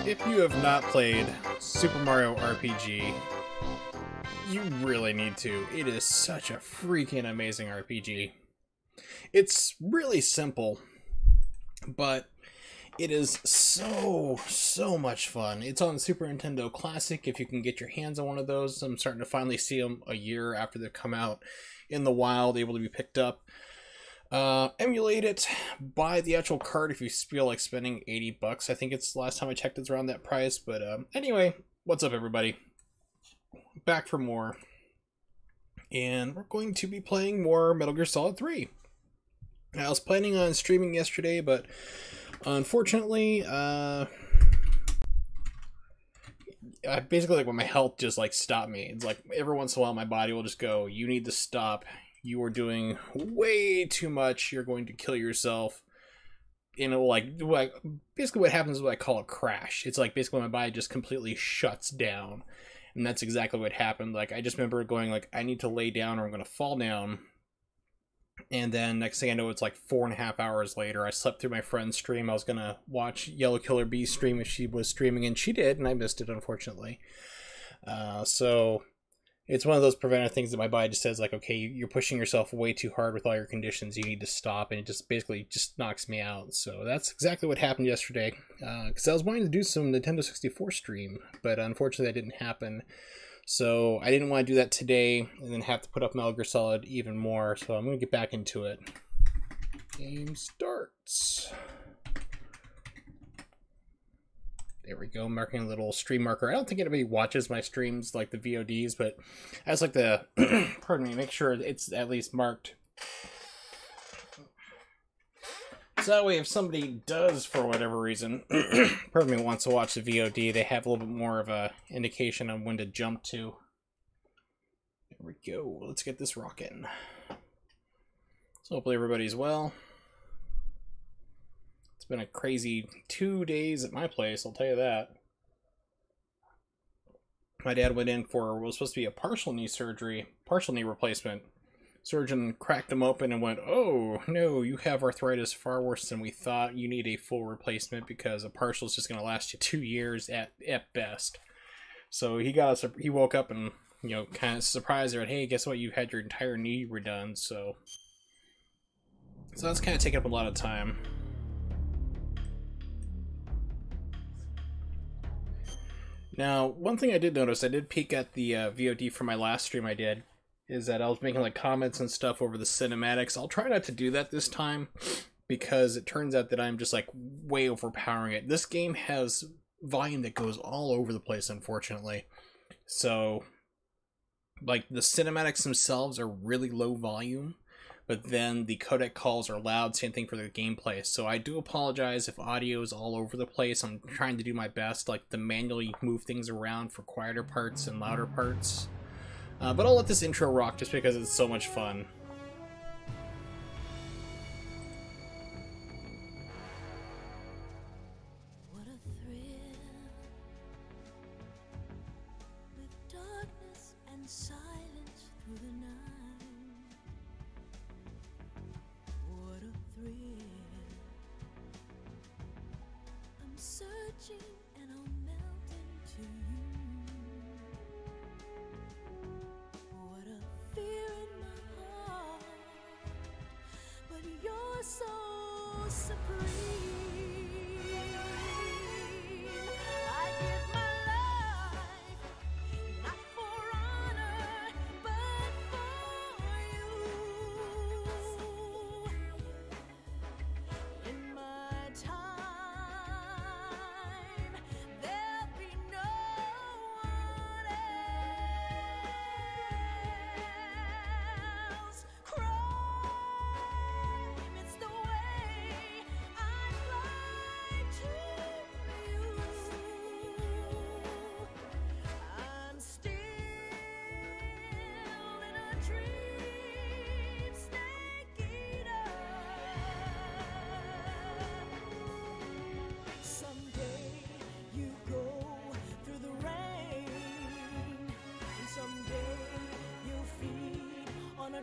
If you have not played Super Mario RPG, you really need to. It is such a freaking amazing RPG. It's really simple, but it is so much fun. It's on Super Nintendo Classic if you can get your hands on one of those. I'm starting to finally see them a year after they've come out in the wild, able to be picked up. Emulate it, buy the actual card if you feel like spending $80. I think it's last time I checked it's around that price, but anyway, what's up everybody? Back for more. And we're going to be playing more Metal Gear Solid 3. I was planning on streaming yesterday, but unfortunately, basically like when my health just like stopped me. It's like every once in a while my body will just go, you need to stop. You are doing way too much. You're going to kill yourself. You know, like basically what happens is what I call a crash. It's like basically my body just completely shuts down. And that's exactly what happened. Like I just remember going like, I need to lay down or I'm going to fall down. And then next thing I know, it's like 4.5 hours later. I slept through my friend's stream. I was going to watch Yellow Killer Bee stream if she was streaming, and she did, and I missed it, unfortunately. So it's one of those preventative things that my body just says, like, okay, you're pushing yourself way too hard with all your conditions. You need to stop, and it just basically just knocks me out. So that's exactly what happened yesterday. Because I was wanting to do some Nintendo 64 stream, but unfortunately that didn't happen. So I didn't want to do that today and then have to put up Metal Gear Solid even more. So I'm going to get back into it. Game starts. There we go, marking a little stream marker. I don't think anybody watches my streams like the VODs, but I just like to, pardon me, make sure it's at least marked. So that way if somebody does, for whatever reason, pardon me, wants to watch the VOD, they have a little bit more of a indication on when to jump to. There we go, let's get this rocking. So hopefully everybody's well. It's been a crazy 2 days at my place, I'll tell you that. My dad went in for what was supposed to be a partial knee surgery, partial knee replacement. Surgeon cracked him open and went, oh, no, you have arthritis far worse than we thought. You need a full replacement because a partial is just going to last you 2 years at best. So he woke up and, you know, kind of surprised there. Hey, guess what? You've had your entire knee redone. So that's kind of taking up a lot of time. Now, one thing I did notice, I did peek at the VOD for my last stream I did, is that I was making like comments and stuff over the cinematics. I'll try not to do that this time, because it turns out that I'm just like way overpowering it. This game has volume that goes all over the place, unfortunately. So, like, the cinematics themselves are really low volume, but then the codec calls are loud, same thing for the gameplay. So I do apologize if audio is all over the place. I'm trying to do my best, like to manually move things around for quieter parts and louder parts. But I'll let this intro rock just because it's so much fun. What a thrill, with darkness and silence through the night. What a thrill, I'm searching and I'll melt into you. What a fear in my heart, but you're so supreme. I give my life, not for honor, but for you.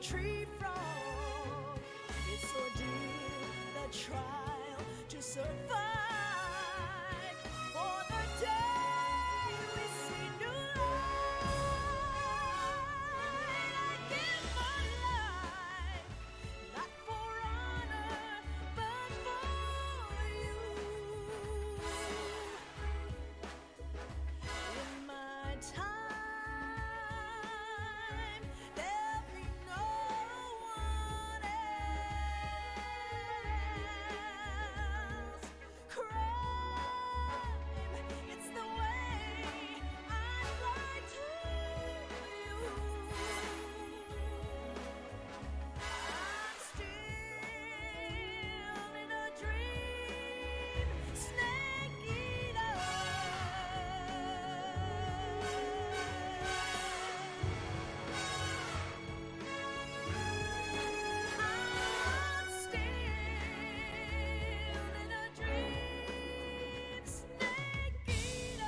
tree frog. It's ordeal, the trial to survive. For the day we see new light, I give my life, not for honor, but for you. In my time, there'll be no one else. Crime, it's the way I lie to you. I'm still in a dream, snake eater. I'm still in a dream, snake eater.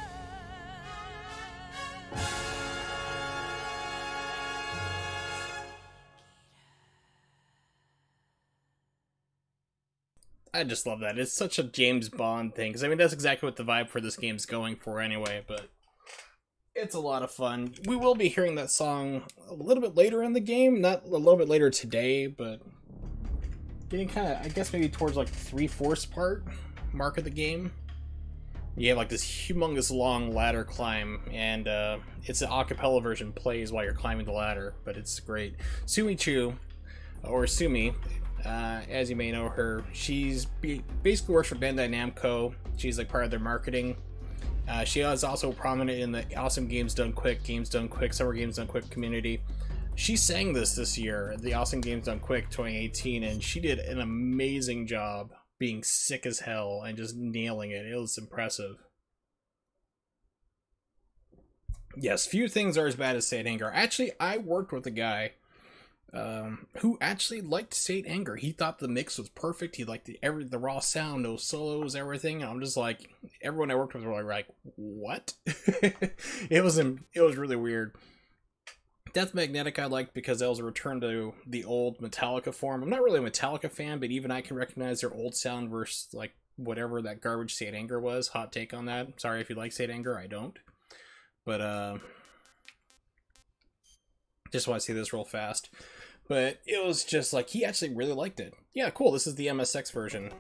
I just love that. It's such a James Bond thing. Because, I mean, that's exactly what the vibe for this game's going for anyway, but it's a lot of fun. We will be hearing that song a little bit later in the game. Not a little bit later today, but getting kind of, I guess, maybe towards, like, 3/4 part mark of the game. You have, like, this humongous long ladder climb, and it's an acapella version plays while you're climbing the ladder, but it's great. Sumi Chu, or Sumi, as you may know her, she's basically works for Bandai Namco. She's like part of their marketing. She is also prominent in the Awesome Games Done Quick, Summer Games Done Quick community. She sang this year, the Awesome Games Done Quick 2018, and she did an amazing job being sick as hell and just nailing it. It was impressive. Yes, few things are as bad as Saint Anger. Actually, I worked with a guy who actually liked Saint Anger. He thought the mix was perfect. He liked the raw sound, no solos, everything. And I'm just like, everyone I worked with were like, what? It was really weird. Death Magnetic I liked because that was a return to the old Metallica form. I'm not really a Metallica fan, but even I can recognize their old sound versus like whatever that garbage Saint Anger was. Hot take on that. Sorry if you like Saint Anger, I don't. But just want to see this real fast. But it was just like, he actually really liked it. Yeah, cool, this is the MSX version.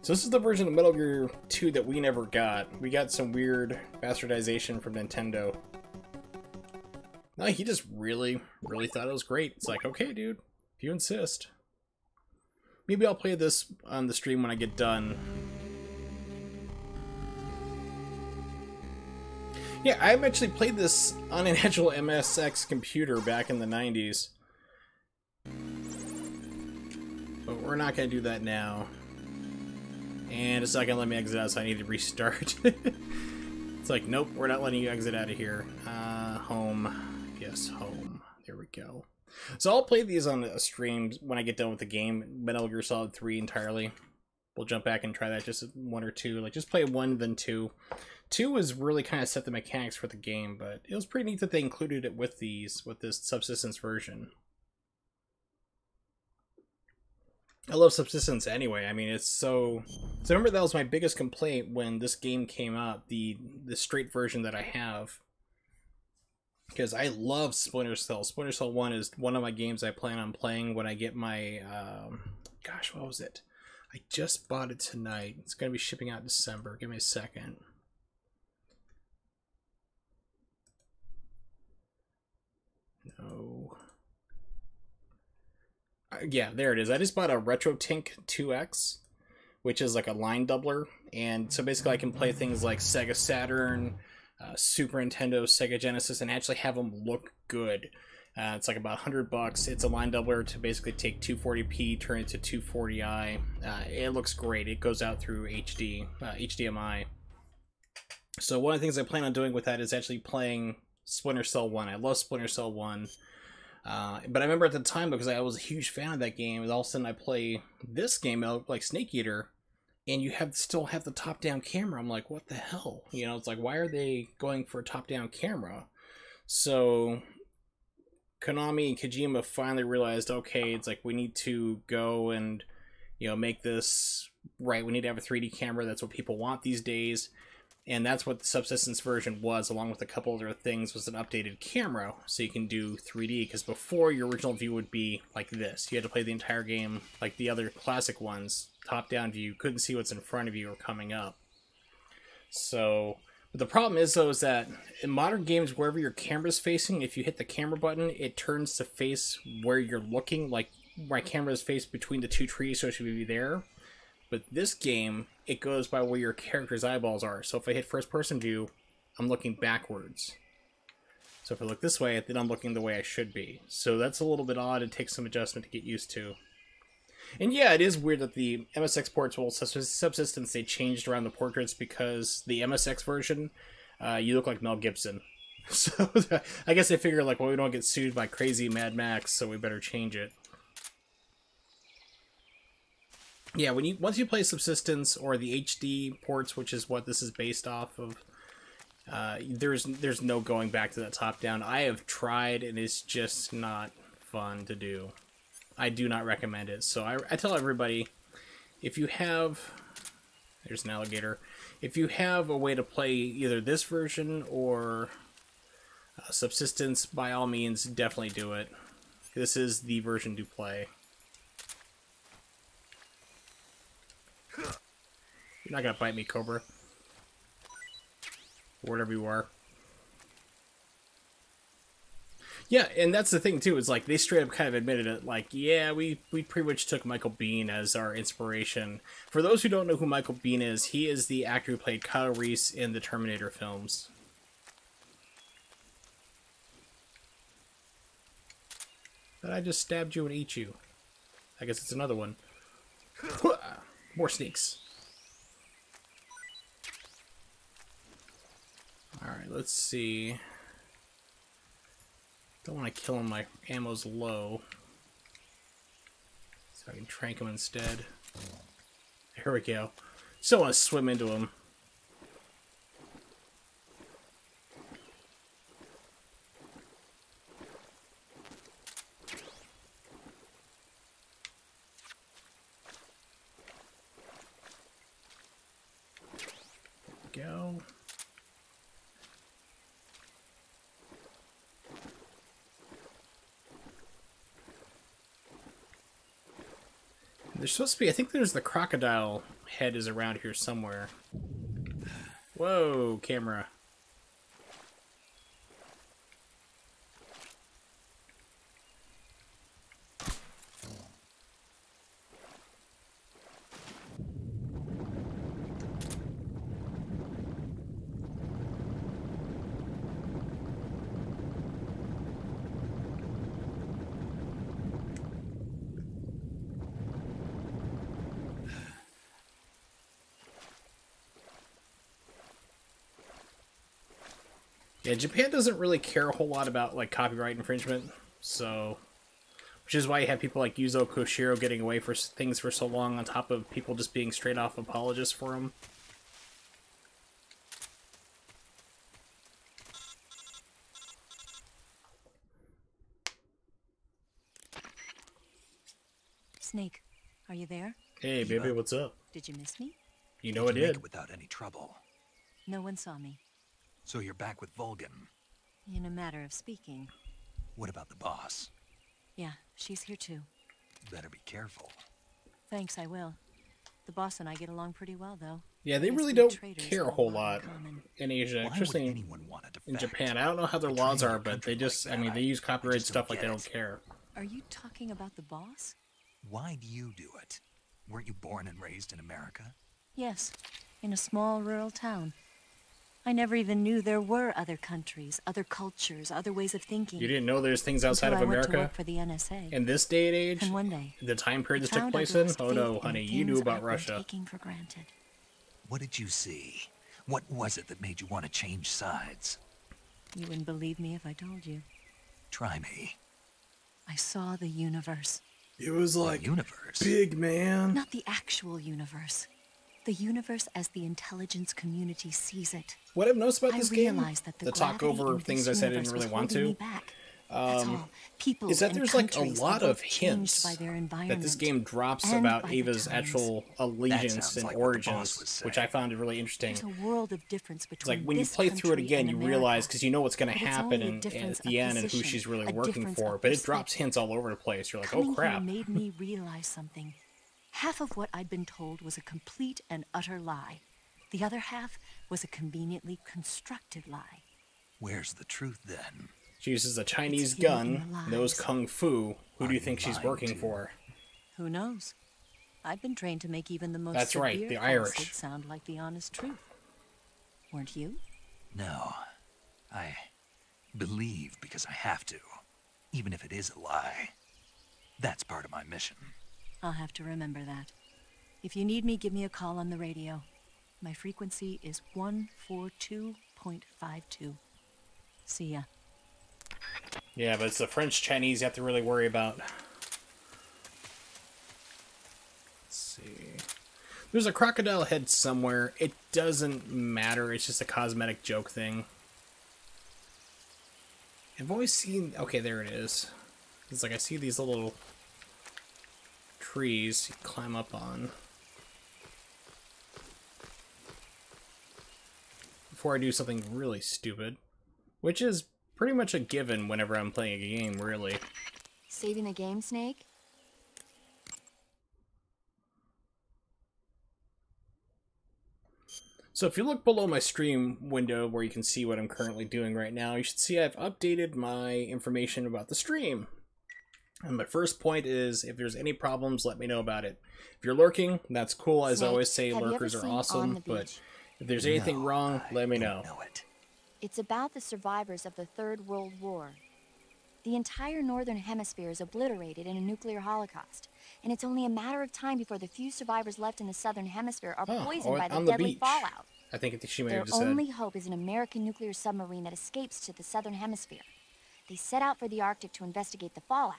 So this is the version of Metal Gear 2 that we never got. We got some weird bastardization from Nintendo. No, he just really thought it was great. It's like, okay, dude, if you insist. Maybe I'll play this on the stream when I get done. Yeah, I've actually played this on an actual MSX computer back in the 90s. But we're not going to do that now. And it's not going to let me exit out, so I need to restart. It's like, nope, we're not letting you exit out of here. Home. Yes, home. There we go. So I'll play these on a stream when I get done with the game. Metal Gear Solid 3 entirely. We'll jump back and try that, just 1 or 2. Like, just play 1, then 2. 2 was really kind of set the mechanics for the game, but it was pretty neat that they included it with this Subsistence version. I love Subsistence anyway. I mean, it's so I remember that was my biggest complaint when this game came out, the straight version that I have. Because I love Splinter Cell. Splinter Cell 1 is one of my games I plan on playing when I get my gosh, what was it? I just bought it tonight. It's going to be shipping out in December. Give me a second. No. Yeah, there it is. I just bought a RetroTink 2X, which is like a line doubler. And so basically I can play things like Sega Saturn, Super Nintendo, Sega Genesis, and actually have them look good. It's like about $100. It's a line doubler to basically take 240p, turn it to 240i. It looks great. It goes out through HDMI. So one of the things I plan on doing with that is actually playing Splinter Cell 1. I love Splinter Cell 1. But I remember at the time, because I was a huge fan of that game, and all of a sudden I play this game, like Snake Eater, and you still have the top-down camera. I'm like, what the hell? You know, it's like, why are they going for a top-down camera? So Konami and Kojima finally realized, okay, it's like we need to go and, you know, make this right. We need to have a 3D camera. That's what people want these days. And that's what the Subsistence version was, along with a couple other things, was an updated camera, so you can do 3D, because before, your original view would be like this. You had to play the entire game like the other classic ones, top-down view. You couldn't see what's in front of you or coming up. So, but the problem is, though, is that in modern games, wherever your camera's facing, if you hit the camera button, it turns to face where you're looking, like my camera is faced between the two trees, so it should be there. But this game, it goes by where your character's eyeballs are. So if I hit first person view, I'm looking backwards. So if I look this way, then I'm looking the way I should be. So that's a little bit odd. It takes some adjustment to get used to. And yeah, it is weird that the MSX ports, well, Subsistence, they changed around the portraits, because the MSX version, you look like Mel Gibson. So I guess they figure, like, well, we don't get sued by crazy Mad Max, so we better change it. Yeah, once you play Subsistence or the HD ports, which is what this is based off of, there's no going back to that top down. I have tried, and it's just not fun to do. I do not recommend it. So I tell everybody, if you have, there's an alligator. If you have a way to play either this version or Subsistence, by all means, definitely do it. This is the version to play. You're not gonna bite me, Cobra. Or whatever you are. Yeah, and that's the thing, too, is like, they straight up kind of admitted it, like, yeah, we pretty much took Michael Biehn as our inspiration. For those who don't know who Michael Biehn is, he is the actor who played Kyle Reese in the Terminator films. But I just stabbed you and ate you. I guess it's another one. More sneaks. Alright, let's see. Don't want to kill him, my ammo's low. So I can trank him instead. There we go. Still want to swim into him. Go. There's supposed to be, I think there's the crocodile head is around here somewhere. Whoa, camera. Yeah, Japan doesn't really care a whole lot about, like, copyright infringement, so... Which is why you have people like Yuzo Koshiro getting away for things for so long, on top of people just being straight-off apologists for them. Snake, are you there? Hey, baby, what's up? Did you miss me? You know I You make did. it without any trouble. No one saw me. So you're back with Vulcan. In a matter of speaking. What about the boss? Yeah, she's here too. Better be careful. Thanks, I will. The boss and I get along pretty well, though. Yeah, they Yes, really we don't traders care a have whole in lot common. in Asia, Why would especially anyone want to defect? in Japan. I don't know how their Betraying laws your are, but country they just, like I mean, that, they use I copyright just stuff don't like they get don't it. care. Are you talking about the boss? Why do you do it? Weren't you born and raised in America? Yes, in a small rural town. I never even knew there were other countries, other cultures, other ways of thinking. You didn't know there's things outside until of I went to America? work for the NSA. In this day and age? And one day, The time period I this took found place I in? lost Oh faith no, in honey, you things knew about I'd been Russia. taking for granted. What did you see? What was it that made you want to change sides? You wouldn't believe me if I told you. Try me. I saw the universe. It was The like, universe. big man. Not the actual universe. The universe as the intelligence community sees it. What I've noticed about I this game, realized that the to talk gravity over in things I this said I didn't universe really was want holding me to, back. That's all. People is that and there's like a countries lot are of both changed hints by their that environment. this game drops and about by the Ava's times. actual allegiance sounds and like what the boss origins, was which saying. I found really interesting. There's a world of difference It's between like when you this play through it country again, and you America. realize because you know what's going to But it's happen only a and difference at the of end and who position, she's really a working difference for. of But it drops perspective. hints all over the place. You're like, Coming oh here crap. made me realize something. Half of what I'd been told was a complete and utter lie. The other half was a conveniently constructed lie. Where's the truth then? She uses a Chinese hidden in gun, the lies. knows kung fu. Who Are do you you think she's lying working to? for? Who knows? I've been trained to make even the most That's right, severe the falsehood Irish. sound like the honest truth. Weren't you? No. I believe because I have to. Even if it is a lie. That's part of my mission. I'll have to remember that. If you need me, give me a call on the radio. My frequency is 142.52. See ya. Yeah, but it's the French Chinese you have to really worry about. Let's see. There's a crocodile head somewhere. It doesn't matter. It's just a cosmetic joke thing. I've always seen... Okay, there it is. It's like I see these little trees you climb up on. Before I do something really stupid. Which is pretty much a given whenever I'm playing a game, really. Saving the game, Snake? So if you look below my stream window where you can see what I'm currently doing right now, you should see I've updated my information about the stream. And my first point is, if there's any problems, let me know about it. If you're lurking, that's cool. As I Snake, always say, have you ever lurkers are seen On awesome, the but Beach? if there's anything No, wrong, I let me don't know. it. It's about the survivors of the Third World War. The entire northern hemisphere is obliterated in a nuclear holocaust, and it's only a matter of time before the few survivors left in the southern hemisphere are Oh, poisoned by the on the deadly beach. fallout. I think she may Their have just said. only hope is an American nuclear submarine that escapes to the southern hemisphere. They set out for the Arctic to investigate the fallout.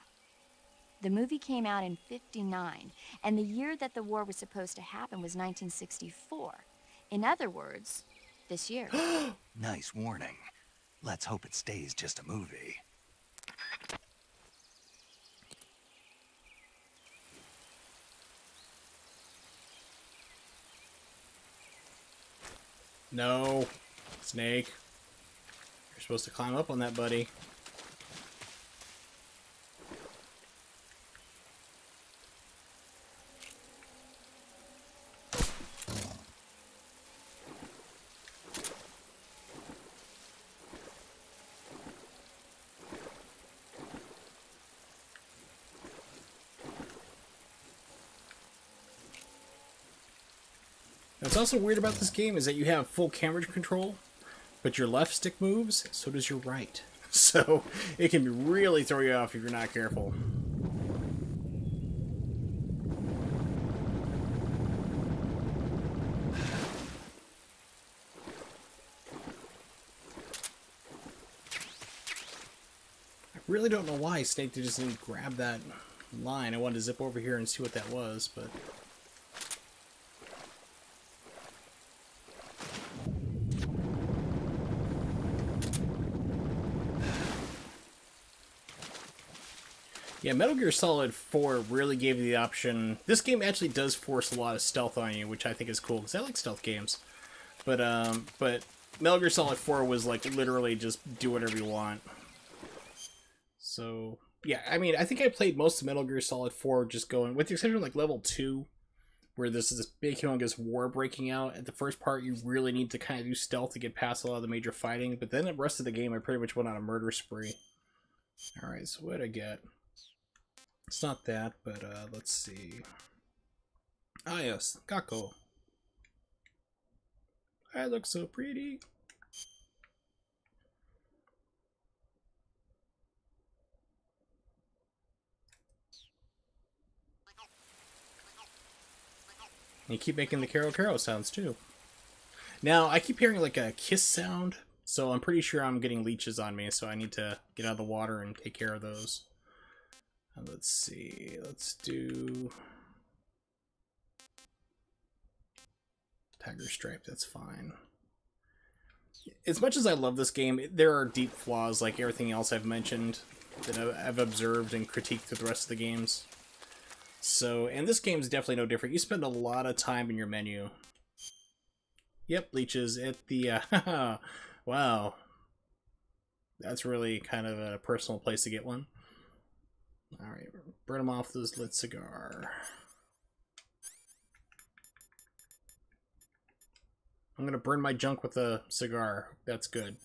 The movie came out in '59, and the year that the war was supposed to happen was 1964. In other words, this year. Nice warning. Let's hope it stays just a movie. No, Snake. You're supposed to climb up on that, buddy. What's also weird about this game is that you have full camera control, but your left stick moves, so does your right. So it can really throw you off if you're not careful. I really don't know why Snake just didn't grab that line. I wanted to zip over here and see what that was, but... Yeah, Metal Gear Solid 4 really gave you the option. This game actually does force a lot of stealth on you, which I think is cool, because I like stealth games. But Metal Gear Solid 4 was like literally just do whatever you want. So, yeah, I mean, I think I played most of Metal Gear Solid 4 just going, with the exception of like level 2, where this is this big humongous war breaking out. At the first part, you really need to kind of do stealth to get past a lot of the major fighting, but then the rest of the game, I pretty much went on a murder spree. Alright, so what'd I get? It's not that, but let's see. Ah yes, Gakko. I look so pretty. And you keep making the Karo Karo sounds too. Now, I keep hearing like a kiss sound, so I'm pretty sure I'm getting leeches on me, so I need to get out of the water and take care of those. Let's see, let's do Tiger Stripe, that's fine. As much as I love this game, there are deep flaws like everything else I've mentioned. that I've observed and critiqued through the rest of the games. So, and this game's definitely no different. You spend a lot of time in your menu. Yep, leeches at the, wow. That's really kind of a personal place to get one. Alright, burn them off this lit cigar. I'm gonna burn my junk with a cigar. That's good.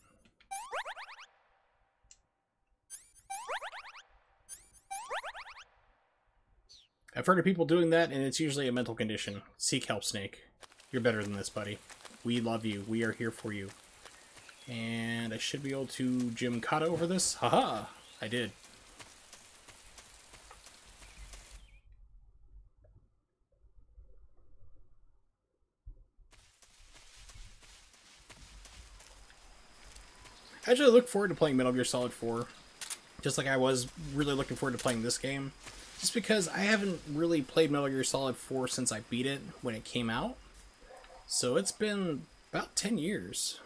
I've heard of people doing that, and it's usually a mental condition. Seek help, Snake. You're better than this, buddy. We love you. We are here for you. And I should be able to Jim Kata over this. Haha! I did. I actually look forward to playing Metal Gear Solid 4. Just like I was really looking forward to playing this game. Just because I haven't really played Metal Gear Solid 4 since I beat it when it came out. So it's been about 10 years.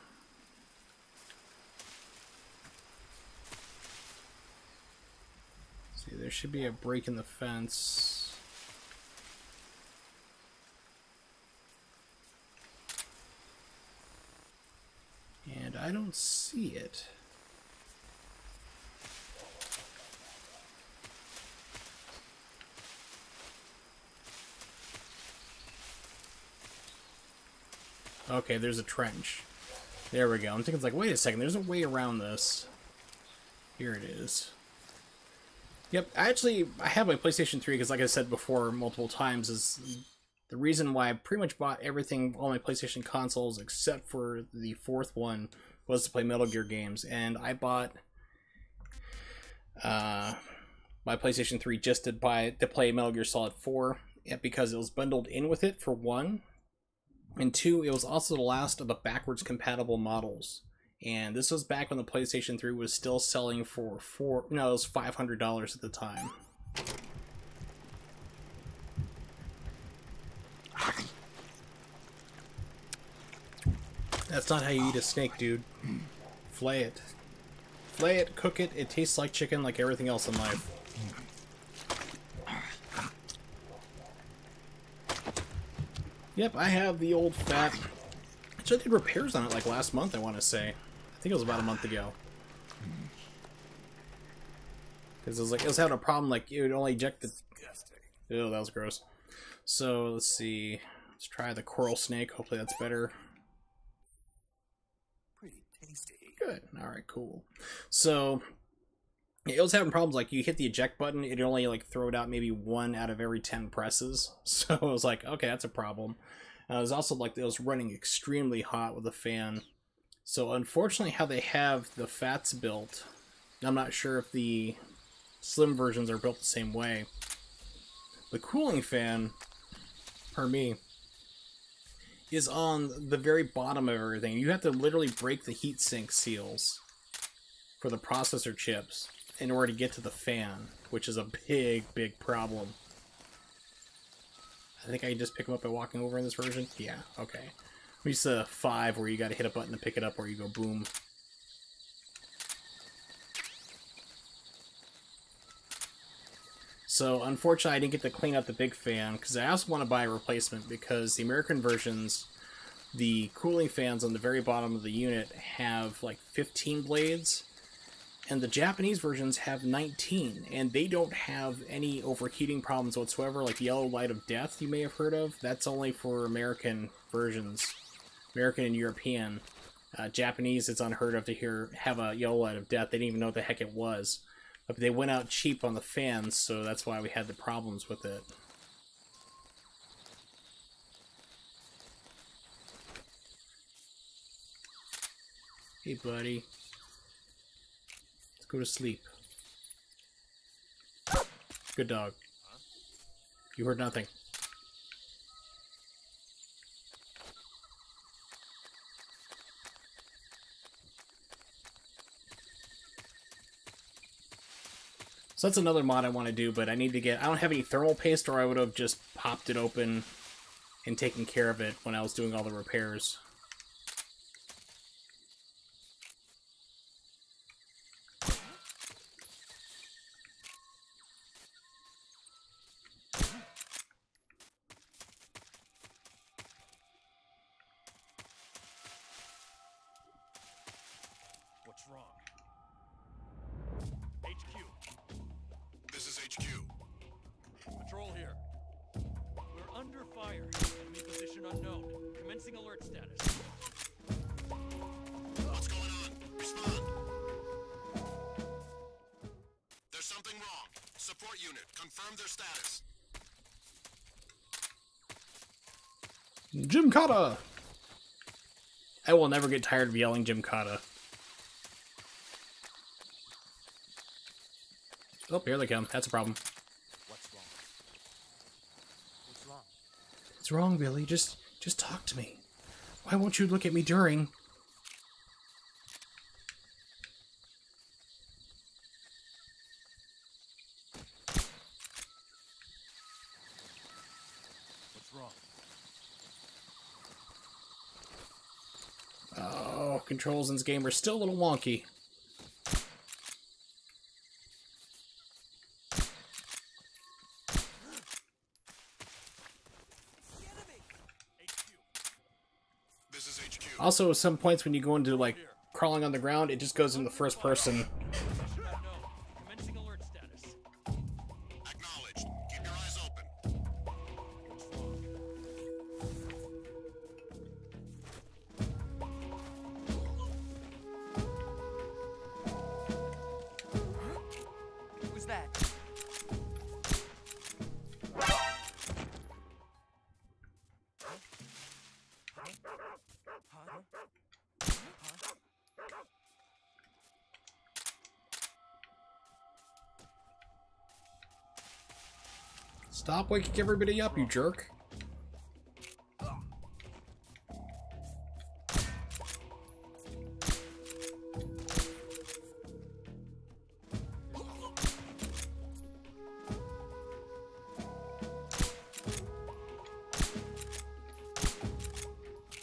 Let's see, there should be a break in the fence. And I don't see it. Okay, there's a trench. There we go. I'm thinking, it's like, wait a second, there's a way around this. Here it is. Yep, I have my PlayStation 3 because, like I said before multiple times, is the reason why I pretty much bought everything, all my PlayStation consoles, except for the fourth one, was to play Metal Gear games. And I bought my PlayStation 3 just to play Metal Gear Solid 4, because it was bundled in with it, for one. And two, it was also the last of the backwards compatible models. And this was back when the PlayStation 3 was still selling for it was $500 at the time. That's not how you eat a snake, dude. Flay it. Flay it, cook it, it tastes like chicken like everything else in life. Yep, I have the old fat. Actually, I did repairs on it like last month, I want to say. I think it was about a month ago. Because it was having a problem, like, it would only eject the... Ew, that was gross. So, let's see. Let's try the coral snake. Hopefully that's better. Pretty tasty. Good. Alright, cool. So, it was having problems, like, you hit the eject button, it'd only, like, throw it out maybe 1 out of every 10 presses. So, it was like, okay, that's a problem. It was also, like, it was running extremely hot with the fan. So, unfortunately, how they have the FATs built, I'm not sure if the slim versions are built the same way. The cooling fan, for me, is on the very bottom of everything. You have to literally break the heatsink seals for the processor chips in order to get to the fan, which is a big problem. I think I can just pick them up by walking over in this version. Yeah, okay. I'm used to 5 where you gotta hit a button to pick it up or you go boom. So, unfortunately, I didn't get to clean out the big fan, because I also want to buy a replacement, because the American versions, the cooling fans on the very bottom of the unit have, like, 15 blades, and the Japanese versions have 19, and they don't have any overheating problems whatsoever, like Yellow Light of Death you may have heard of. That's only for American versions, American and European. Japanese, it's unheard of to have a Yellow Light of Death. They didn't even know what the heck it was. But they went out cheap on the fans, so that's why we had the problems with it. Hey, buddy. Let's go to sleep. Good dog. You heard nothing. So that's another mod I want to do, but I need to get... I don't have any thermal paste, or I would have just popped it open and taken care of it when I was doing all the repairs. wrong? HQ. This is HQ. Patrol here. We're under fire. Enemy position unknown. Commencing alert status. What's going on? Respond. There's something wrong. Support unit, confirm their status. Jim Cotta! I will never get tired of yelling Jim Cotta. Oh, here they come. That's a problem. What's wrong? What's wrong? What's wrong, Billy? Just talk to me. Why won't you look at me during? What's wrong? Oh, controls in this game are still a little wonky. This is HQ. Also, some points when you go into, like, crawling on the ground, it just goes into the first person. Position unknown. Commencing alert status. Acknowledged. Keep your eyes open. What's wrong? Who's that? Stop waking everybody up, you jerk.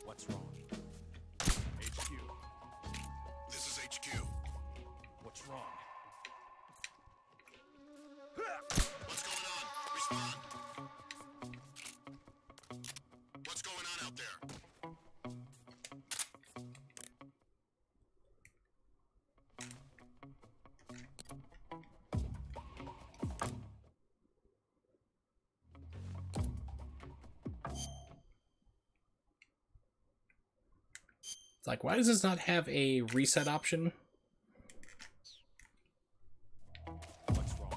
What's wrong? HQ. This is HQ. What's wrong? What's going on? Respond. What's going on out there? It's like, why does this not have a reset option? What's wrong?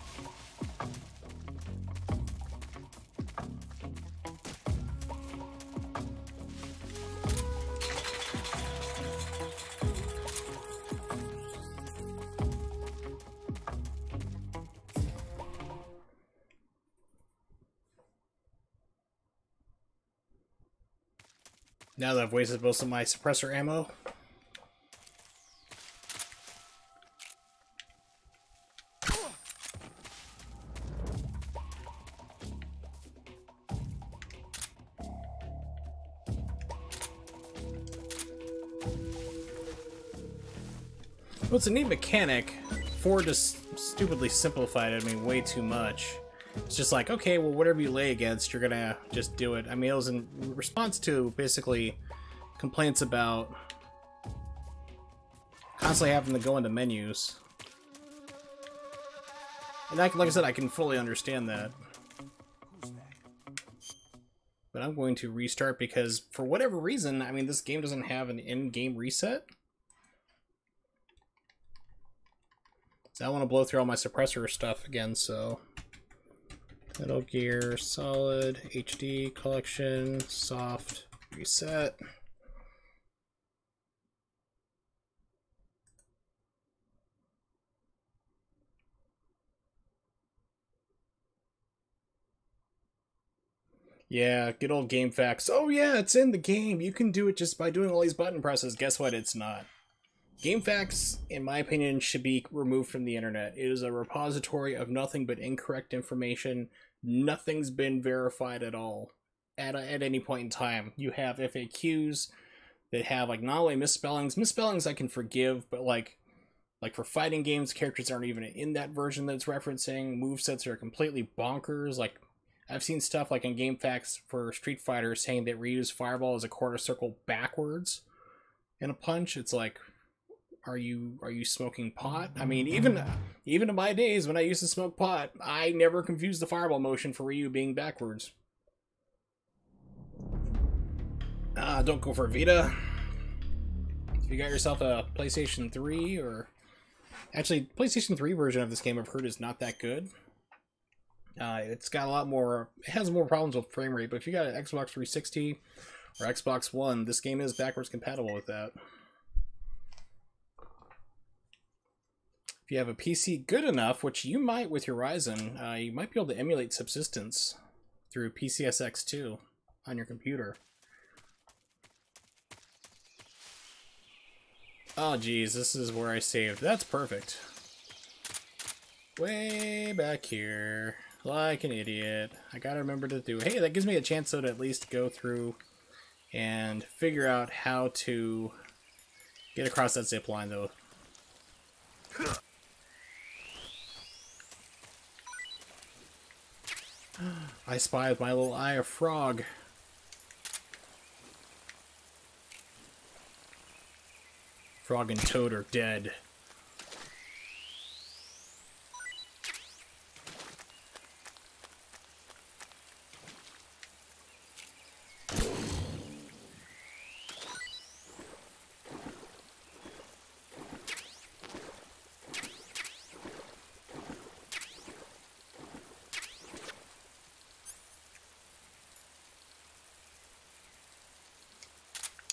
Now that I've wasted most of my suppressor ammo. Well, it's a neat mechanic. Ford just stupidly simplified it, I mean, way too much. It's just like, okay, well, whatever you lay against, you're gonna just do it. I mean, it was in response to, basically, complaints about constantly having to go into menus. And like I said, I can fully understand that. Who's that? But I'm going to restart because, for whatever reason, I mean, this game doesn't have an in-game reset. So I want to blow through all my suppressor stuff again, so... Metal Gear Solid HD Collection Soft Reset. Yeah, good old GameFAQs. Oh yeah, it's in the game. You can do it just by doing all these button presses. Guess what? It's not. GameFAQs, in my opinion, should be removed from the internet. It is a repository of nothing but incorrect information. Nothing's been verified at all at any point in time. You have FAQs that have, like, not only misspellings. Misspellings I can forgive, but like for fighting games, characters aren't even in that version that it's referencing. Movesets are completely bonkers. Like, I've seen stuff like in GameFAQs for Street Fighter saying that Ryu's fireball is a quarter circle backwards in a punch. It's like, are you smoking pot? I mean, even in my days when I used to smoke pot, I never confused the fireball motion for Ryu being backwards. Don't go for Vita. If you got yourself a PlayStation 3, or actually PlayStation 3 version of this game I've heard is not that good. It's got a lot more, it has more problems with frame rate, but if you got an Xbox 360 or Xbox One, this game is backwards compatible with that. If you have a PC good enough, which you might with your Ryzen, you might be able to emulate Subsistence through PCSX2 on your computer. Oh geez, this is where I saved. That's perfect. Way back here. Like an idiot. I gotta remember to do... Hey, that gives me a chance though to at least go through and figure out how to get across that zip line though. I spy with my little eye of frog. Frog and Toad are dead.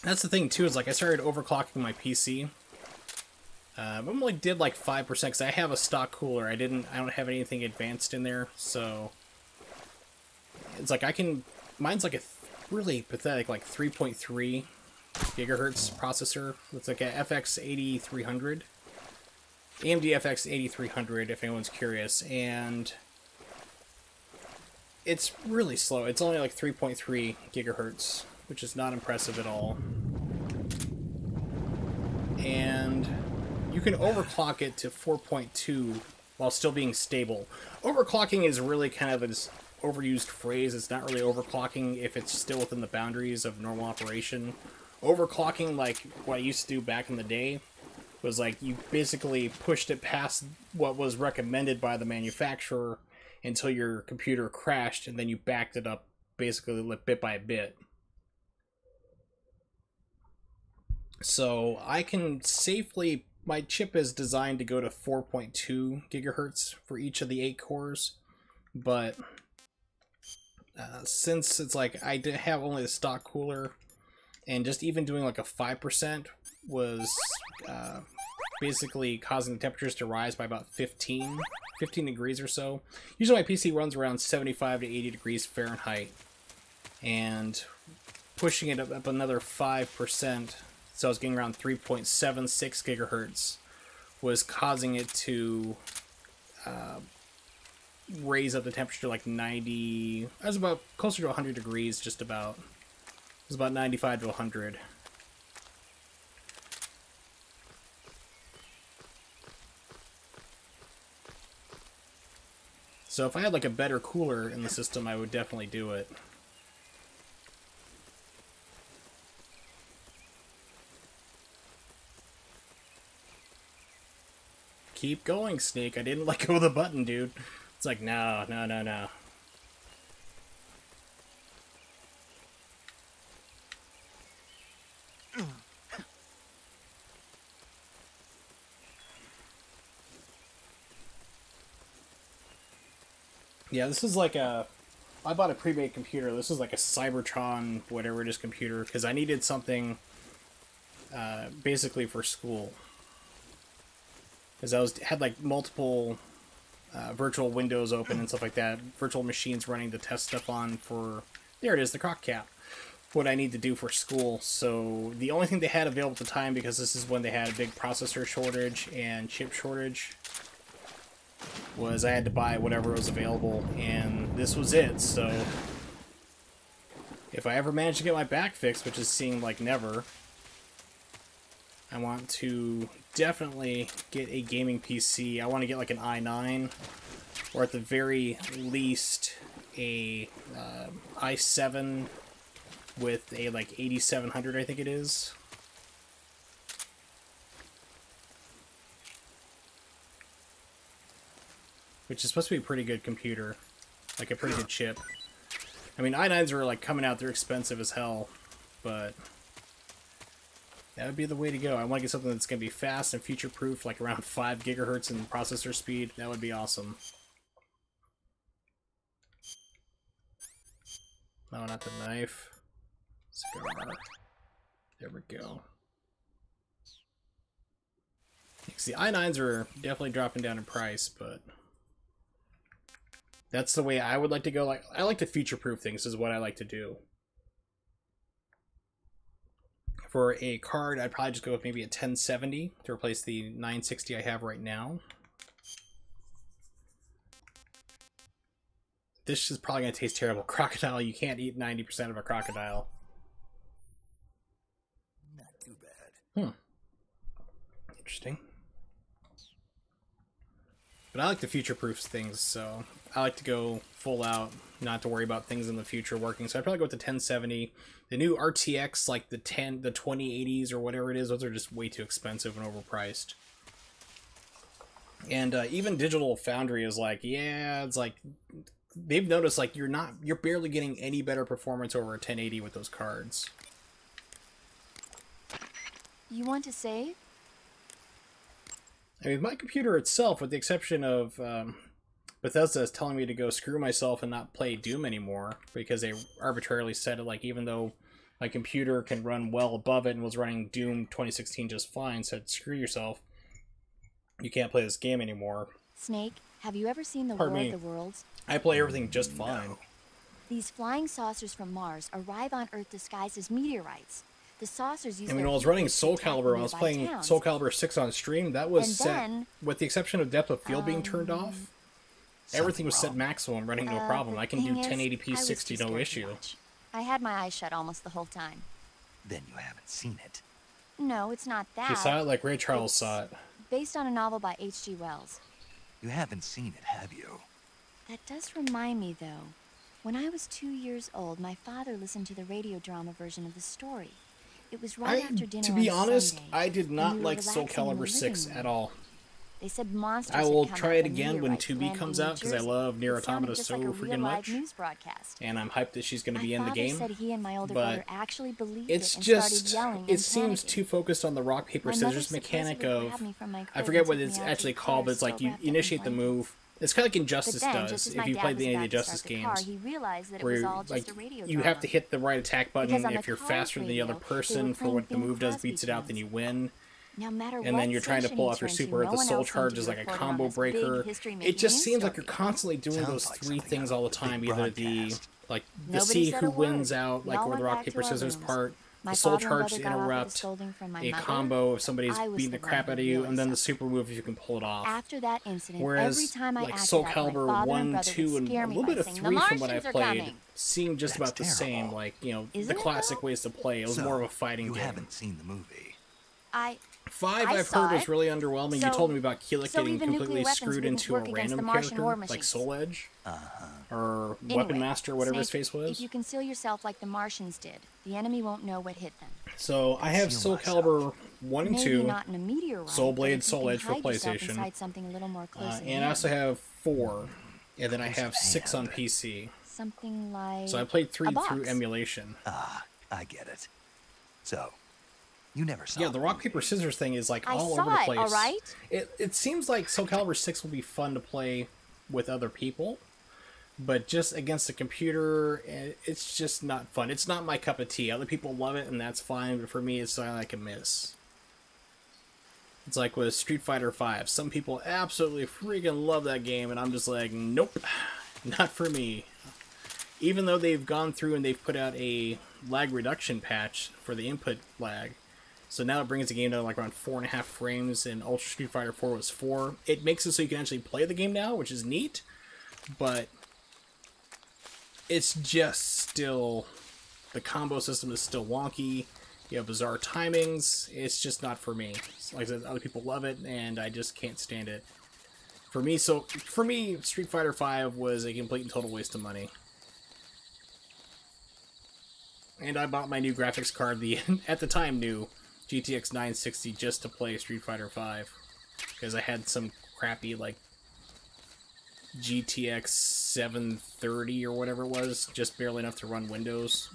That's the thing too, is like I started overclocking my PC. I only did like 5% because I have a stock cooler. I don't have anything advanced in there, so it's like mine's like a really pathetic like 3.3 gigahertz processor. It's like a FX 8300, AMD FX 8300 if anyone's curious, and it's really slow. It's only like 3.3 gigahertz, which is not impressive at all. And you can overclock it to 4.2 while still being stable. Overclocking is really kind of an overused phrase. It's not really overclocking if it's still within the boundaries of normal operation. Overclocking, like what I used to do back in the day, was like you basically pushed it past what was recommended by the manufacturer until your computer crashed, and then you backed it up basically bit by bit. So I can safely, my chip is designed to go to 4.2 gigahertz for each of the 8 cores, but since it's like I did have only the stock cooler, and just even doing like a 5% was basically causing the temperatures to rise by about 15 degrees or so. Usually my PC runs around 75 to 80 degrees Fahrenheit, and pushing it up another 5%, so I was getting around 3.76 gigahertz, was causing it to raise up the temperature to like 90. I was about closer to 100 degrees, just about. It was about 95 to 100. So if I had like a better cooler in the system, I would definitely do it. Keep going, Snake. I didn't let go of the button, dude. It's like, no, no, no, no. Yeah, this is like a... I bought a pre-made computer. This is like a Cybertron, whatever it is, computer, because I needed something basically for school. Because I had like multiple virtual windows open and stuff like that, virtual machines running to test stuff on for, there it is, the crock cap, what I need to do for school. So the only thing they had available at the time, because this is when they had a big processor shortage and chip shortage, was I had to buy whatever was available, and this was it. So if I ever manage to get my back fixed, which is seeming like never, I want to definitely get a gaming PC. I want to get like an i9, or at the very least a i7 with a like 8700, I think it is. which is supposed to be a pretty good computer, like a pretty good chip. I mean, i9s are like coming out; they're expensive as hell, but that would be the way to go. I want to get something that's going to be fast and future-proof, like around 5 gigahertz in processor speed. That would be awesome. No, not the knife. Cigar. There we go. See, i9s are definitely dropping down in price, but that's the way I would like to go. Like, I like to future-proof things, is what I like to do. For a card, I'd probably just go with maybe a 1070 to replace the 960 I have right now. This is probably going to taste terrible. Crocodile, you can't eat 90% of a crocodile. Not too bad. Interesting. But I like to future-proof things, so I like to go full out, not to worry about things in the future working. So I'd probably go with the 1070. The new RTX, like the 2080s or whatever it is, those are just way too expensive and overpriced. And even Digital Foundry is like, yeah, it's like they've noticed like you're barely getting any better performance over a 1080 with those cards. You want to save? I mean, my computer itself, with the exception of Bethesda is telling me to go screw myself and not play Doom anymore because they arbitrarily said it, like, even though my computer can run well above it and was running Doom 2016 just fine, said screw yourself, you can't play this game anymore. Snake, have you ever seen the Pardon War me. of the Worlds? I play everything just fine. These flying saucers from Mars arrive on Earth disguised as meteorites. The saucers use I mean, their when I was running heat to Soul attack Calibur, when I was nearby playing towns. Soul Calibur 6 on stream, that was And set, then, with the exception of depth of field being turned off, everything was set wrong. maximum, running no The problem. I can do thing is, 1080p I was 60, too no scared to issue. watch. I had my eyes shut almost the whole time. Then you haven't seen it. No, it's not that. She saw it like Ray Charles It's saw it. Based on a novel by H.G. Wells. You haven't seen it, have you? That does remind me, though. When I was 2 years old, my father listened to the radio drama version of the story. It was right after dinner To be on honest, Sunday, I did when not we were like Soul relaxing in the Calibur 6 living at room. all. They said monsters I had will come try out it of again when meteorites 2B landing comes in out, New because I Jersey. love Nier It sounded Automata just so like a freaking real live much. news broadcast. And I'm hyped that she's going to My be in the father game. said he and my older but brother actually believed It's it and just, started yelling it and seems panicking. too focused on the rock, paper, My mother scissors mechanic supposedly of, grabbed me from my I crib forget and what took it's me out actually to the called, car but it's like still you wrapped up in initiate the blankets. move. It's kind of like Injustice But then, does, just as if my you dad played was any of about the to start Justice the car, games. he realized that it Where was all like just a radio you have drama. to hit the right attack button. Because on If the you're college faster than the other radio, they person were for what the playing move Bing does, beats it Crosby out, then you tunes. win. No matter And what then you're trying to station pull he off your turned to, super. no The one soul else seemed charge to is like a report on combo this big breaker. history-making It just news seems like story. you're constantly doing Sounds those like three something things out all of the a big time. Either the broadcast. like the Nobody see said who a word. wins out, We like all where the went rock back to paper our scissors rooms. part. My The soul father and charge brother to got off with a interrupt scolding from my a mother. combo if somebody's I was beating the the crap one out who of you, really and then the suffered. super move if you can pull it off. After that incident, Whereas every time I like acted Soul out, Calibur my father 1, and brother 2, would and scare a me little by bit of saying, 3 "The from what I Martians are played coming." seemed just That's about the terrible. same. Like, you know, Isn't the it, classic though? ways to play. It was So, more of a fighting you game. haven't seen the movie. I 5 I I've saw heard is it. really underwhelming. You So- told me about Keelik so getting even nuclear completely weapons screwed wouldn't into a work against random the Martian character war like machines. Soul Edge Uh-huh. or Anyway, Weapon Master, whatever his Snake, face was. If you conceal yourself like the Martians did, the enemy won't know what hit them. So I have Conceal Soul myself. Calibur 1 and Maybe 2, not in a meteorite. Soul but Blade, if you Soul can Edge for hide yourself PlayStation. inside something a little more close at and I hand. also have 4, and then I have Close at 6 on hand. PC. Something like So I played 3 a box. through emulation. Ah, I get it. So, you never saw Yeah, the rock, movie. paper, scissors thing is like I all saw over the it, place. all right? It seems like Soul Calibur 6 will be fun to play with other people, but just against a computer, it's just not fun. It's not my cup of tea. Other people love it, and that's fine, but for me, it's something I can miss. It's like with Street Fighter V. Some people absolutely freaking love that game, and I'm just like, nope, not for me. Even though they've gone through and they've put out a lag reduction patch for the input lag, so now it brings the game down to like around 4.5 frames, and Ultra Street Fighter 4 was 4. It makes it so you can actually play the game now, which is neat, but it's just still, the combo system is still wonky. You have bizarre timings. It's just not for me. Like I said, other people love it, and I just can't stand it. For me, Street Fighter V was a complete and total waste of money. And I bought my new graphics card, the at the time new GTX 960, just to play Street Fighter V, because I had some crappy like GTX 730 or whatever it was, just barely enough to run Windows.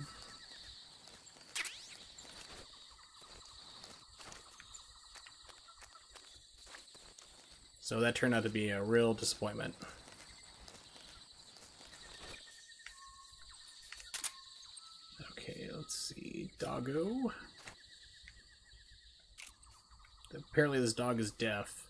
So that turned out to be a real disappointment. Okay, let's see. Doggo. Apparently this dog is deaf.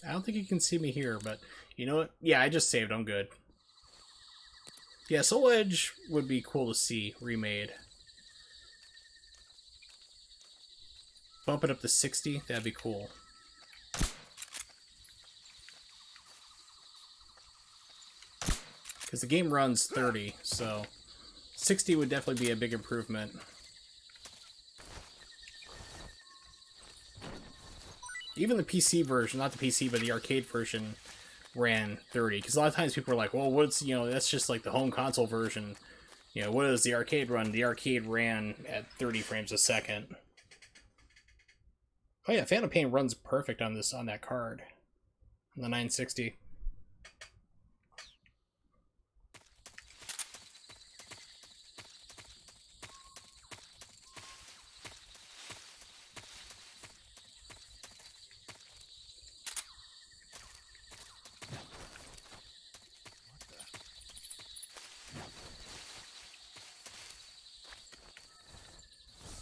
I don't think you can see me here, but you know what? Yeah, I just saved. I'm good. Yeah, Soul Edge would be cool to see remade. Bump it up to 60. That'd be cool. Because the game runs 30, so 60 would definitely be a big improvement. Even the PC version, not the PC, but the arcade version ran 30. Because a lot of times people are like, well, what's, you know, that's just like the home console version. You know, what does the arcade run? The arcade ran at 30 frames a second. Oh yeah, Phantom Pain runs perfect on this, on that card. On the 960.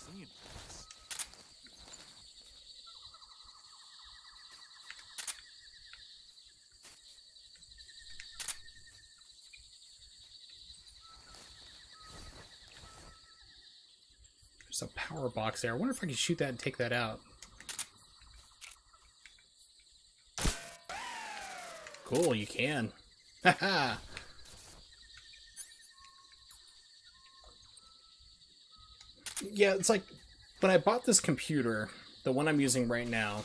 Seeing things. There's a power box there. I wonder if I can shoot that and take that out. Cool, you can. Haha. Yeah, it's like when I bought this computer, the one I'm using right now,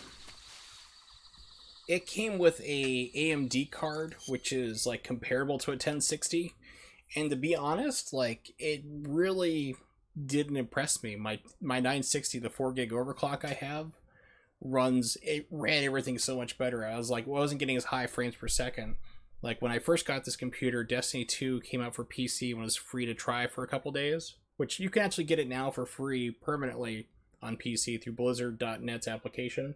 it came with a AMD card, which is like comparable to a 1060. And to be honest, like it really didn't impress me. My 960, the 4 gig overclock I have, it ran everything so much better. I was like, well, I wasn't getting as high frames per second. Like when I first got this computer, Destiny 2 came out for PC when it was free to try for a couple days, which you can actually get it now for free permanently on PC through Blizzard.net's application.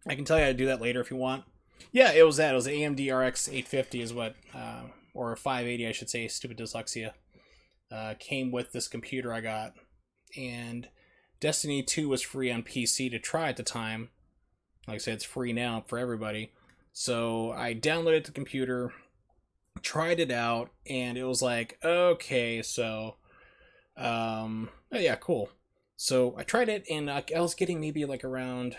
I can tell you how to do that later if you want. Yeah, it was that. It was the AMD RX 850 is what, or 580 I should say, stupid dyslexia, came with this computer I got. And Destiny 2 was free on PC to try at the time. Like I said, it's free now for everybody. So I downloaded the computer, tried it out, and it was like, okay, so, oh yeah, cool. So I tried it, and I was getting maybe like around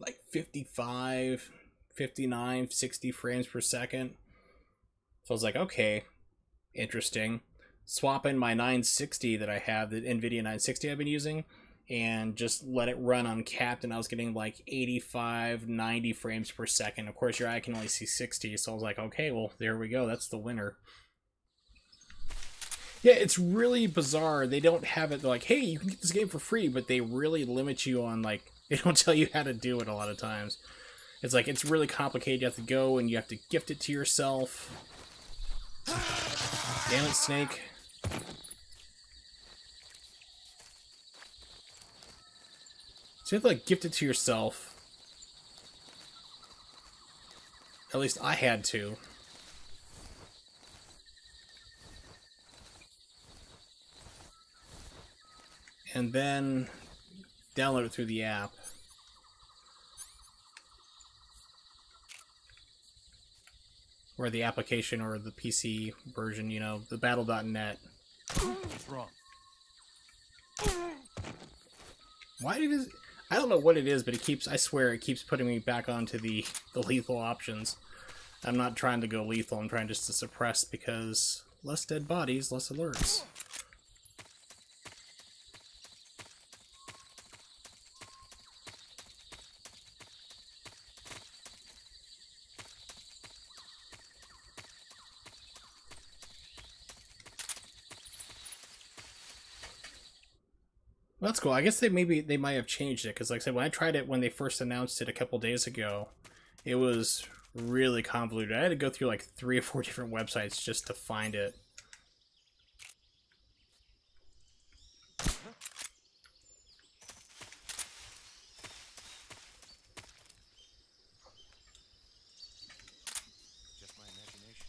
like 55, 59, 60 frames per second. So I was like, okay, interesting. Swap in my 960 that I have, the NVIDIA 960 I've been using, and just let it run uncapped, and I was getting like 85, 90 frames per second. Of course, your eye can only see 60, so I was like, okay, well, there we go. That's the winner. Yeah, it's really bizarre. They don't have it, they're like, hey, you can get this game for free, but they really limit you on, like, they don't tell you how to do it a lot of times. It's like, it's really complicated. You have to go, and you have to gift it to yourself. Damn it, Snake. So you have to like gift it to yourself. At least I had to. And then download it through the app. Or the application or the PC version, you know, the battle.net. What's wrong? Why did it... I don't know what it is, but it keeps... I swear it keeps putting me back onto the lethal options. I'm not trying to go lethal. I'm trying just to suppress because Less dead bodies, less alerts. Well, that's cool. I guess they might have changed it, because like I said, when I tried it when they first announced it a couple days ago, it was really convoluted. I had to go through like 3 or 4 different websites just to find it. Just my imagination.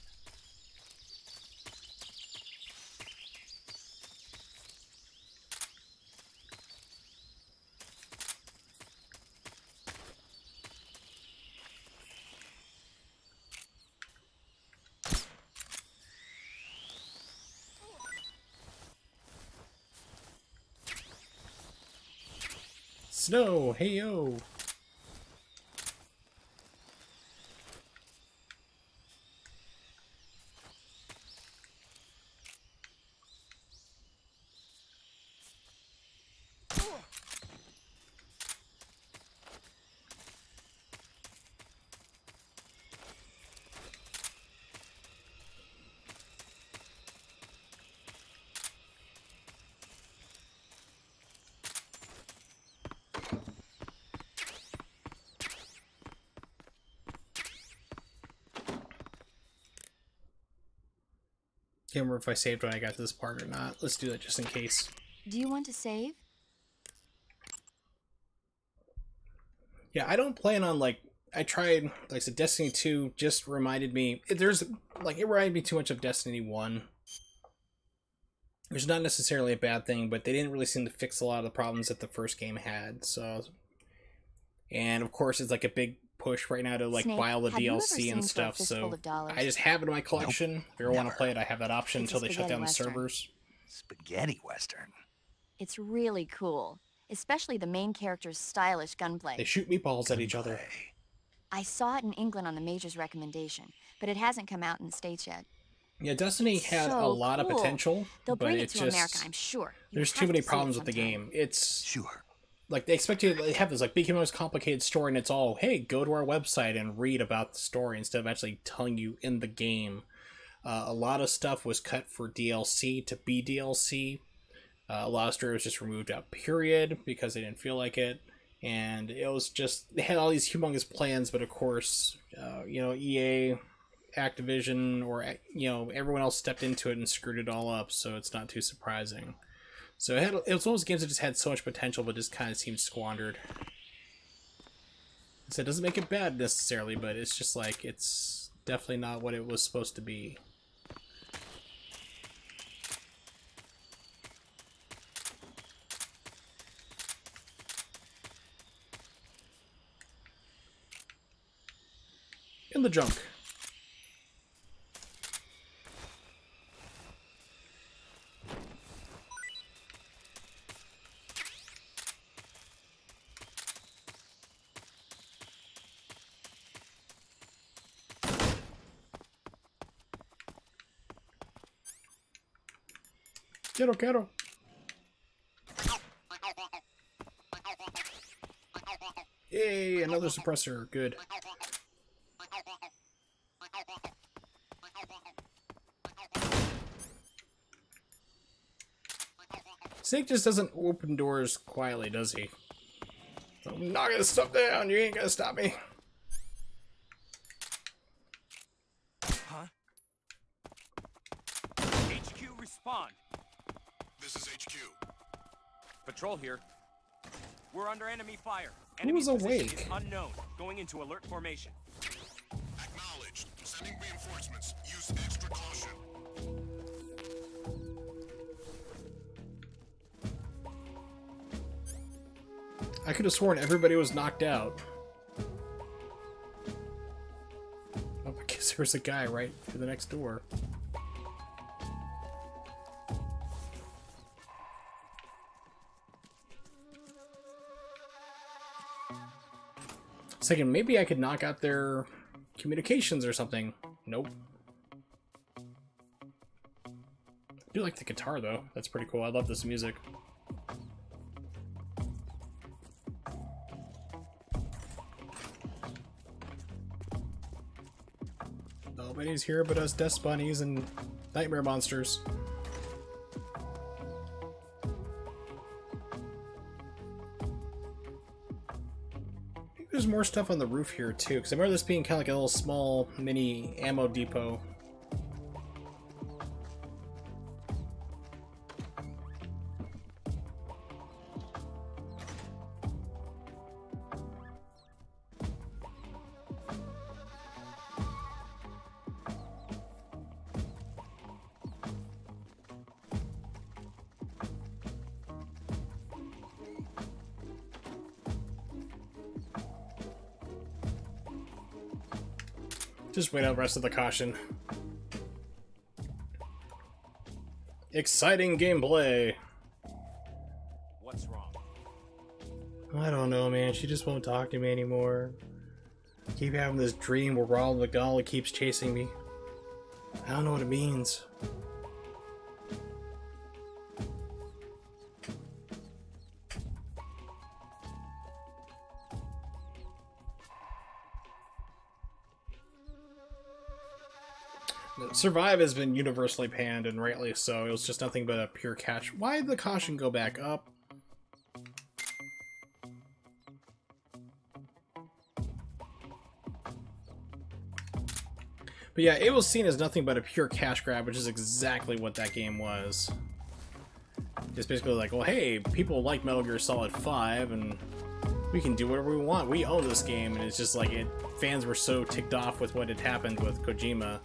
Snow, hey yo. Can't remember if I saved when I got to this part or not. Let's do that just in case. Do you want to save? Yeah, I don't plan on, like, I tried, like I said, Destiny 2 just reminded me, it reminded me too much of Destiny 1. Which is not necessarily a bad thing, but they didn't really seem to fix a lot of the problems that the first game had, so. And of course, it's like a big push right now to like Snake, buy all the have you ever DLC seen and For a stuff, Fistful so of Dollars? I just have it in my collection. If you ever want to never. play it, I have that option It's a until they shut spaghetti down the western. servers. Spaghetti Western. It's really cool, especially the main character's stylish gunplay. They shoot meatballs at each other. Play. I saw it in England on the Major's recommendation, but it hasn't come out in the States yet. Yeah, Destiny had a So lot of cool. potential, They'll but bring it's it to just America, I'm sure. You there's have too many to see it problems with the sometime. game. It's Sure. like they expect you to have this like big, most complicated story, and it's all, hey, go to our website and read about the story instead of actually telling you in the game. A lot of stuff was cut for DLC to be DLC. A lot of story was just removed out, period, because they didn't feel like it. And it was just, they had all these humongous plans, but of course, EA, Activision, or, everyone else stepped into it and screwed it all up, so it's not too surprising. So it was one of those games that just had so much potential, but just kind of seemed squandered. So it doesn't make it bad necessarily, but it's just like, it's definitely not what it was supposed to be. In the junk. Quiero. Yay, another suppressor. Good. Snake just doesn't open doors quietly, does he? I'm knocking this stuff down. You ain't gonna stop me. Huh? HQ, respond. This is HQ. Patrol here. We're under enemy fire. Who was Enemy's position awake? is unknown. Going into alert formation. Acknowledged. Sending reinforcements. Use extra caution. I could have sworn everybody was knocked out. Oh, I guess there's a guy right through the next door. Second, maybe I could knock out their communications or something. Nope. do like the guitar though. That's pretty cool. I love this music. Nobody's here but us Death Bunnies and Nightmare Monsters. There's more stuff on the roof here too, because I remember this being kind of like a little small mini ammo depot. Just wait out the rest of the caution. Exciting gameplay. What's wrong? I don't know, man. She just won't talk to me anymore. I keep having this dream where Ronald McDonald keeps chasing me. I don't know what it means. Survive has been universally panned, and rightly so. It was just nothing but a pure catch. Why did the caution go back up? But yeah, it was seen as nothing but a pure cash grab, which is exactly what that game was. It's basically like, well, hey, people like Metal Gear Solid 5, and we can do whatever we want. We own this game, and it's just like fans were so ticked off with what had happened with Kojima.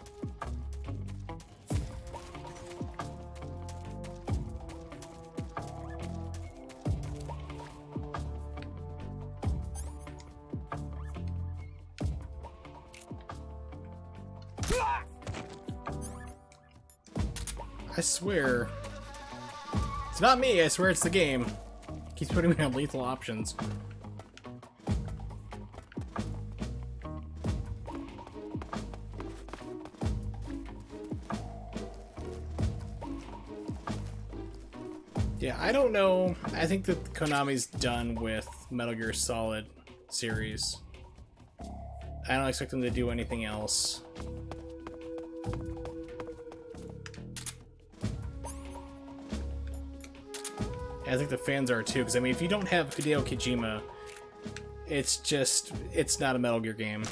I swear. It's not me, I swear it's the game. Keeps putting me on lethal options. Yeah, I don't know. I think that Konami's done with Metal Gear Solid series. I don't expect them to do anything else. I think the fans are too, because I mean, if you don't have Hideo Kojima, it's not a Metal Gear game.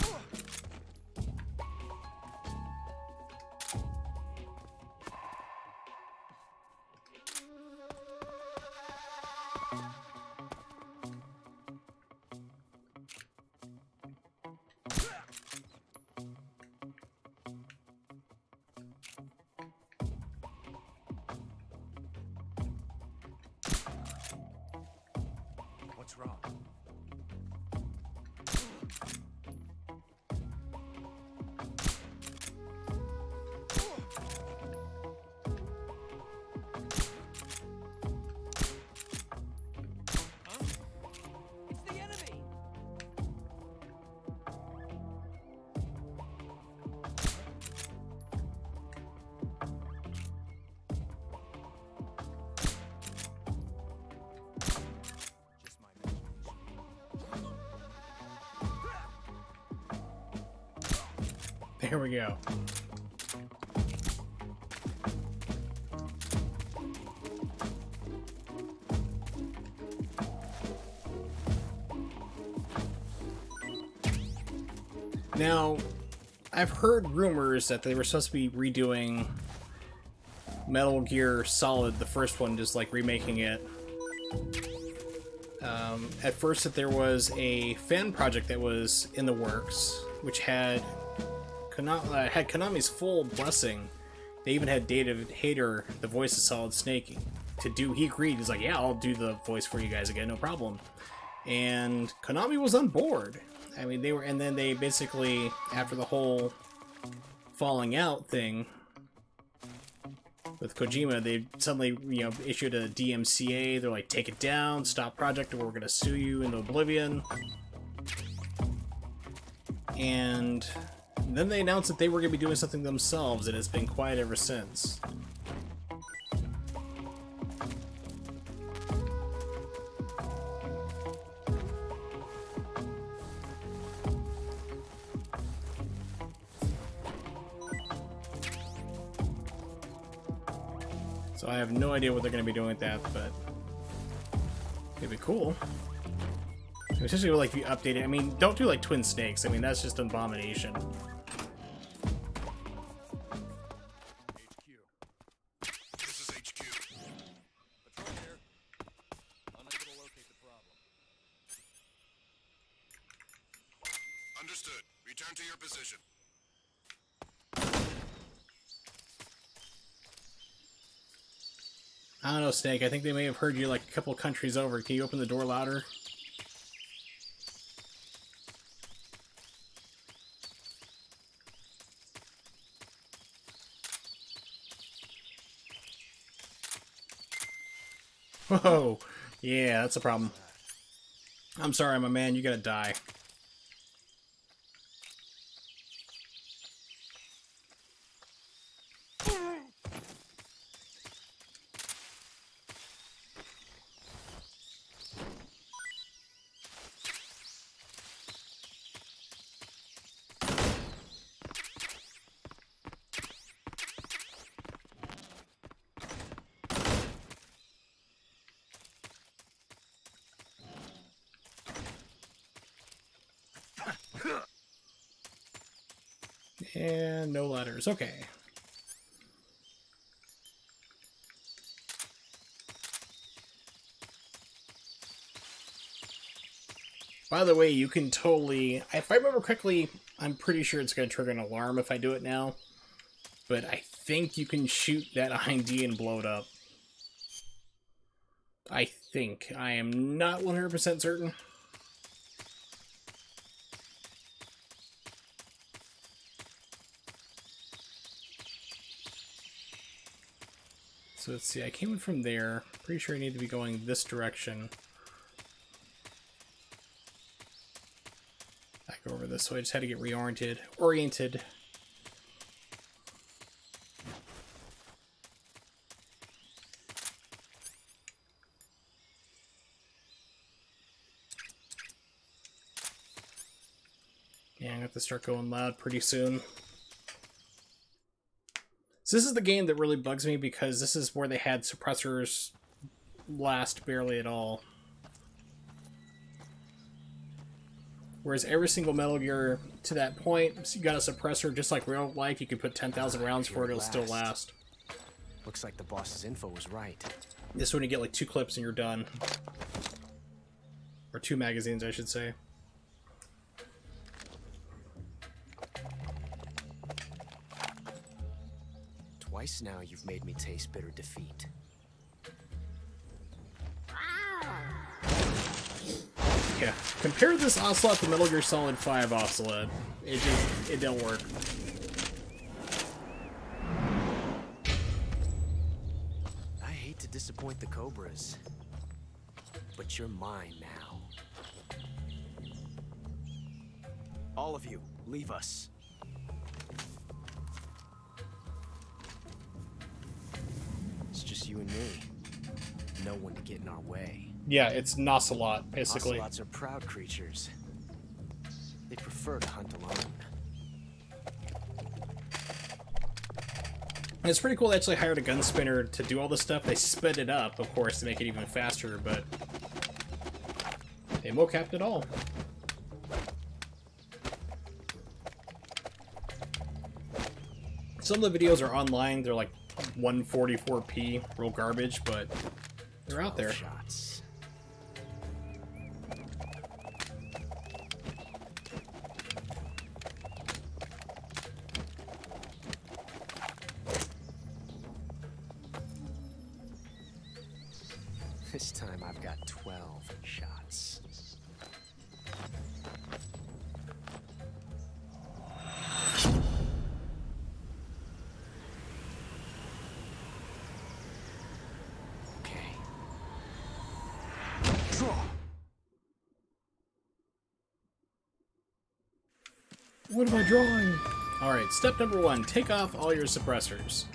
What's wrong? Huh? It's the enemy! Just my imagination. There we go. Now, I've heard rumors that they were supposed to be redoing Metal Gear Solid, the first one, just like remaking it. At first, that there was a fan project that was in the works, which had Konami's full blessing. They even had David Hayter, the voice of Solid Snake, to do. He agreed. He's like, "Yeah, I'll do the voice for you guys again, no problem." And Konami was on board. I mean, they were, and then they basically, after the whole falling out thing with Kojima, they suddenly, issued a DMCA. They're like, take it down, stop project, or we're gonna sue you into oblivion. And then they announced that they were gonna be doing something themselves, and it's been quiet ever since. So I have no idea what they're going to be doing with that, but it'd be cool. Especially like if you update it. I mean, don't do like twin snakes. I mean, that's just an abomination. This is HQ. Patrol here. Unable to locate the problem. Understood. Return to your position. I don't know, Snake. I think they may have heard you like a couple countries over. Can you open the door louder? Whoa. Yeah, that's a problem. I'm sorry, my man. You gotta die. And no ladders. Okay. By the way, you can totally... If I remember correctly, I'm pretty sure it's going to trigger an alarm if I do it now. But I think you can shoot that IND and blow it up. I think. I am not 100% certain. So let's see, I came in from there. Pretty sure I need to be going this direction. Back over this way. I just had to get oriented. Yeah, I have to start going loud pretty soon. So this is the game that really bugs me because this is where they had suppressors last barely at all. Whereas every single Metal Gear to that point, you got a suppressor just like real life. You can put 10,000 rounds for it, it'll still last. Looks like the boss's info was right. This one you get like 2 clips and you're done. Or 2 magazines, I should say. Twice now you've made me taste bitter defeat. Yeah, compare this Ocelot to Metal Gear Solid 5 Ocelot. It don't work. I hate to disappoint the Cobras, but you're mine now. All of you, leave us. It's just you and me. No one to get in our way. Yeah, it's Nocelot, basically. Ocelots are proud creatures. They prefer to hunt alone. And it's pretty cool they actually hired a gunspinner to do all this stuff. They sped it up, of course, to make it even faster, but they mocapped it all. Some of the videos are online. They're like 144p, real garbage, but they're out there. Shots. This time I've got 12 shots. Okay. Draw. What am I drawing? Alright, step number 1, take off all your suppressors.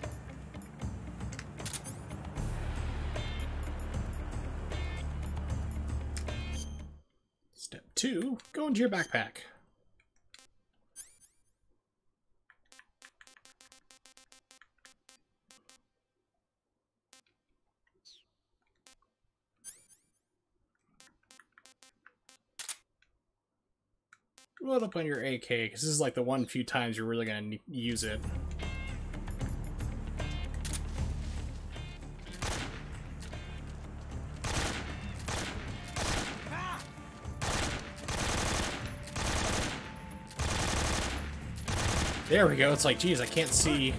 Step 2, go into your backpack. load up on your AK, because this is like the one few times you're really gonna use it. There we go. It's like, geez, I can't see.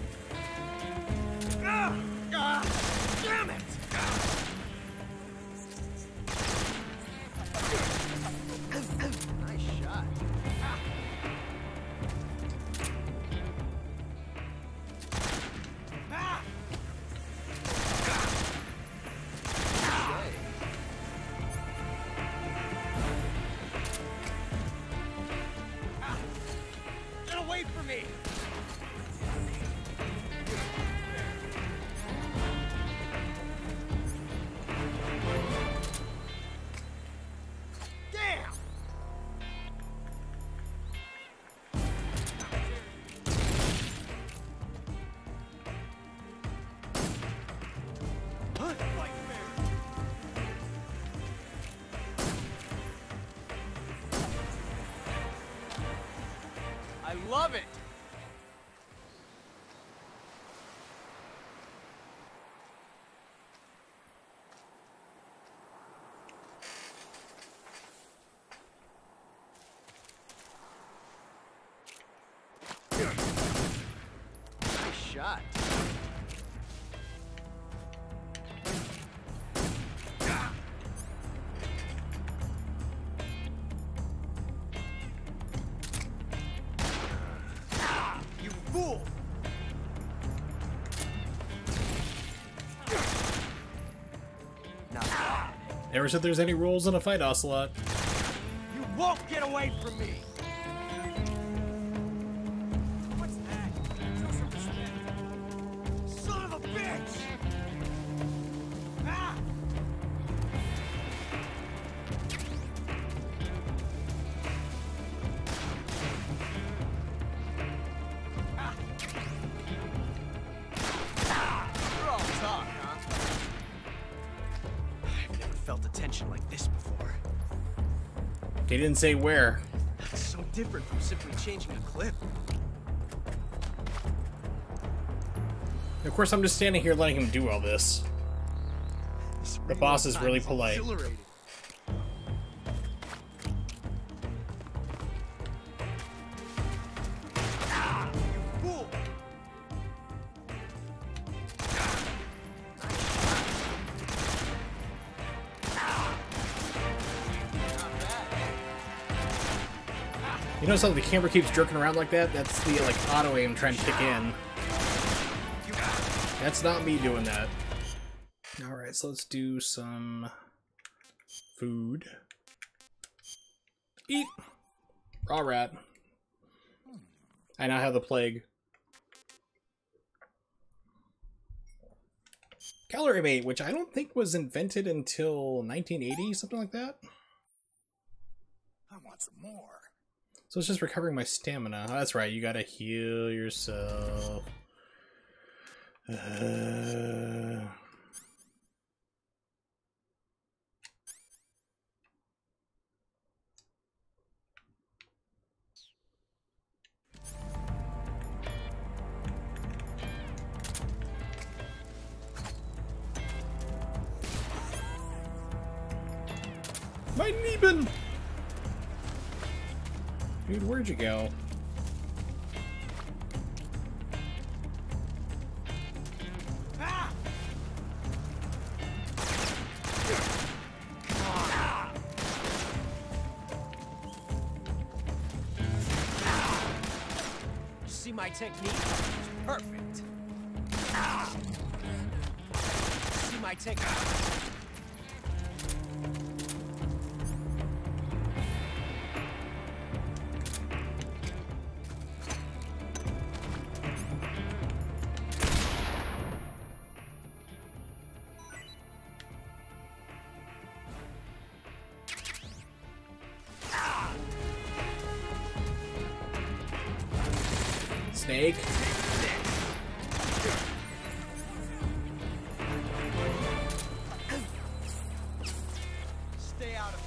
Damn it! Nice shot. Get away from me! Damn! I love it! Nice shot. You fool! Not bad. Never said there's any rules in a fight, Ocelot. You won't get away from me! What's that? Show some respect. Son of a bitch! Ah! You're all talk, huh? I've never felt a tension like this before. He didn't say where. It's so different from simply changing a clip. Of course, I'm just standing here letting him do all this. This The boss radio is really time polite. exhilarating. Ah, you fool! Not bad. You notice how the camera keeps jerking around like that? That's the like auto aim trying to kick in. That's not me doing that. Alright, so let's do some food. Eat! Raw rat. I now have the plague. Calorie mate, which I don't think was invented until 1980, something like that. I want some more. So it's just recovering my stamina. Oh, that's right, you gotta heal yourself. My Neben! Dude, where'd you go? Ah! See my technique? It's perfect. See my technique? Snake? Stay out of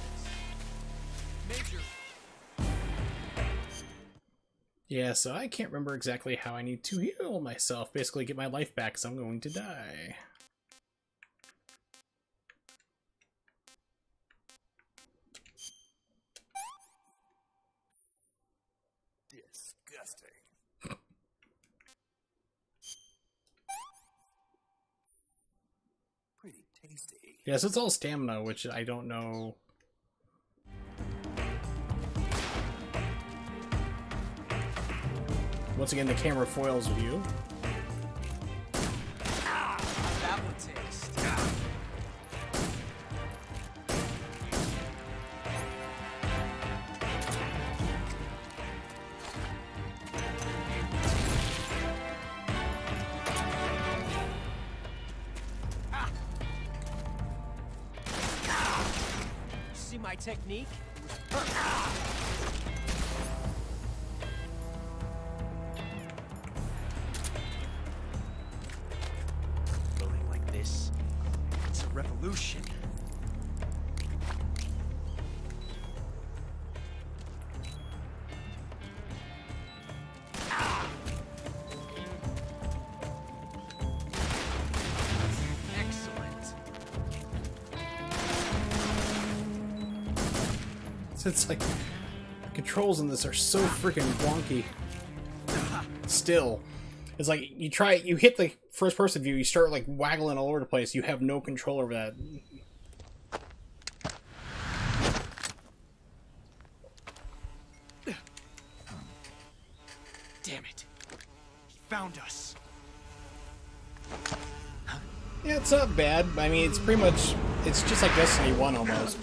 this. Major. Yeah, so I can't remember exactly how I need to heal myself. Basically get my life back because I'm going to die. Disgusting. Pretty tasty. Yeah, so it's all stamina, which I don't know. Once again, the camera foils view. That one tastes. See my technique? Floating like this, it's a revolution. Excellent. So it's like controls in this are so freaking wonky. Still, it's like you hit the first person view, you start like waggling all over the place. You have no control over that. Damn it. He found us. Yeah, it's not bad. I mean, it's pretty much, it's just like Destiny 1 almost.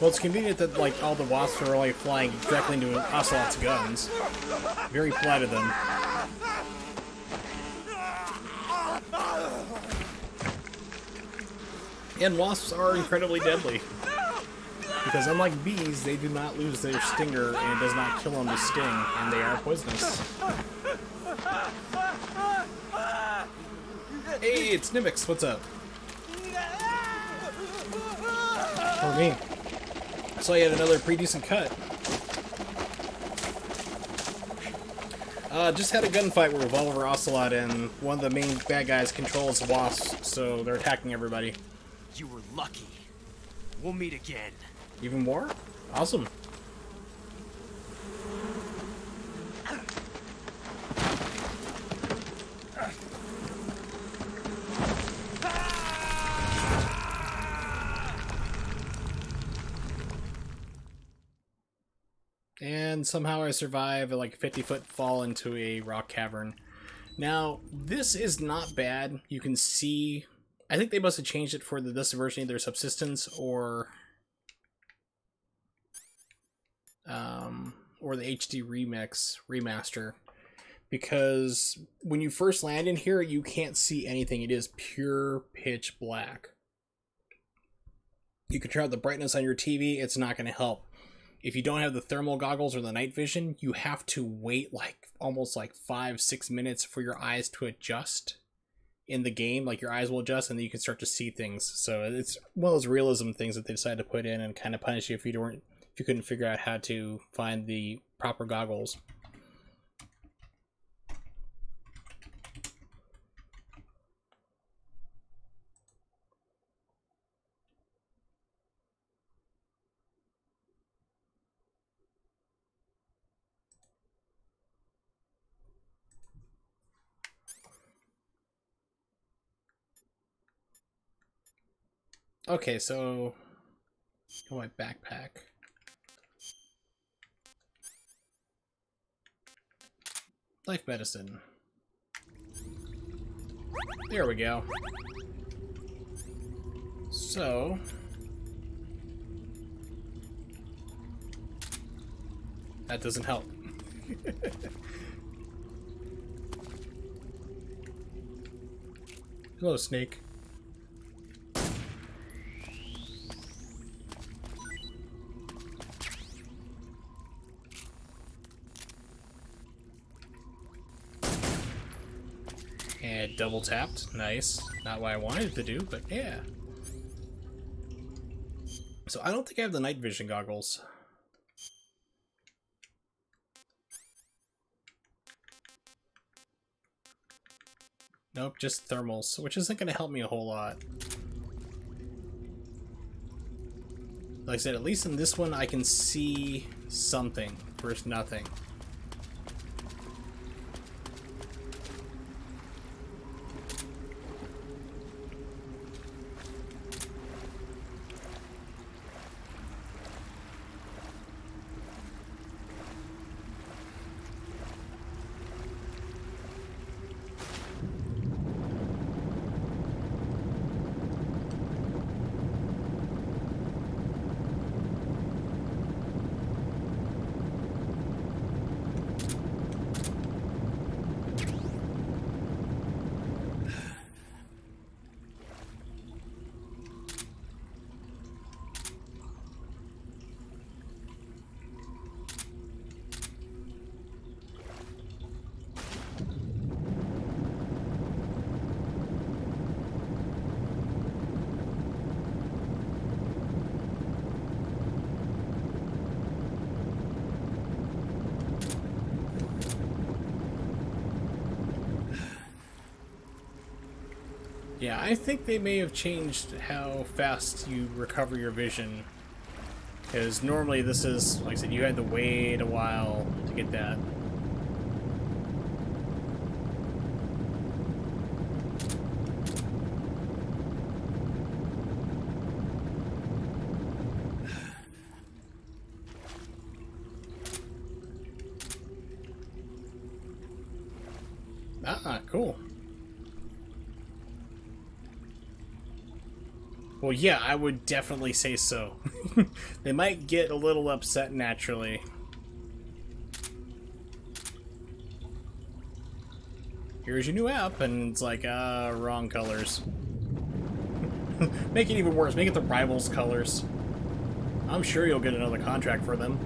Well, it's convenient that like all the wasps are like flying directly into Ocelot's guns. Very polite of them. And wasps are incredibly deadly. Because unlike bees, they do not lose their stinger and it does not kill them to sting, and they are poisonous. Hey, it's Nimix, what's up? Or me. I saw you had another pretty decent cut. Just had a gunfight with Revolver Ocelot, and one of the main bad guys controls wasps, so they're attacking everybody. You were lucky. We'll meet again. Even more? Awesome. And somehow I survive a like 50-foot fall into a rock cavern. Now, this is not bad. You can see, I think they must have changed it for this version, either Subsistence or the HD remaster, because when you first land in here, you can't see anything. It is pure pitch black. You can turn out the brightness on your TV, it's not going to help. If you don't have the thermal goggles or the night vision, you have to wait like almost like 5-6 minutes for your eyes to adjust in the game. Like your eyes will adjust and then you can start to see things. So it's one of those realism things that they decided to put in and kind of punish you if you couldn't figure out how to find the proper goggles. Okay, so oh, my backpack. Life medicine. There we go. So that doesn't help. Hello, Snake. And double tapped. Nice. Not what I wanted to do, but yeah. So I don't think I have the night vision goggles. Nope, just thermals, which isn't going to help me a whole lot. Like I said, at least in this one I can see something versus nothing. Yeah, I think they may have changed how fast you recover your vision. Because normally this is, like I said, you had to wait a while to get that. Ah, cool. Well, yeah, I would definitely say so. They might get a little upset naturally. Here's your new app, and it's like, wrong colors. Make it even worse, make it the Rivals colors. I'm sure you'll get another contract for them.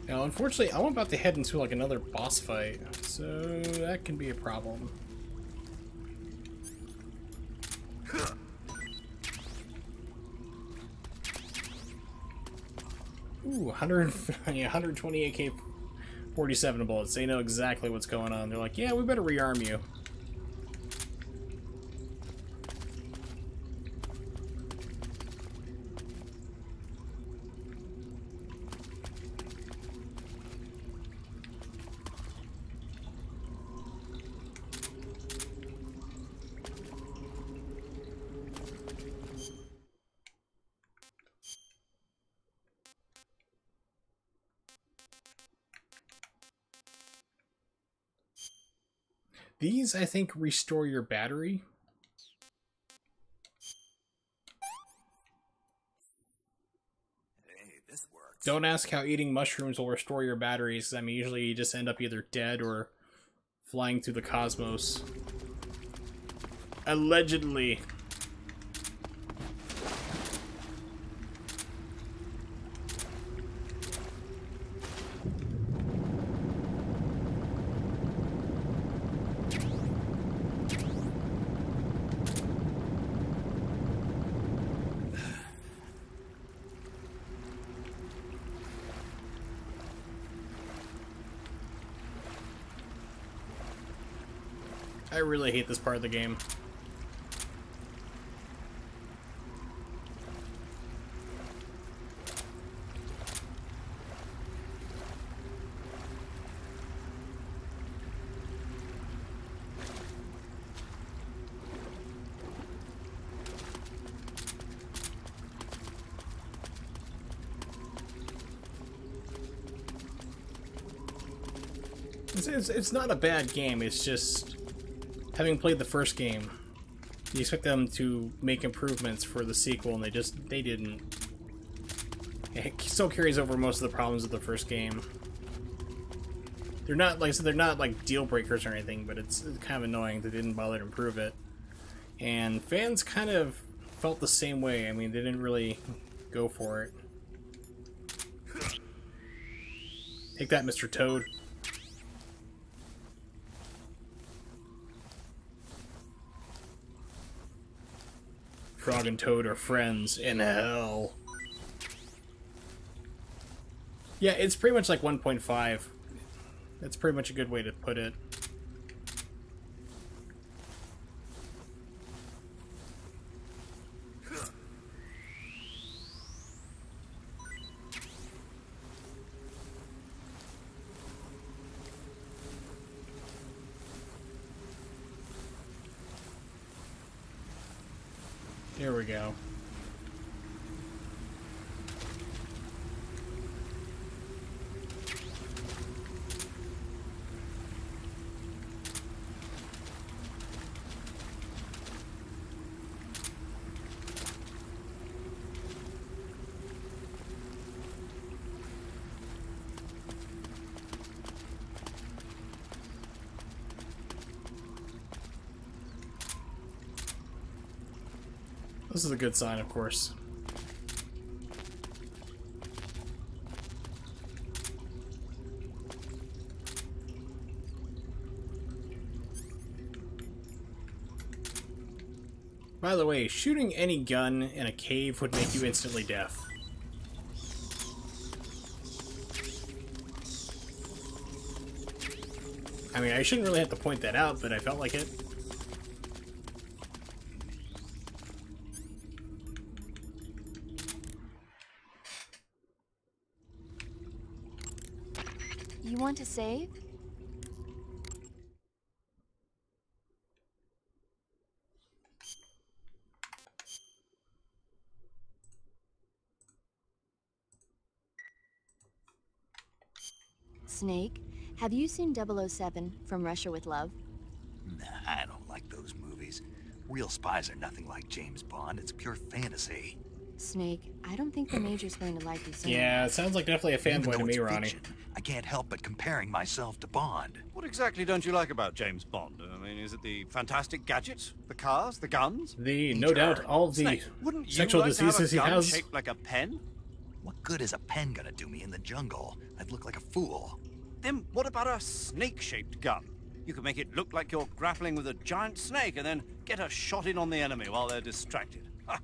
Now, unfortunately, I'm about to head into like another boss fight, so that can be a problem. Ooh, 120 AK-47 bullets. They know exactly what's going on. They're like, yeah, we better rearm you. These, I think, restore your battery. Hey, this works. Don't ask how eating mushrooms will restore your batteries. I mean, usually you just end up either dead or flying through the cosmos. Allegedly. I really hate this part of the game. It's not a bad game, it's just, having played the first game, You expect them to make improvements for the sequel, and they didn't. It still carries over most of the problems of the first game. They're not, like I said, they're not like deal breakers or anything, but it's kind of annoying they didn't bother to improve it. And fans kind of felt the same way. I mean, they didn't really go for it. Take that, Mr. Toad. Frog and Toad are friends in hell. Yeah, it's pretty much like 1.5. That's pretty much a good way to put it. There we go. This is a good sign, of course. By the way, shooting any gun in a cave would make you instantly deaf. I mean, I shouldn't really have to point that out, but I felt like it. You want to save? Snake, have you seen 007 From Russia with Love? Nah, I don't like those movies. Real spies are nothing like James Bond. It's pure fantasy. Snake, I don't think the Major's going to like you so Yeah, it sounds like definitely a Even fanboy though to me, it's Ronnie. fiction, I can't help but comparing myself to Bond. What exactly don't you like about James Bond? I mean, is it the fantastic gadgets, the cars, the guns? No doubt, all of the Snake, wouldn't you sexual like to have a diseases he gun has. shaped like a pen? What good is a pen gonna do me in the jungle? I'd look like a fool. Then what about a snake-shaped gun? You could make it look like you're grappling with a giant snake and then get a shot in on the enemy while they're distracted. Ha!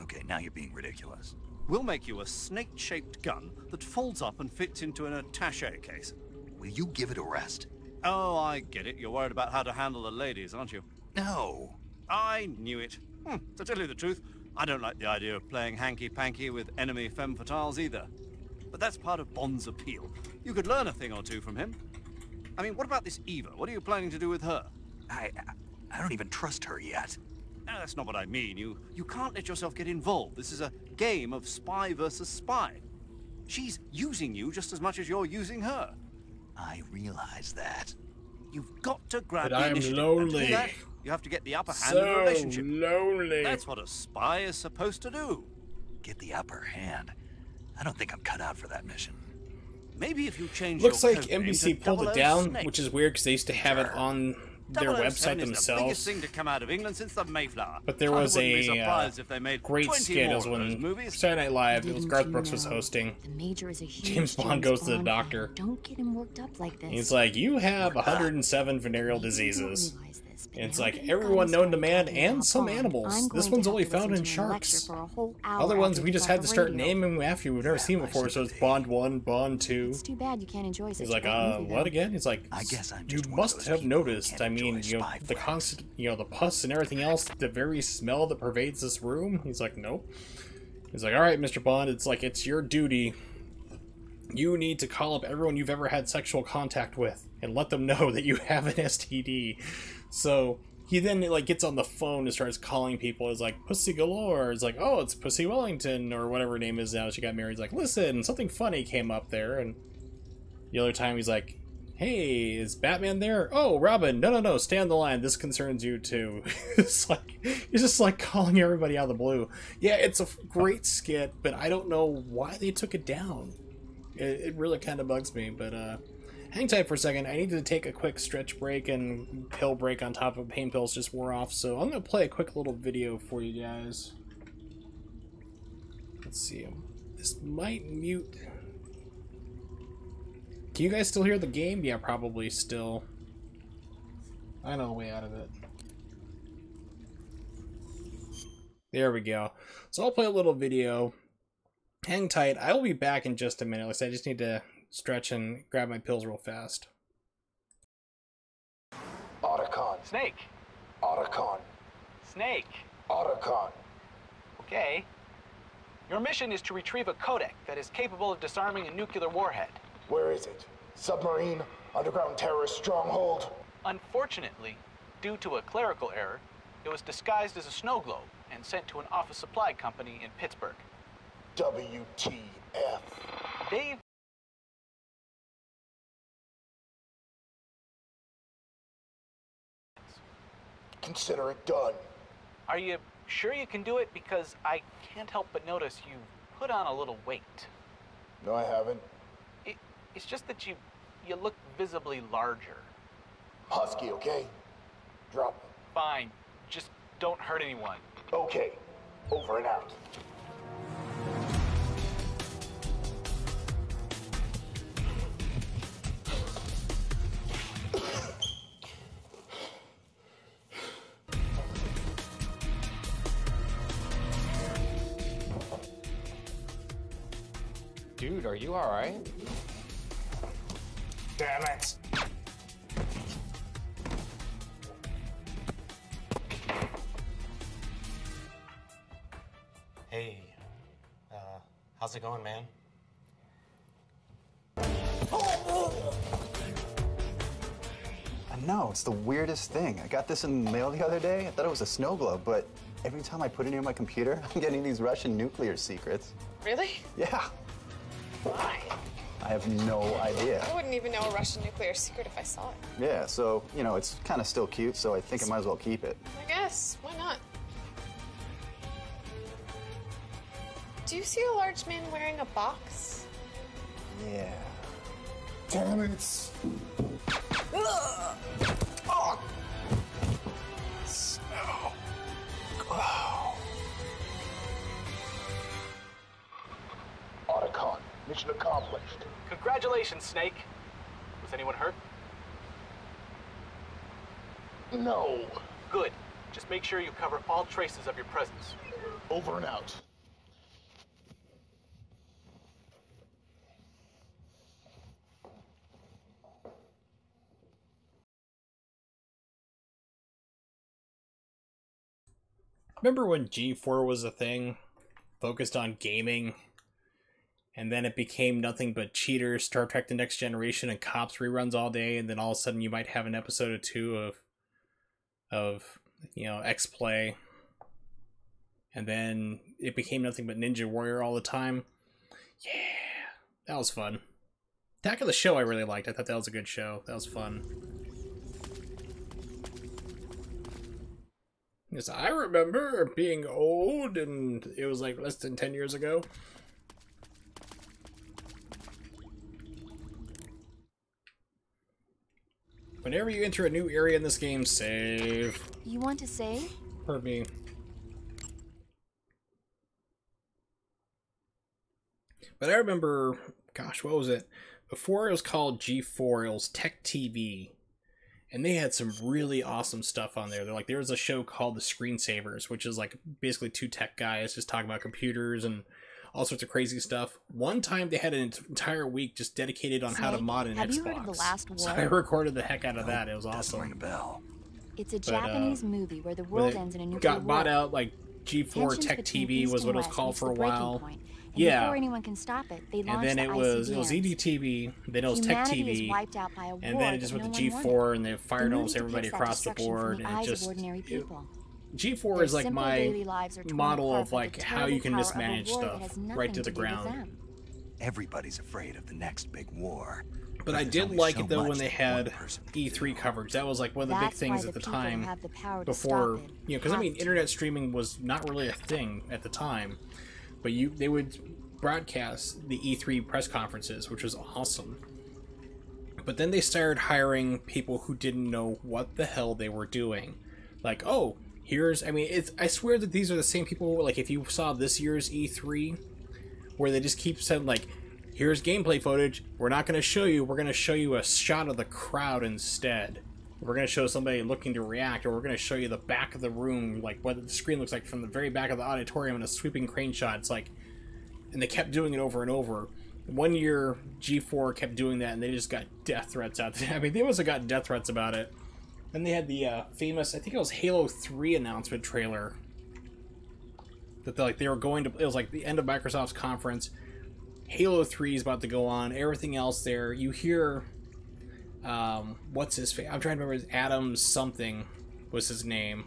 Okay, now you're being ridiculous. We'll make you a snake-shaped gun that folds up and fits into an attaché case. Will you give it a rest? Oh, I get it. You're worried about how to handle the ladies, aren't you? No. I knew it. To tell you the truth, I don't like the idea of playing hanky-panky with enemy femme fatales either. But that's part of Bond's appeal. You could learn a thing or two from him. I mean, what about this Eva? What are you planning to do with her? I don't even trust her yet. No, that's not what I mean. You can't let yourself get involved. This is a game of spy versus spy. She's using you just as much as you're using her. I realize that. You've got to grab But the I'm initiative. And to do lonely. that, you have to get the upper hand in a So relationship. lonely. That's what a spy is supposed to do. Get the upper hand. I don't think I'm cut out for that mission. Maybe if you change Looks your like code name NBC to pulled it 00 down, Snake. which is weird because they used to have it on their 007 website is the biggest themselves. thing to come out of England since the Mayflower. But there I was wouldn't be a surprised if they made great 20 scandals more of those when movies. Saturday Night Live, it was Didn't Garth you Brooks was know hosting. The Major is a huge James Bond goes to the Bond doctor. fan. Don't get him worked up like this. He's like, you have 107 venereal Maybe you don't diseases. realize this, but And it's now like that you've everyone gotten known to started man talking and about some Bond, animals. I'm This going one's to only have to found listen in to a lecture sharks. for a whole hour Other ones after we it's just on had to the start radio. naming them after we've never seen my before. So it's sympathy. Bond 1, Bond 2. It's too bad you can't enjoy such He's a like, great movie, what though. again? He's like, I guess I'm you just one of must those have people who noticed. can't I mean, enjoy you know, spy the flicks. constant, you know, the pus and everything else, the very smell that pervades this room. He's like, nope. He's like, all right, Mr. Bond, it's like, it's your duty. You need to call up everyone you've ever had sexual contact with and let them know that you have an STD. So he then like gets on the phone and starts calling people. It's like Pussy Galore. It's like, oh, it's Pussy Wellington or whatever her name is now. She got married. He's like, listen, something funny came up there. And the other time he's like, Hey, is Batman there? Oh, Robin, no, stay on the line. This concerns you too. It's like he's just like calling everybody out of the blue. Yeah, it's a great skit, but I don't know why they took it down. It really kind of bugs me, but hang tight for a second. I need to take a quick stretch break and pill break on top of pain pills just wore off, so I'm going to play a quick little video for you guys. Let's see. This might mute. Can you guys still hear the game? Yeah, probably still. I know a way out of it. There we go. So I'll play a little video. Hang tight. I will be back in just a minute. Like I said, I just need to stretch and grab my pills real fast. Otacon. Snake. Otacon. Snake. Otacon. Okay. Your mission is to retrieve a codec that is capable of disarming a nuclear warhead. Where is it? Submarine? Underground terrorist stronghold? Unfortunately, due to a clerical error, it was disguised as a snow globe and sent to an office supply company in Pittsburgh. WTF. Dave. Consider it done. Are you sure you can do it? Because I can't help but notice you put on a little weight. No, I haven't. It's just that you look visibly larger. Husky, okay? Drop it. Fine. Just don't hurt anyone. Okay. Over and out. Dude, are you alright? Damn it. Hey, how's it going, man? I know, it's the weirdest thing. I got this in the mail the other day. I thought it was a snow globe, but every time I put it near my computer, I'm getting these Russian nuclear secrets. Really? Yeah. Why? I have no idea. I wouldn't even know a Russian nuclear secret if I saw it. Yeah, so, you know, it's kind of still cute, so I think I might as well keep it. I guess. Why not? Do you see a large man wearing a box? Yeah. Damn it. Oh. Snow. Oh. Otacon. Mission accomplished. Congratulations, Snake. Was anyone hurt? No. Good. Just make sure you cover all traces of your presence. Over and out. Remember when G4 was a thing? Focused on gaming? And then it became nothing but cheaters, Star Trek The Next Generation, and cops reruns all day, and then all of a sudden you might have an episode or two of you know, X-Play. And then it became nothing but Ninja Warrior all the time. Yeah, that was fun. Attack of the Show I really liked. I thought that was a good show. That was fun. Yes, I remember being old, and it was like less than 10 years ago. Whenever you enter a new area in this game, save. You want to save? Heard me. But I remember, gosh, what was it? Before it was called G4, it was Tech TV. And they had some really awesome stuff on there. There was a show called The Screensavers, which is like basically two tech guys just talking about computers and all sorts of crazy stuff. One time they had an entire week just dedicated on how to mod an Xbox. Have you heard of The Last War? So I recorded the heck out of that. It was awesome. Ring a bell. It's a Japanese movie where the world ends in a nuclear war. Got bought out, like G4 Tech TV was what it was called for a while. Yeah. Before anyone can stop it, they launched and then it was EDTV, then it was Tech TV, and then it just went to G4, and they fired almost everybody across the board, and it just G4 is like my model of like how you can mismanage stuff right to the ground. Everybody's afraid of the next big war. But I there's did only like so it though when much they that one had person can E3 coverage. That was like one of the big That's why things the at the people time have the power to before, stop it. you know, because I Have mean, to. internet streaming was not really a thing at the time, but they would broadcast the E3 press conferences, which was awesome. But then they started hiring people who didn't know what the hell they were doing. Like, oh, I swear that these are the same people, like, if you saw this year's E3, where they just keep saying, like, here's gameplay footage, we're not going to show you, we're going to show you a shot of the crowd instead. We're going to show somebody looking to react, or we're going to show you the back of the room, like, what the screen looks like from the very back of the auditorium in a sweeping crane shot. It's like, and they kept doing it over and over. One year, G4 kept doing that, and they just got death threats out there. I mean, they must have got death threats about it. Then they had the famous, I think it was Halo 3 announcement trailer. That they were going to, it was like the end of Microsoft's conference. Halo 3 is about to go on. Everything else there, you hear, what's his face? I'm trying to remember, Adam something was his name.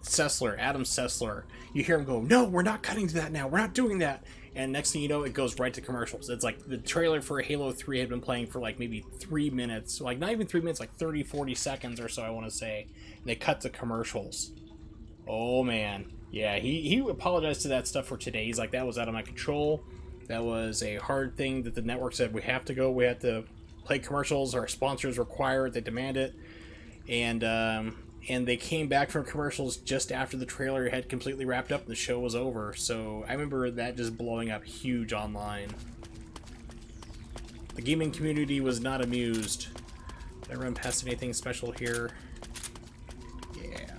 Sessler, Adam Sessler. You hear him go, no, we're not cutting to that now. We're not doing that. And next thing you know, it goes right to commercials. It's like the trailer for Halo 3 had been playing for like maybe 3 minutes. Like not even 3 minutes, like 30, 40 seconds or so, I want to say. And they cut to commercials. Oh, man. Yeah, he apologized to that stuff for today. He's like, that was out of my control. That was a hard thing that the network said, we have to go. We have to play commercials. Our sponsors require it. They demand it. And they came back from commercials just after the trailer had completely wrapped up and the show was over. So I remember that just blowing up huge online. The gaming community was not amused. Did I run past anything special here? Yeah.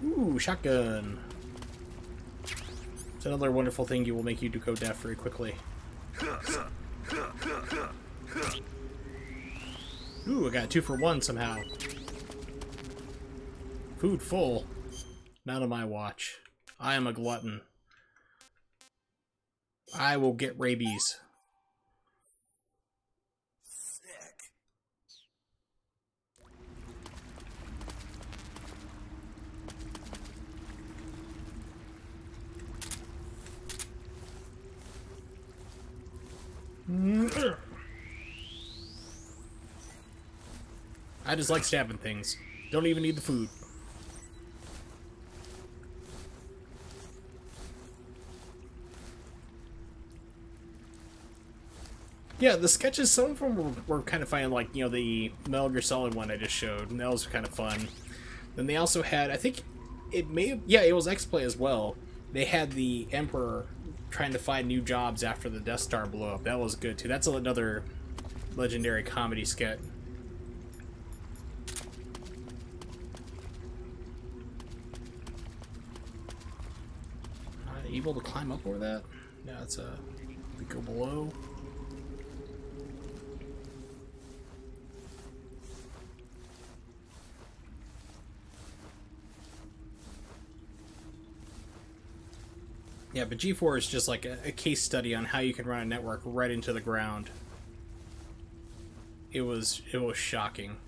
Ooh, shotgun. It's another wonderful thing you will make you to go deaf very quickly. Ooh, I got 2 for 1 somehow. Food full. Not on my watch. I am a glutton. I will get rabies. I just like stabbing things. Don't even need the food. Yeah, the sketches, some of them were kind of funny, like, you know, the Metal Gear Solid one I just showed, and that was kind of fun. Then they also had, I think, it may have, yeah, it was X-Play as well. They had the Emperor trying to find new jobs after the Death Star blew up. That was good, too. That's another legendary comedy sketch. Able to climb up over that? Yeah, it's we go below. Yeah, but G4 is just like a case study on how you can run a network right into the ground. It was shocking.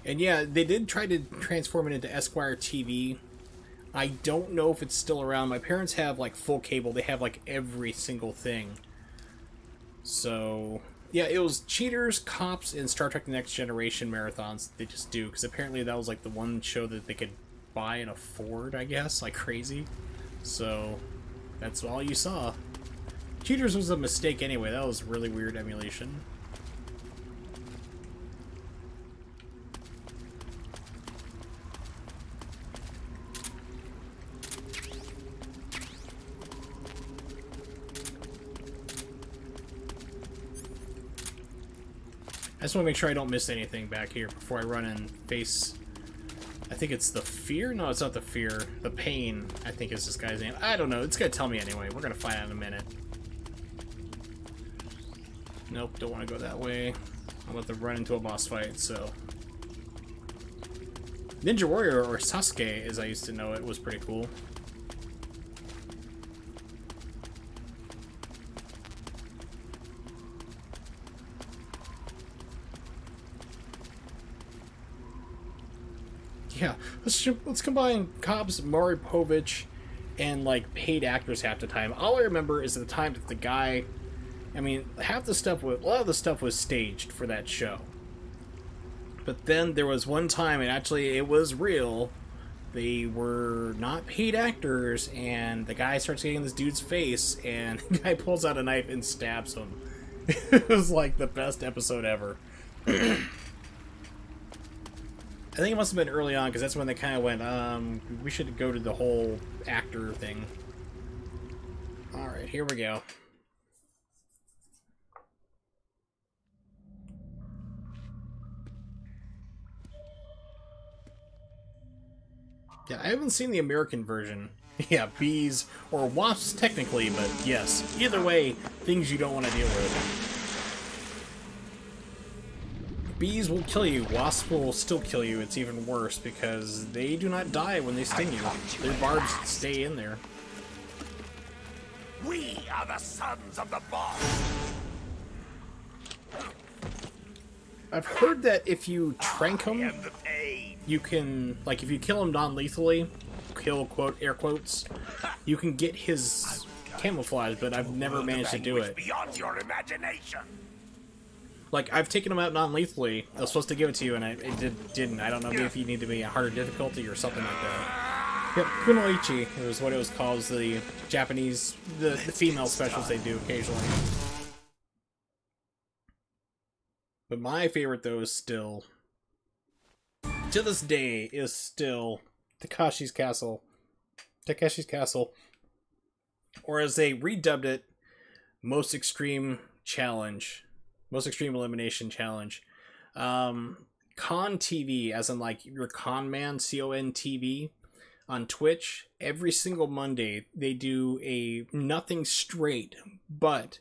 And yeah, they did try to transform it into Esquire TV. I don't know if it's still around. My parents have like full cable. They have like every single thing. So yeah, it was Cheaters, Cops, and Star Trek: The Next Generation marathons they just do, because apparently that was like the one show that they could buy and afford, I guess, like crazy. So that's all you saw. Cheaters was a mistake anyway. That was really weird emulation. I just want to make sure I don't miss anything back here before I run and face... I think it's the Fear? No, it's not the Fear. The Pain, I think is this guy's name. I don't know. It's going to tell me anyway. We're going to find out in a minute. Nope, don't want to go that way. I'm about to run into a boss fight, so... Ninja Warrior, or Sasuke, as I used to know it, was pretty cool. Yeah, let's combine Cobbs, Maury Povich, and like paid actors half the time. All I remember is the time that the guy, I mean, a lot of the stuff was staged for that show. But then there was one time, and actually it was real. They were not paid actors, and the guy starts getting this dude's face, and the guy pulls out a knife and stabs him. It was like the best episode ever. I think it must have been early on, because that's when they kind of went, we should go to the whole actor thing. Alright, here we go. Yeah, I haven't seen the American version. Yeah, bees, or wasps technically, but yes. Either way, things you don't want to deal with. Bees will kill you, wasps will still kill you. It's even worse because they do not die when they sting you. Their barbs stay in there. We are the sons of the boss. I've heard that if you trank them, you can, like, if you kill him non-lethally, kill quote air quotes, you can get his camouflage, but I've never managed to do it. Beyond your imagination. Like, I've taken him out non-lethally. I was supposed to give it to you, and it didn't. I don't know if you need to be a harder difficulty or something like that. Yep, Kunoichi is what it was called. It was the Japanese, the female specials they do occasionally. But my favorite, though, is still, to this day, is still Takeshi's Castle. Takeshi's Castle. Or as they redubbed it, Most Extreme Challenge. Most Extreme Elimination Challenge. Con TV, as in like your Con Man, C-O-N TV, on Twitch, every single Monday they do a nothing straight but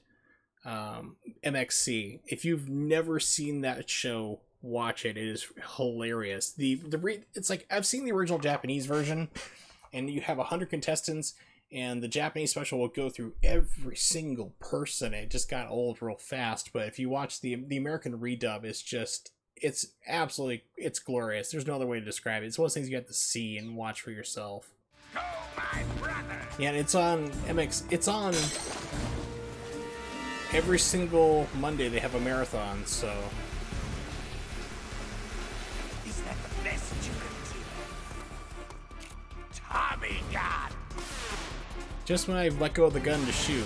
MXC. If you've never seen that show, watch it. It is hilarious. It's like, I've seen the original Japanese version, and you have 100 contestants, and the Japanese special will go through every single person. It just got old real fast, but if you watch the American redub, it's absolutely, it's glorious. There's no other way to describe it. It's one of those things you have to see and watch for yourself. Go, my brother. Yeah, and it's on MX. It's on every single Monday. They have a marathon, so. Is that the best you can do? Tommy gun. Just when I let go of the gun to shoot.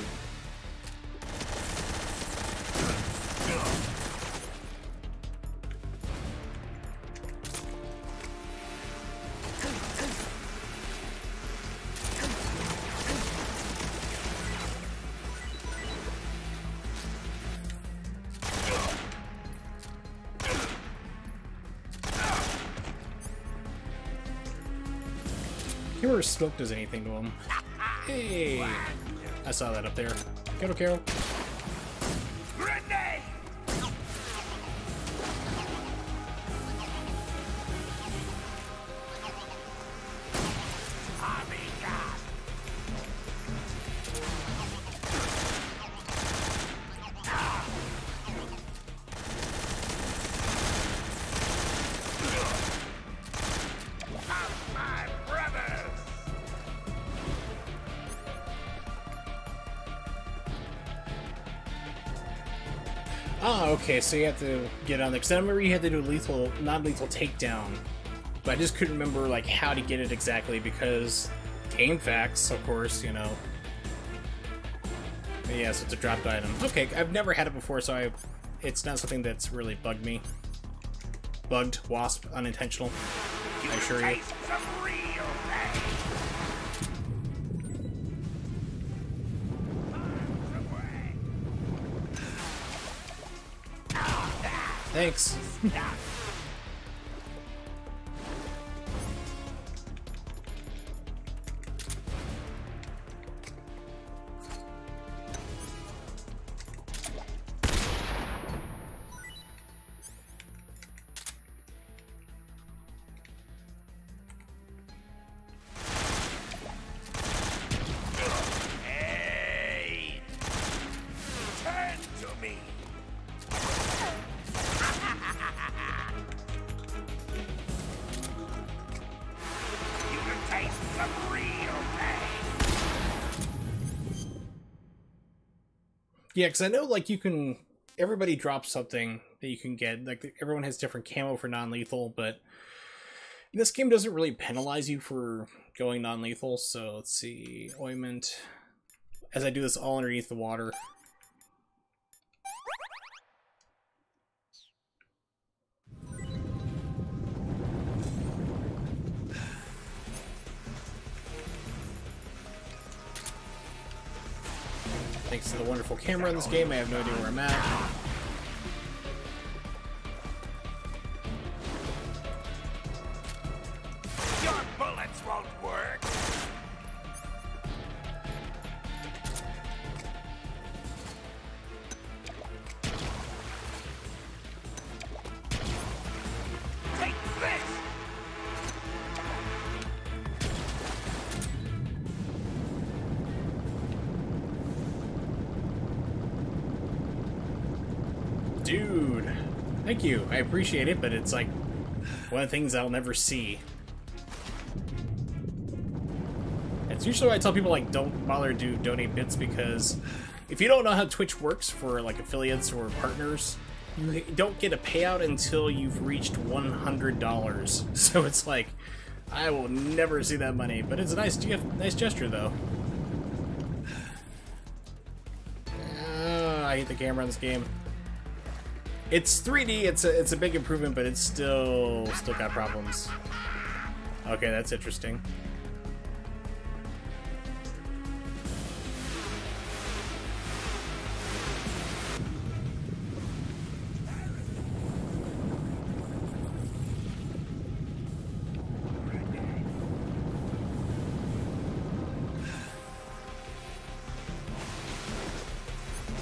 He never smoke does anything to him. Hey! I saw that up there. Go, Carol. Grenade! Tommy gun. My brothers. Oh, okay, so you have to get on there. Because I remember you had to do non-lethal takedown. But I just couldn't remember, like, how to get it exactly, because game facts, of course, you know. But yeah, so it's a dropped item. Okay, I've never had it before, so it's not something that's really bugged me. Bugged, wasp, unintentional, I assure you. Taste some real pain. Thanks. Hey! Turn to me. Yeah, because I know, like, you can... Everybody drops something that you can get. Like, everyone has different camo for non-lethal, but this game doesn't really penalize you for going non-lethal, so let's see. Ointment. As I do this all underneath the water. Thanks to the wonderful camera in this game, I have no idea where I'm at. Your bullets won't work. Take this. Dude, thank you. I appreciate it, but it's like one of the things I'll never see. It's usually why I tell people, like, don't bother to donate bits, because if you don't know how Twitch works for, like, affiliates or partners, you don't get a payout until you've reached $100. So it's like, I will never see that money, but it's a nice gesture, though. I hate the camera in this game. It's 3D, it's a big improvement, but it's still got problems. Okay, that's interesting.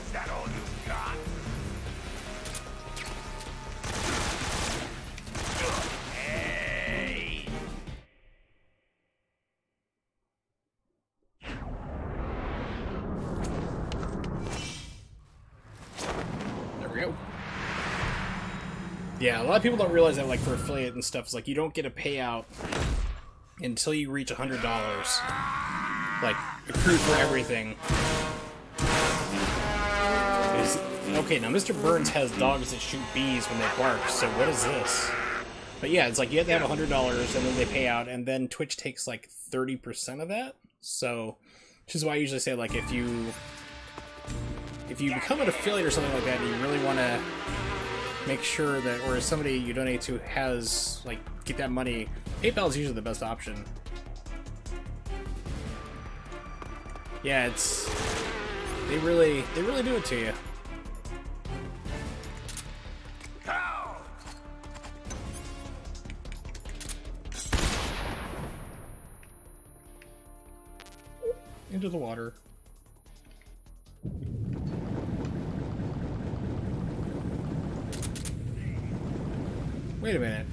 Is that all you've got? Hey! There we go. Yeah, a lot of people don't realize that, like, for affiliate and stuff, it's like you don't get a payout until you reach $100. Like, accrued for everything. Okay, now Mr. Burns has dogs that shoot bees when they bark, so what is this? But yeah, it's like you have to have $100 and then they pay out, and then Twitch takes like 30% of that. So, which is why I usually say, like, if you become an affiliate or something like that, and you really want to make sure that, or somebody you donate to has, like, get that money, PayPal is usually the best option. Yeah, it's, they really do it to you. Into the water. Wait a minute.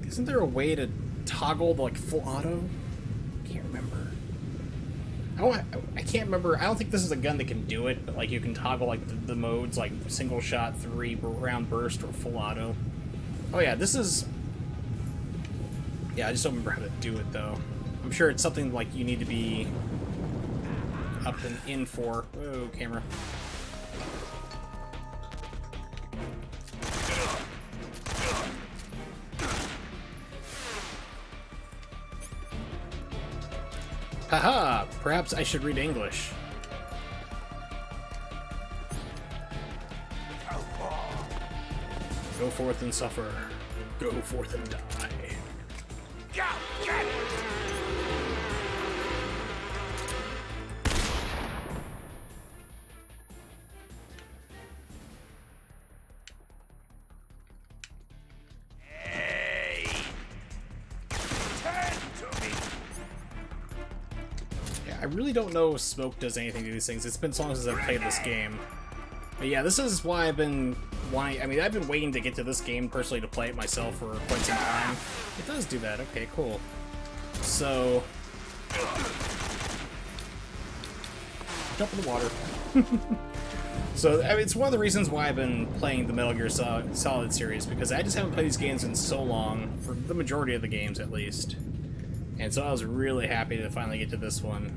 Isn't there a way to toggle the, like, full auto? Can't remember. I can't remember. I don't think this is a gun that can do it, but, like, you can toggle, like, the modes, like single shot, 3-round burst, or full auto. Oh yeah, this is... Yeah, I just don't remember how to do it, though. I'm sure it's something, like, you need to be up and in for. Whoa, camera. Haha! Perhaps I should read English. Go forth and suffer. Go forth and die. Go, get it! Hey! Turn to me! Yeah, I really don't know if smoke does anything to these things. It's been so long since I've played this game. But yeah, this is why I've been wanting... I mean, I've been waiting to get to this game personally to play it myself for quite some time. It does do that. Okay, cool. So... Jump in the water. So, I mean, it's one of the reasons why I've been playing the Metal Gear Solid series, because I just haven't played these games in so long, for the majority of the games at least. And so I was really happy to finally get to this one.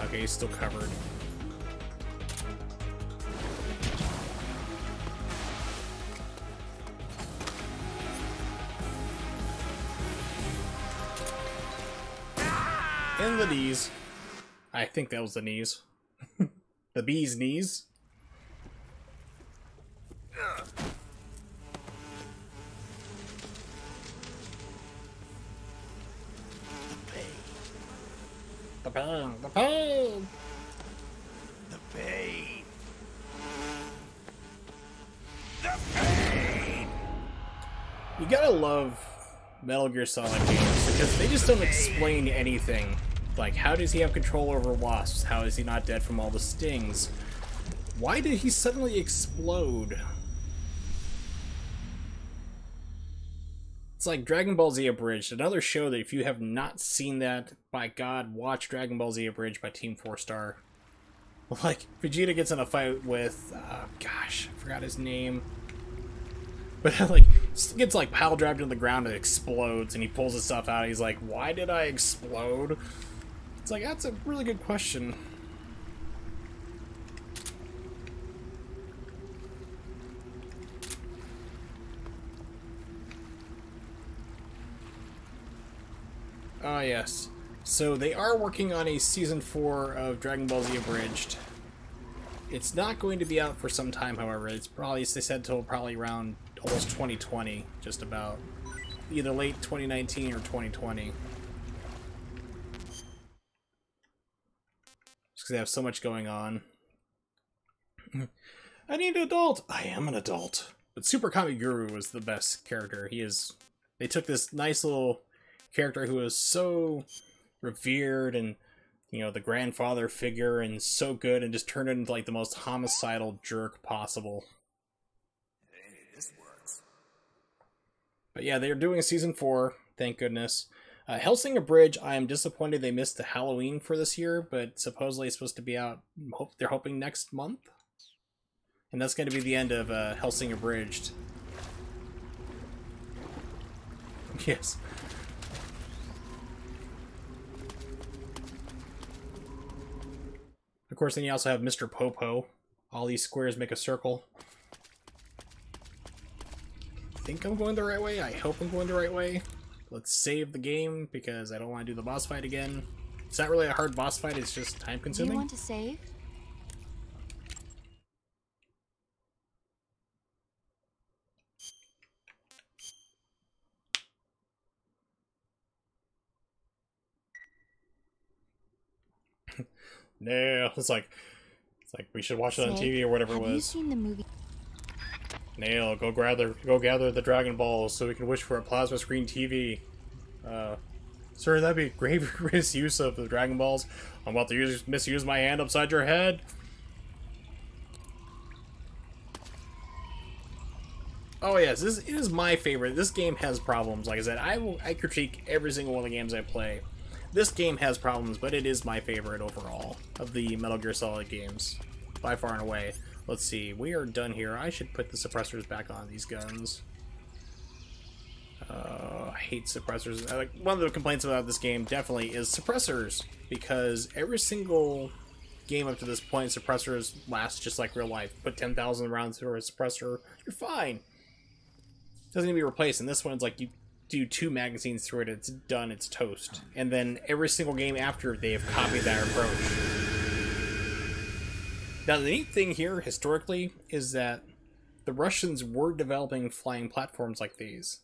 Okay, he's still covered. In the knees. I think that was the knees. The bee's knees. The pain, the pain. The pain. The pain. You gotta love Metal Gear Solid games because they just don't explain anything. Like, how does he have control over wasps? How is he not dead from all the stings? Why did he suddenly explode? It's like Dragon Ball Z Abridged, another show that if you have not seen that, by God, watch Dragon Ball Z Abridged by Team 4 Star. Like, Vegeta gets in a fight with, gosh, I forgot his name. But, like, gets, like, pile driven to the ground and explodes, and he pulls his stuff out, and he's like, why did I explode? It's like, that's a really good question. Ah, yes. So they are working on a Season 4 of Dragon Ball Z Abridged. It's not going to be out for some time, however. It's probably, they said, till probably around almost 2020, just about. Either late 2019 or 2020. Just because they have so much going on. I need an adult! I am an adult. But Super Kami Guru was the best character. He is... They took this nice little character who was so revered and, you know, the grandfather figure and so good, and just turned it into like the most homicidal jerk possible. Hey, this works. But yeah, they're doing a Season 4, thank goodness. Hellsinger Bridge, I am disappointed they missed the Halloween for this year, but supposedly it's supposed to be out, they're hoping next month? And that's going to be the end of Hellsinger Bridged. Yes. Of course, then you also have Mr. Popo. All these squares make a circle. I think I'm going the right way. I hope I'm going the right way. Let's save the game because I don't want to do the boss fight again. It's not really a hard boss fight, it's just time consuming. Do you want to save? No, it's like we should watch it on TV or whatever it Have you was. seen the movie? Nail, go gather the Dragon Balls so we can wish for a plasma screen TV. Sir, that'd be great misuse of the Dragon Balls. I'm about to misuse my hand upside your head. Oh yes, it is my favorite. This game has problems. Like I said, I critique every single one of the games I play. This game has problems, but it is my favorite overall of the Metal Gear Solid games, by far and away. Let's see, we are done here. I should put the suppressors back on these guns. I hate suppressors. Like, one of the complaints about this game definitely is suppressors, because every single game up to this point, suppressors last just like real life. Put 10,000 rounds through a suppressor, you're fine. It doesn't need to be replaced. And this one's like you do 2 magazines through it, it's done, it's toast. And then every single game after, they have copied that approach. Now, the neat thing here, historically, is that the Russians were developing flying platforms like these.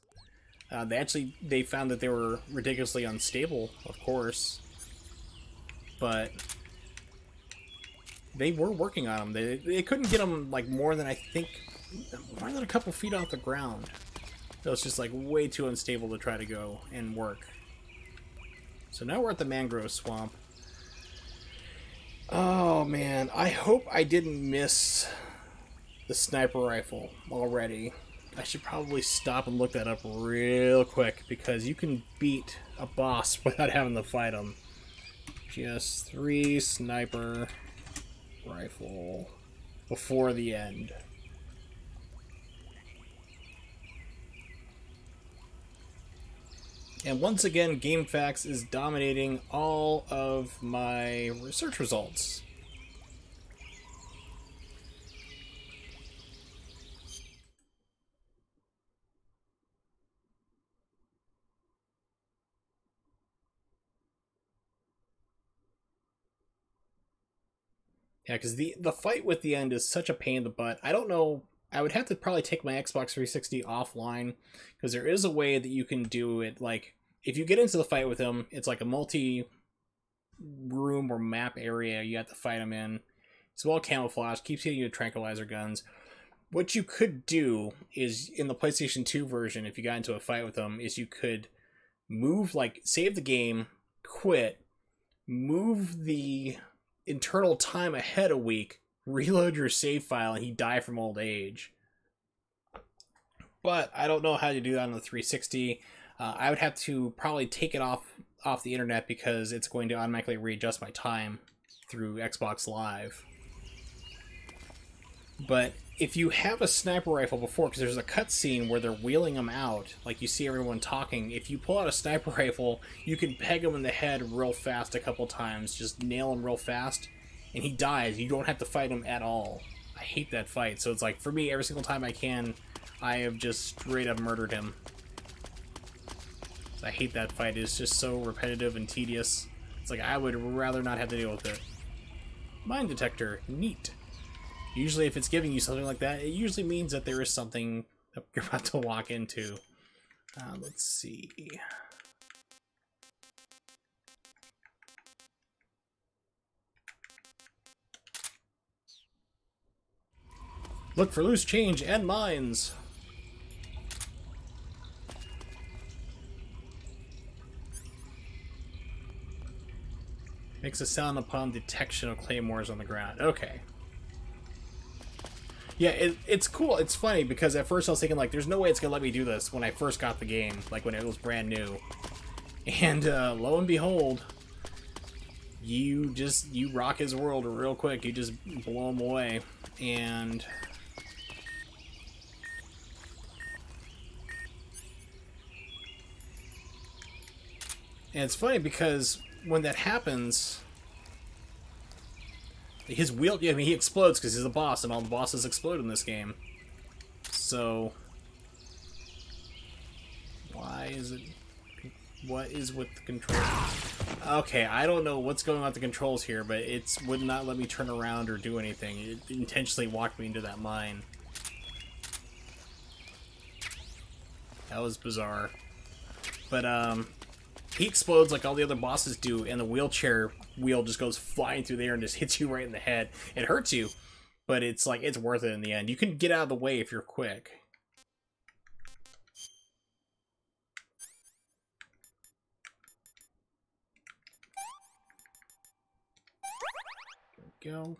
They found that they were ridiculously unstable, of course, but they were working on them. They couldn't get them like more than a couple feet off the ground. It was just like way too unstable to try to go and work. So now we're at the mangrove swamp. Oh man, I hope I didn't miss the sniper rifle already. I should probably stop and look that up real quick, because you can beat a boss without having to fight him. Just 3 sniper rifle before the end. And once again, GameFAQs is dominating all of my research results. Yeah, because the fight with the end is such a pain in the butt. I don't know. I would have to probably take my Xbox 360 offline, because there is a way that you can do it. Like, if you get into the fight with him, it's like a multi-room or map area you have to fight him in. It's well camouflaged, keeps hitting you with tranquilizer guns. What you could do is, in the PlayStation 2 version, if you got into a fight with him, is you could move, like, save the game, quit, move the internal time ahead a week, reload your save file, and he'd die from old age. But I don't know how to do that on the 360. I would have to probably take it off the internet, because it's going to automatically readjust my time through Xbox Live. But if you have a sniper rifle before, because there's a cutscene where they're wheeling them out, like you see everyone talking, if you pull out a sniper rifle, you can peg him in the head real fast a couple times, just nail him real fast, and he dies. You don't have to fight him at all. I hate that fight. So it's like, for me, every single time I can, I have just straight up murdered him. So I hate that fight. It's just so repetitive and tedious. It's like, I would rather not have to deal with it. Mine detector. Neat. Usually if it's giving you something like that, it usually means that there is something that you're about to walk into. Let's see. Look for loose change and mines. Makes a sound upon detection of claymores on the ground. Okay. Yeah, it's cool. It's funny, because at first I was thinking, like, there's no way it's gonna let me do this when I first got the game, like when it was brand new. And lo and behold, you rock his world real quick. You just blow him away. And it's funny, because when that happens, his wheel, I mean, he explodes because he's a boss, and all the bosses explode in this game. So, why is it... What is with the controls? Okay, I don't know what's going on with the controls here, but it would not let me turn around or do anything. It intentionally walked me into that mine. That was bizarre. But, he explodes like all the other bosses do, and the wheelchair wheel just goes flying through the air and just hits you right in the head. It hurts you, but it's like, it's worth it in the end. You can get out of the way if you're quick. There we go.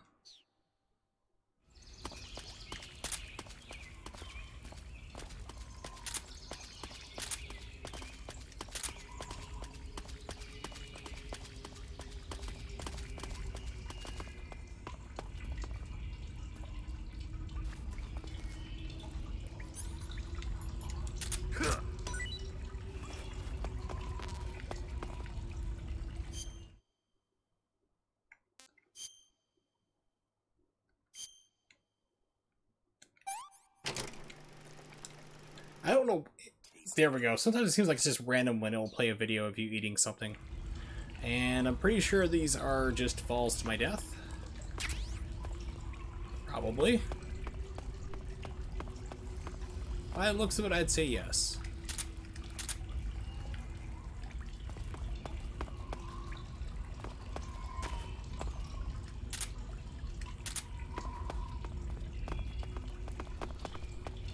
I don't know. There we go. Sometimes it seems like it's just random when it'll play a video of you eating something. And I'm pretty sure these are just falls to my death. Probably. By the looks of it, I'd say yes.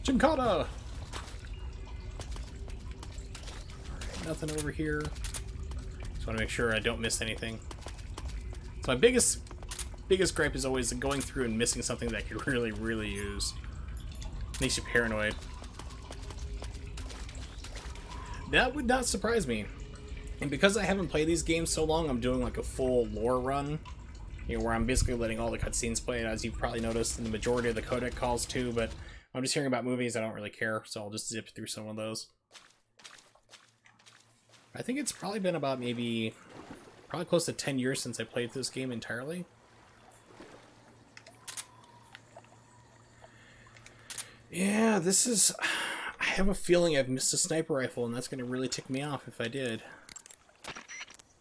Gymkhana! Nothing over here. Just want to make sure I don't miss anything. So my biggest gripe is always going through and missing something that I could really use. Makes you paranoid. That would not surprise me. And because I haven't played these games so long, I'm doing like a full lore run. You know, where I'm basically letting all the cutscenes play, as you've probably noticed in the majority of the codec calls too, but I'm just hearing about movies, I don't really care, so I'll just zip through some of those. I think it's probably been about probably close to 10 years since I played this game entirely. Yeah, this is... I have a feeling I've missed a sniper rifle, and that's going to really tick me off if I did.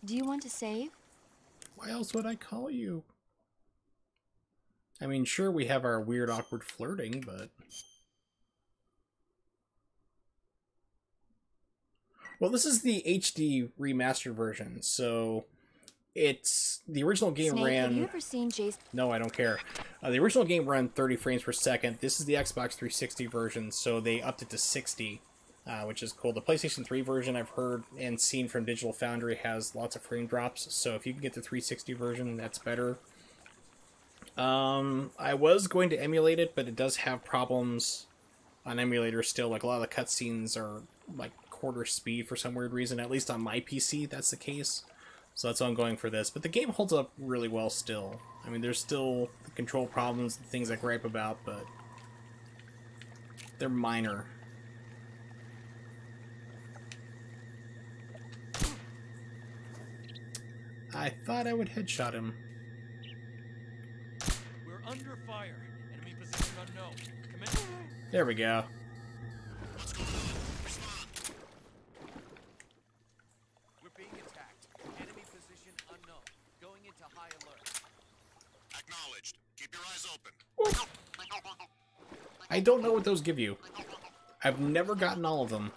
Do you want to save? Why else would I call you? I mean, sure, we have our weird, awkward flirting, but... Well, this is the HD remastered version, so... It's... The original game Snake, ran... have you ever seen Jason? No, I don't care. The original game ran 30 frames per second. This is the Xbox 360 version, so they upped it to 60, which is cool. The PlayStation 3 version, I've heard and seen from Digital Foundry, has lots of frame drops, so if you can get the 360 version, that's better. I was going to emulate it, but it does have problems on emulators still. Like, a lot of the cutscenes are, like, quarter speed for some weird reason. At least on my PC, that's the case. So that's why I'm going for this. But the game holds up really well still. I mean, there's still the control problems and things I gripe about, but they're minor. I thought I would headshot him. We're under fire. Enemy position unknown. Commence. There we go. We're being attacked. Enemy position unknown. Going into high alert. Acknowledged. Keep your eyes open. I don't know what those give you. I've never gotten all of them.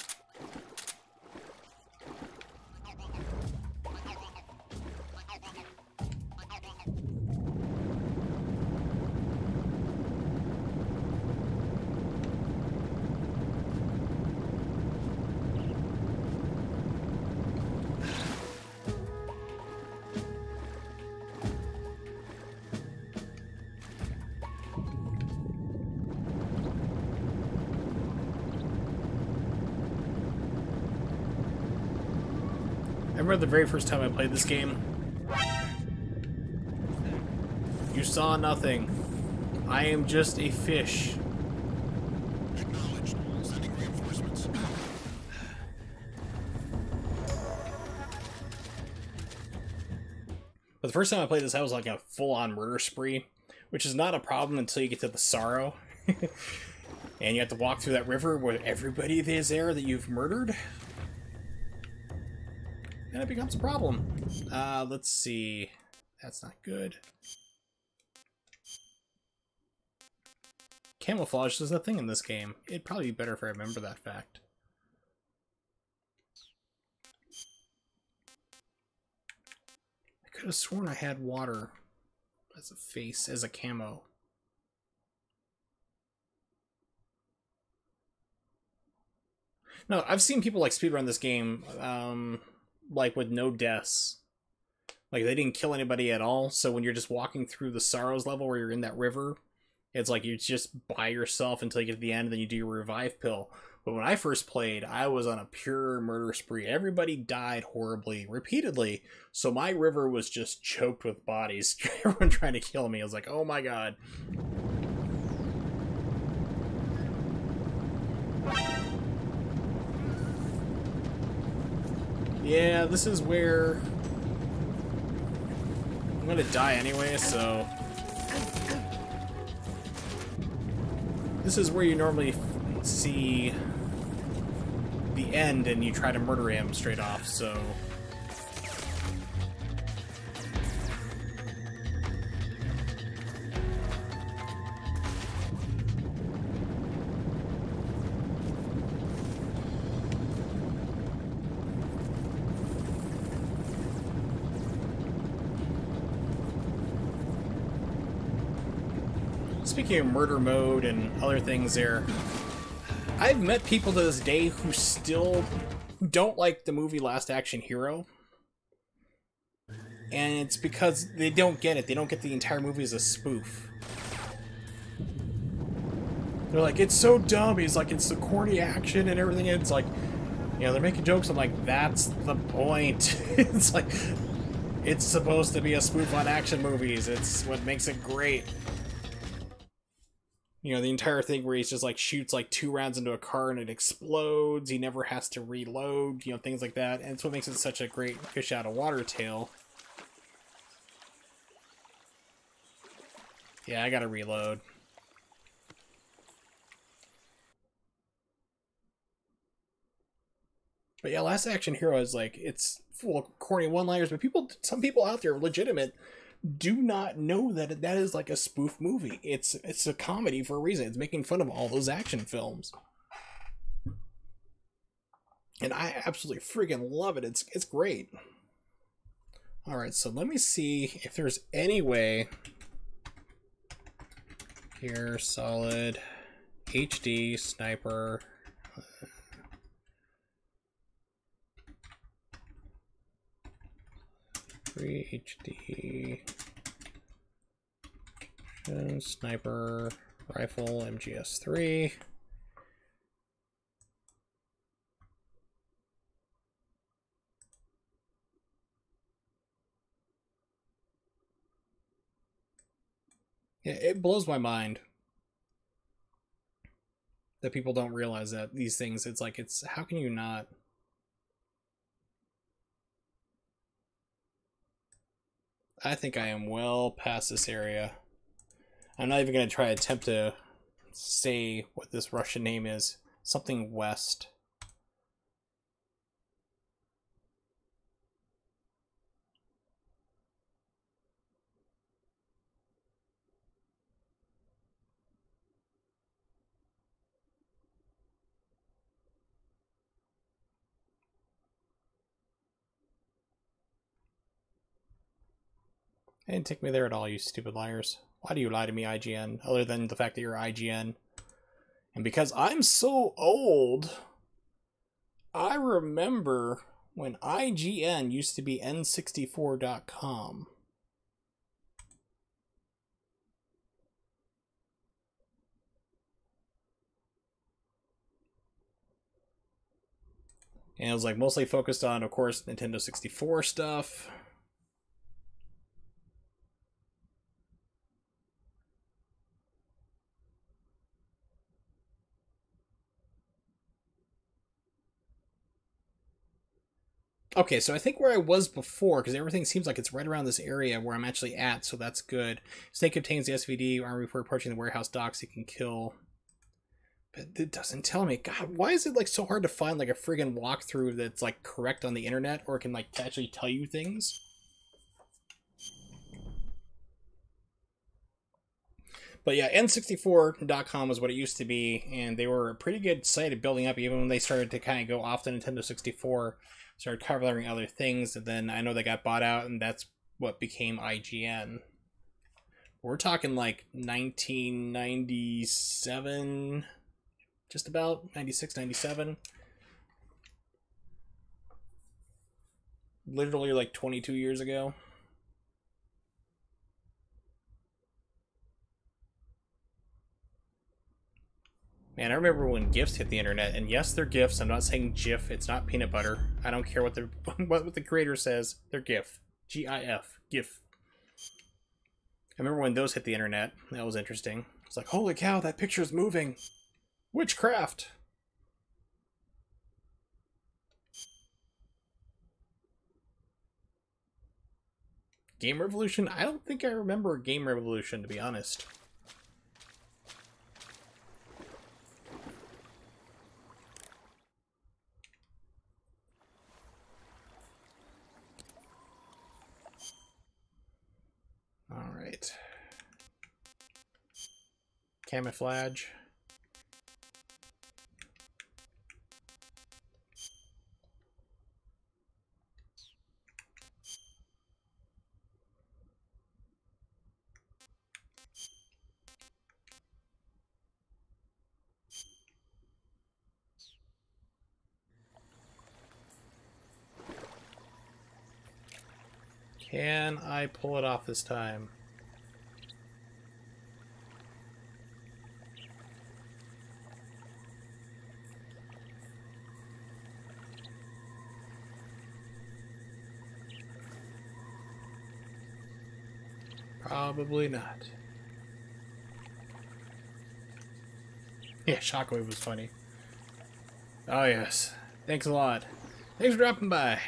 I remember the very first time I played this game. You saw nothing. I am just a fish. Acknowledged. Sending reinforcements. But the first time I played this, I was like a full-on murder spree, which is not a problem until you get to the Sorrow. And you have to walk through that river where everybody is there that you've murdered. And it becomes a problem. Let's see. That's not good. Camouflage is a thing in this game. It'd probably be better if I remember that fact. I could have sworn I had water as a face, as a camo. No, I've seen people like speedrun this game, like with no deaths. Like they didn't kill anybody at all, so when you're just walking through the Sorrows level where you're in that river, it's like you're just by yourself until you get to the end and then you do your revive pill. But when I first played, I was on a pure murder spree. Everybody died horribly, repeatedly, so my river was just choked with bodies. Everyone trying to kill me. I was like, oh my god. Yeah, this is where I'm gonna die anyway, so this is where you normally see the end and you try to murder him straight off, so speaking of murder mode and other things there, I've met people to this day who still don't like the movie Last Action Hero. And it's because they don't get it. They don't get the entire movie as a spoof. They're like, it's so dumb. He's like, it's the corny action and everything. It's like, you know, they're making jokes. I'm like, that's the point. It's like, it's supposed to be a spoof on action movies. It's what makes it great. You know, the entire thing where he's just like shoots like 2 rounds into a car and it explodes. He never has to reload, you know, things like that. And it's what makes it such a great fish out of water tale. Yeah, I gotta reload. But yeah, Last Action Hero is like, it's full of corny one-liners, but some people out there, legitimate, do not know that that is like a spoof movie. It's a comedy for a reason. It's making fun of all those action films. And I absolutely freaking love it. It's great. Alright, so let me see if there's any way... Here, solid, HD, sniper... 3 HD sniper rifle MGS3. Yeah, it blows my mind that people don't realize that these things, it's like, it's, how can you not? I think I am well past this area. I'm not even going to try to attempt to say what this Russian name is. Something West. It didn't take me there at all, you stupid liars. Why do you lie to me, IGN? Other than the fact that you're IGN. And because I'm so old, I remember when IGN used to be N64.com. And it was like mostly focused on, of course, Nintendo 64 stuff. Okay, so I think where I was before, because everything seems like it's right around this area where I'm actually at, so that's good. Snake obtains the SVD arm before approaching the warehouse docks. He can kill. But it doesn't tell me. God, why is it like so hard to find like a friggin' walkthrough that's like correct on the internet or can like actually tell you things? But yeah, N64.com was what it used to be, and they were a pretty good site at building up even when they started to kind of go off the Nintendo 64. Started covering other things, and then I know they got bought out, and that's what became IGN. We're talking like 1997, just about 96, 97. Literally like 22 years ago. Man, I remember when GIFs hit the internet, and yes, they're GIFs. I'm not saying GIF. It's not peanut butter. I don't care what the what the creator says. They're GIF. G-I-F. GIF. I remember when those hit the internet. That was interesting. It's like, holy cow, that picture's moving. Witchcraft. Game Revolution? I don't think I remember Game Revolution, to be honest. Alright. Camouflage. Can I pull it off this time? Probably not. Yeah, Shockwave was funny. Oh yes. Thanks a lot. Thanks for dropping by.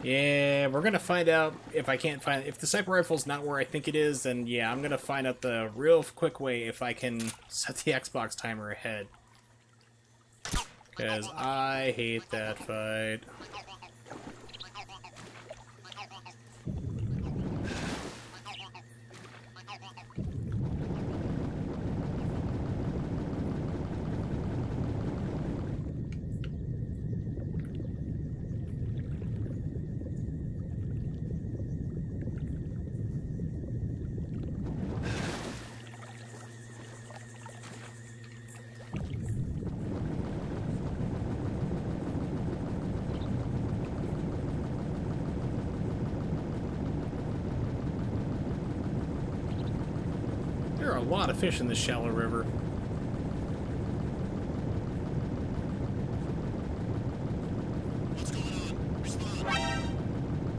Yeah, we're gonna find out if I can't find... If the sniper rifle's not where I think it is, then yeah, I'm gonna find out the real quick way if I can set the Xbox timer ahead. Because I hate that fight. There are a lot of fish in this shallow river.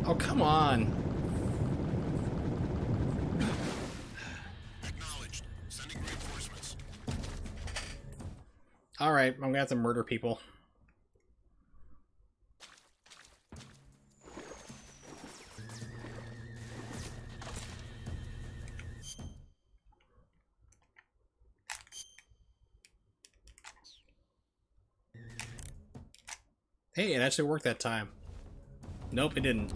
Oh, come on. Acknowledged. Sending reinforcements. Alright, I'm gonna have to murder people. Hey, it actually worked that time. Nope, it didn't.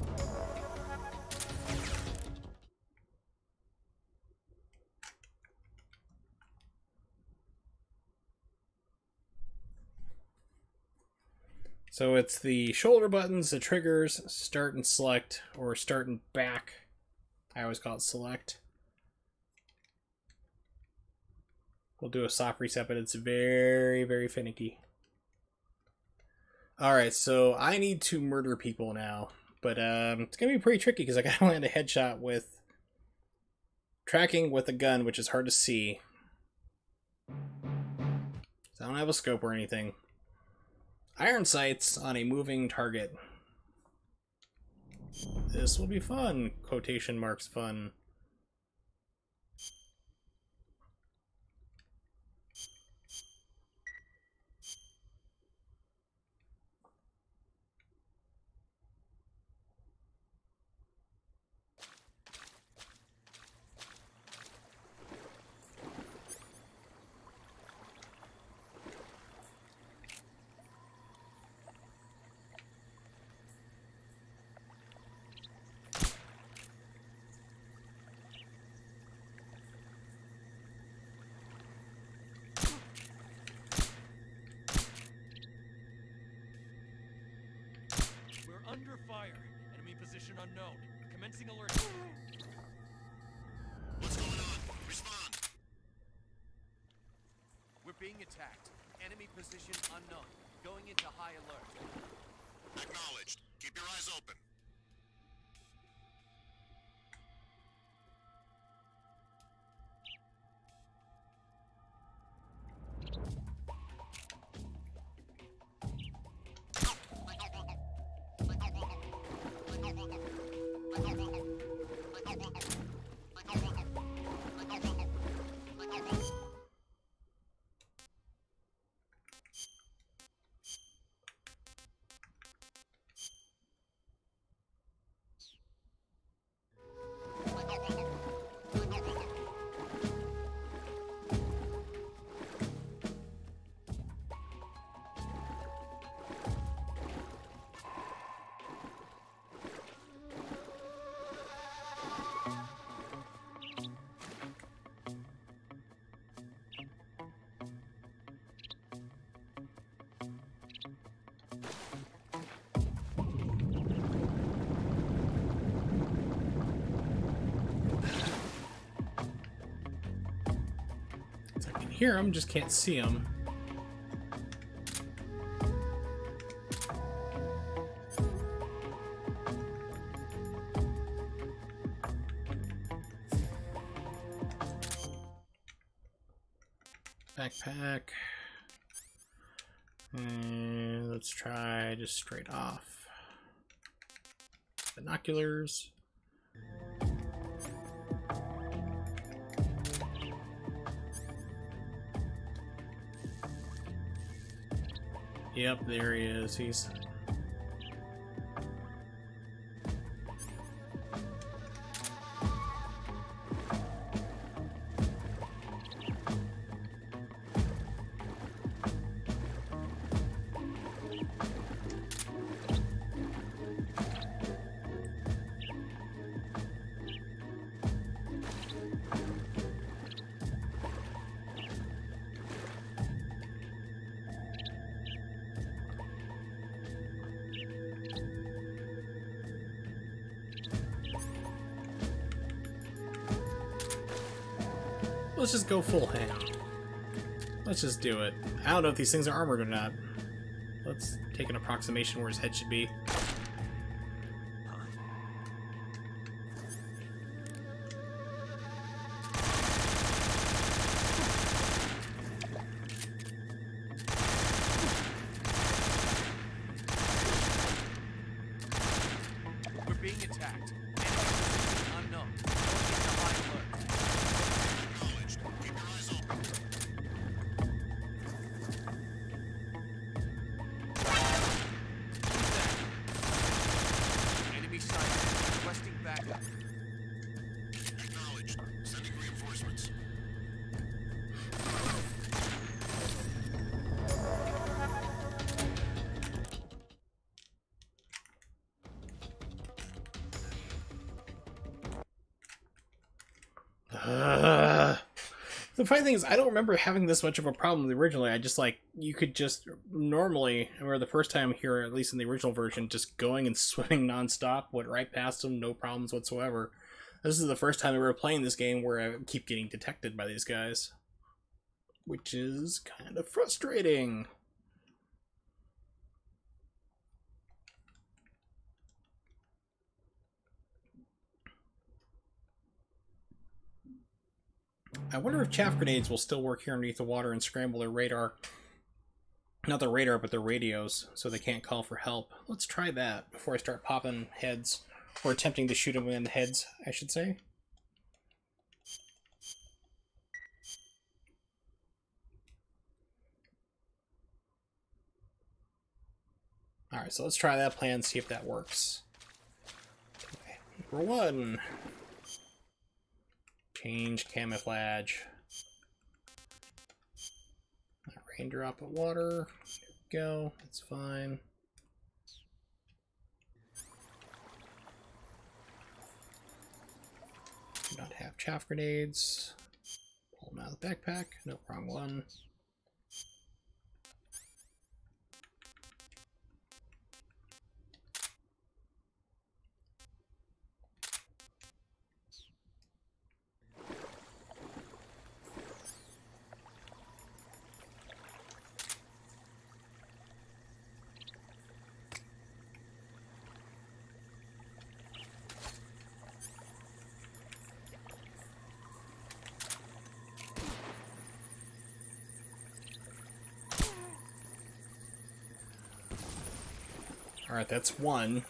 So it's the shoulder buttons, the triggers, start and select, or start and back. I always call it select. We'll do a soft reset, but it's very, very finicky. Alright, so I need to murder people now, but it's going to be pretty tricky because I got to land a headshot with tracking with a gun, which is hard to see. So I don't have a scope or anything. Iron sights on a moving target. This will be fun. Quotation marks fun. Under fire. Enemy position unknown. Commencing alert. What's going on? Respond. We're being attacked. Enemy position unknown. Going into high alert. Acknowledged. Keep your eyes open. I can hear them, just can't see them. Backpack. And let's try just straight off. Binoculars. Yep, there he is. He's... Let's just go full ham. Let's just do it. I don't know if these things are armored or not. Let's take an approximation where his head should be. We're being attacked. Unknown. High alert. Acknowledged. Keep your eyes open. Enemy sighted. Requesting backup. Acknowledged. Sending reinforcements. The funny thing is, I don't remember having this much of a problem originally. I just, like, you could just normally, or the first time here, at least in the original version, just going and swimming nonstop, went right past them, no problems whatsoever. This is the first time we were playing this game where I keep getting detected by these guys. Which is kind of frustrating. I wonder if chaff grenades will still work here underneath the water and scramble their radar. Not their radar, but their radios, so they can't call for help. Let's try that before I start popping heads. Or attempting to shoot them in the heads, I should say. Alright, so let's try that plan, see if that works. Okay. Number 1. Change camouflage. Raindrop of water. There we go. That's fine. Do not have chaff grenades. Pull them out of the backpack. No, wrong one. Alright, that's one.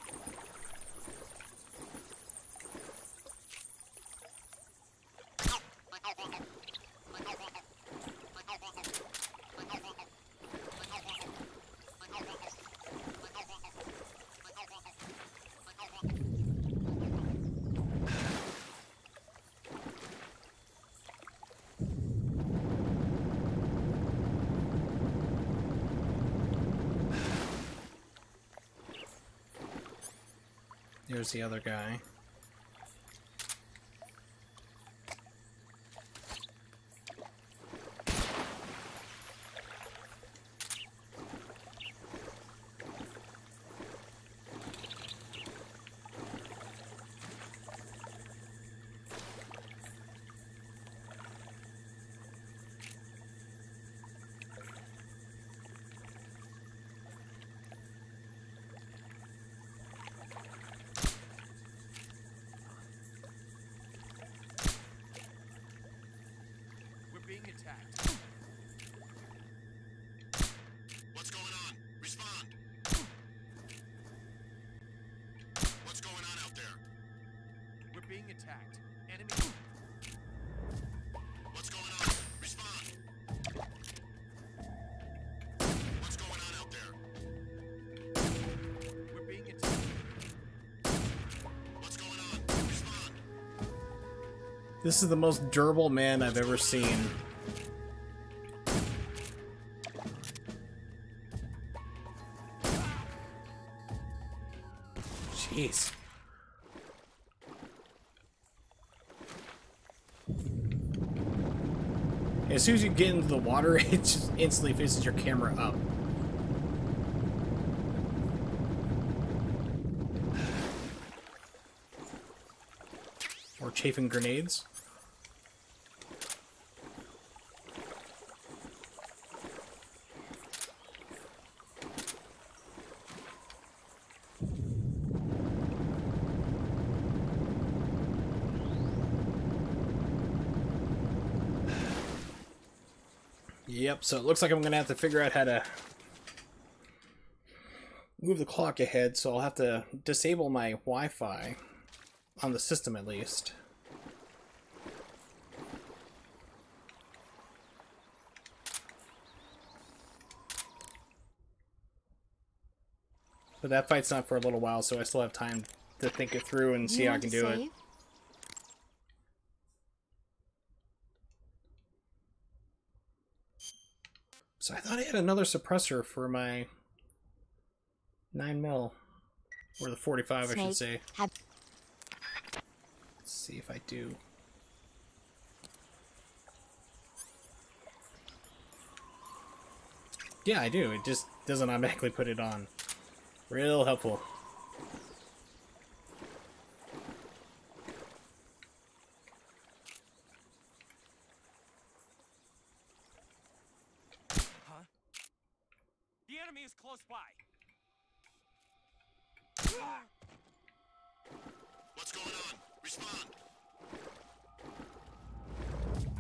There's the other guy. Being attacked. What's going on? Respond. What's going on out there? We're being attacked. Enemy. What's going on? Respond. What's going on out there? This is the most durable man I've ever seen. Jeez. As soon as you get into the water, it just instantly faces your camera up. Or chafing grenades. Yep, so it looks like I'm going to have to figure out how to move the clock ahead, so I'll have to disable my Wi-Fi, on the system at least. But that fight's not for a little while, so I still have time to think it through and see how I can do it. So I thought I had another suppressor for my 9mm, or the 45, I should say. Let's see if I do. Yeah, I do. It just doesn't automatically put it on. Real helpful. The enemy is close by. What's going on? Respond.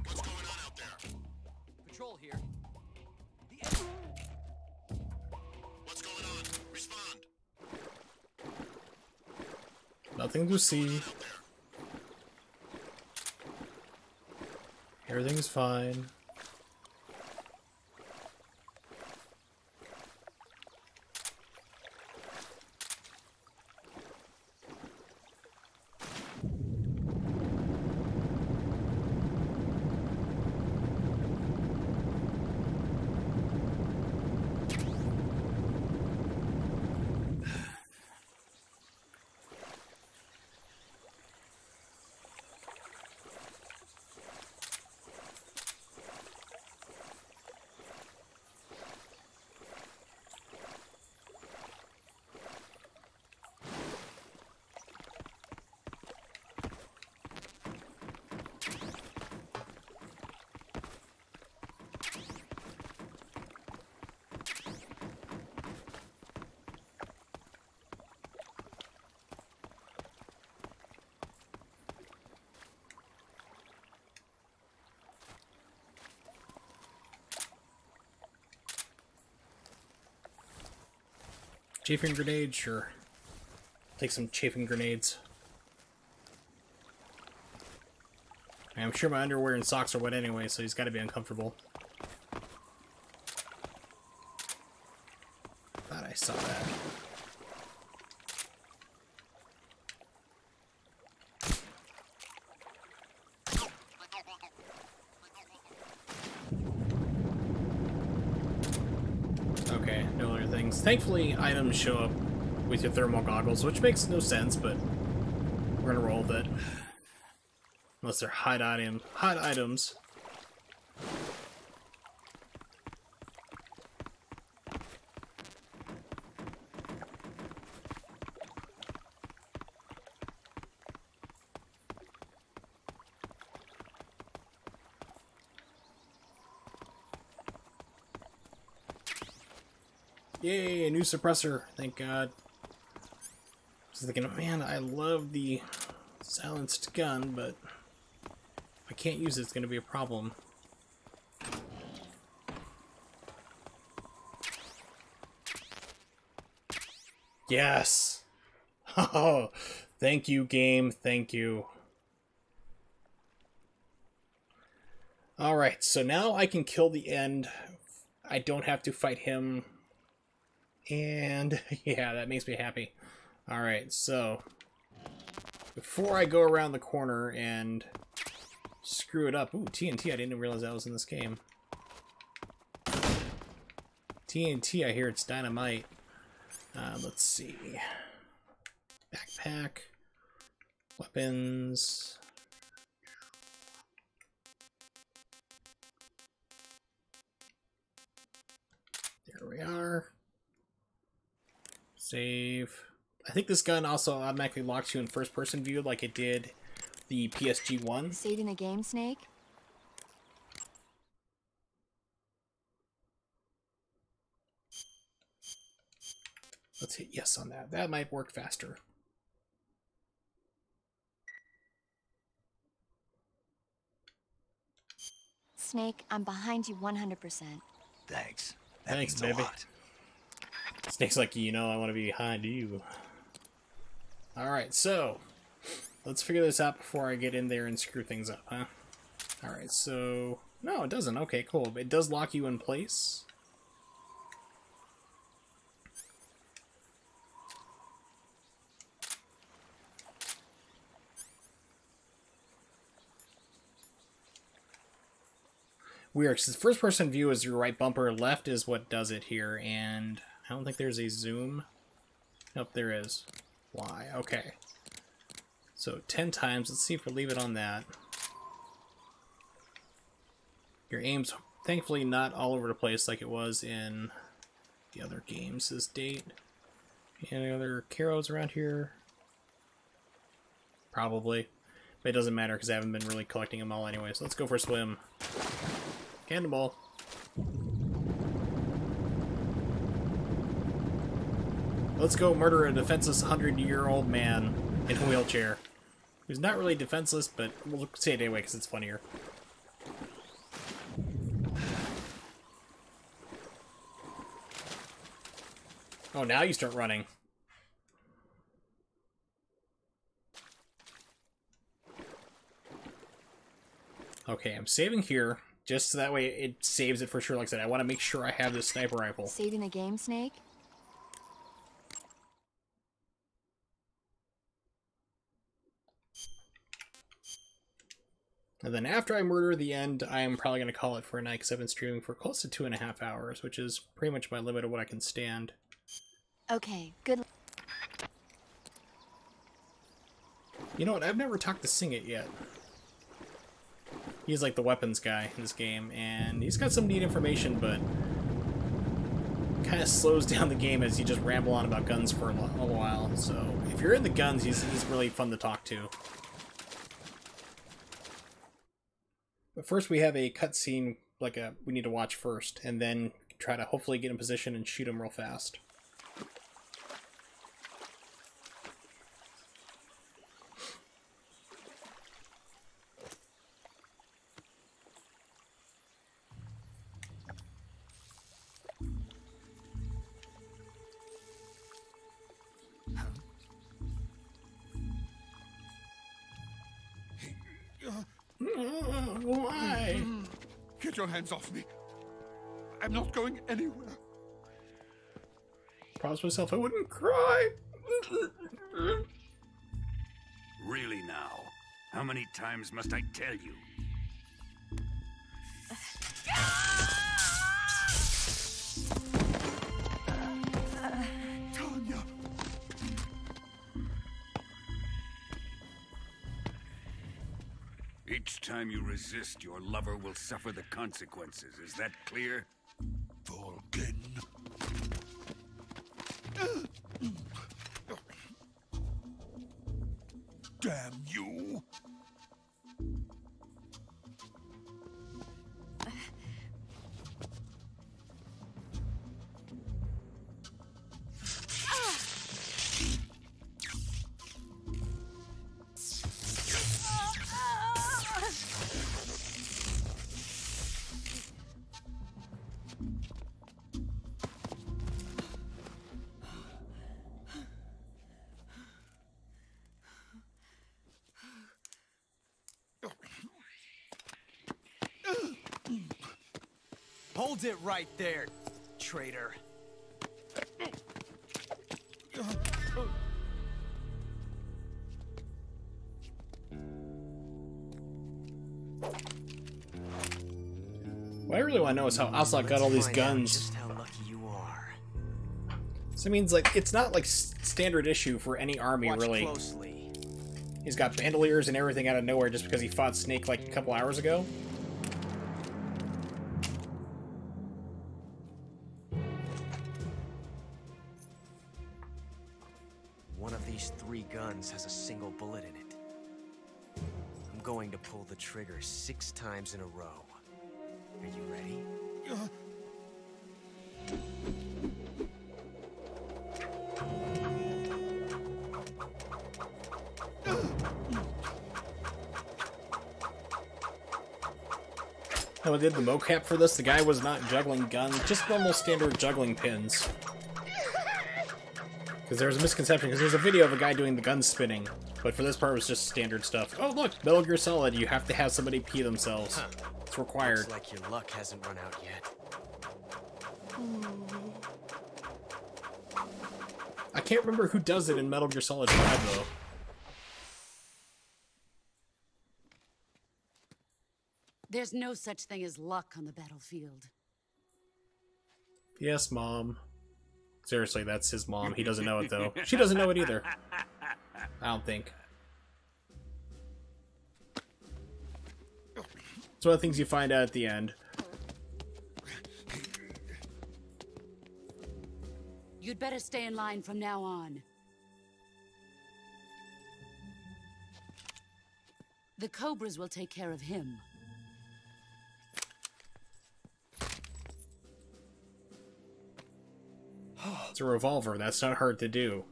What's going on out there? Patrol here. What's going on? Respond. Nothing to see. Everything's fine. Chafing grenade, sure. Take some chafing grenades. I'm sure my underwear and socks are wet anyway, so he's got to be uncomfortable. Thought I saw that. Okay, no other things. Thankfully, items show up with your thermal goggles, which makes no sense, but we're gonna roll with it. Unless they're hot items. Yay, a new suppressor, thank God. I was thinking, man, I love the silenced gun, but if I can't use it, it's going to be a problem. Yes! Oh, thank you, game, thank you. Alright, so now I can kill the end. I don't have to fight him. And yeah, that makes me happy. Alright, so before I go around the corner and screw it up. Ooh, TNT, I didn't realize that was in this game. TNT, I hear it's dynamite. Let's see. Backpack. Weapons. There we are. Save. I think this gun also automatically locks you in first-person view like it did the PSG-1. Saving the game, Snake? Let's hit yes on that. That might work faster. Snake, I'm behind you 100%. Thanks. That Thanks, means a baby. lot. Snake's like, you know, I want to be behind you. Alright, so let's figure this out before I get in there and screw things up, huh? Alright, so... No, it doesn't. Okay, cool. It does lock you in place. Weird, because first-person view is your right bumper, left is what does it here, and I don't think there's a zoom. Nope, there is. Why? Okay. So 10 times. Let's see if we leave it on that. Your aim's thankfully not all over the place like it was in the other games this date. Any other Caros around here? Probably. But it doesn't matter because I haven't been really collecting them all anyway. So let's go for a swim. Cannonball. Let's go murder a defenseless 100-year-old man in a wheelchair. Who's not really defenseless, but we'll say it anyway because it's funnier. Oh, now you start running. Okay, I'm saving here. Just so that way it saves it for sure. Like I said, I want to make sure I have this sniper rifle. Saving the game, Snake? And then after I murder the end, I am probably going to call it for a night because I've been streaming for close to 2.5 hours, which is pretty much my limit of what I can stand. Okay, good. You know what? I've never talked to Sing It yet. He's like the weapons guy in this game, and he's got some neat information, but kind of slows down the game as you just ramble on about guns for a while. So if you're in the guns, he's really fun to talk to. But first we have a cutscene, we need to watch first, and then try to hopefully get in position and shoot him real fast. Why? Get your hands off me. I'm not going anywhere. Promise myself I wouldn't cry. Really now? How many times must I tell you? Tanya. Each time you resist, your lover will suffer the consequences. Is that clear? Vulcan. Damn you! Hold it right there, traitor. What I really want to know is how Ocelot got all these guns. Just how lucky you are. So it means, like, it's not like standard issue for any army, Watch really. closely. He's got bandoliers and everything out of nowhere just because he fought Snake like a couple hours ago. One of these 3 guns has a single bullet in it. I'm going to pull the trigger 6 times in a row. Are you ready? How I did the mocap for this, the guy was not juggling guns, just normal standard juggling pins. Because there was a misconception, because there's a video of a guy doing the gun spinning, but for this part it was just standard stuff. Oh look, Metal Gear Solid, you have to have somebody pee themselves. Huh. It's required. Looks like your luck hasn't run out yet. I can't remember who does it in Metal Gear Solid 5 though. There's no such thing as luck on the battlefield. Yes, Mom. Seriously, that's his mom. He doesn't know it though. She doesn't know it either. I don't think. It's one of the things you find out at the end. You'd better stay in line from now on. The Cobras will take care of him. It's a revolver. That's not hard to do.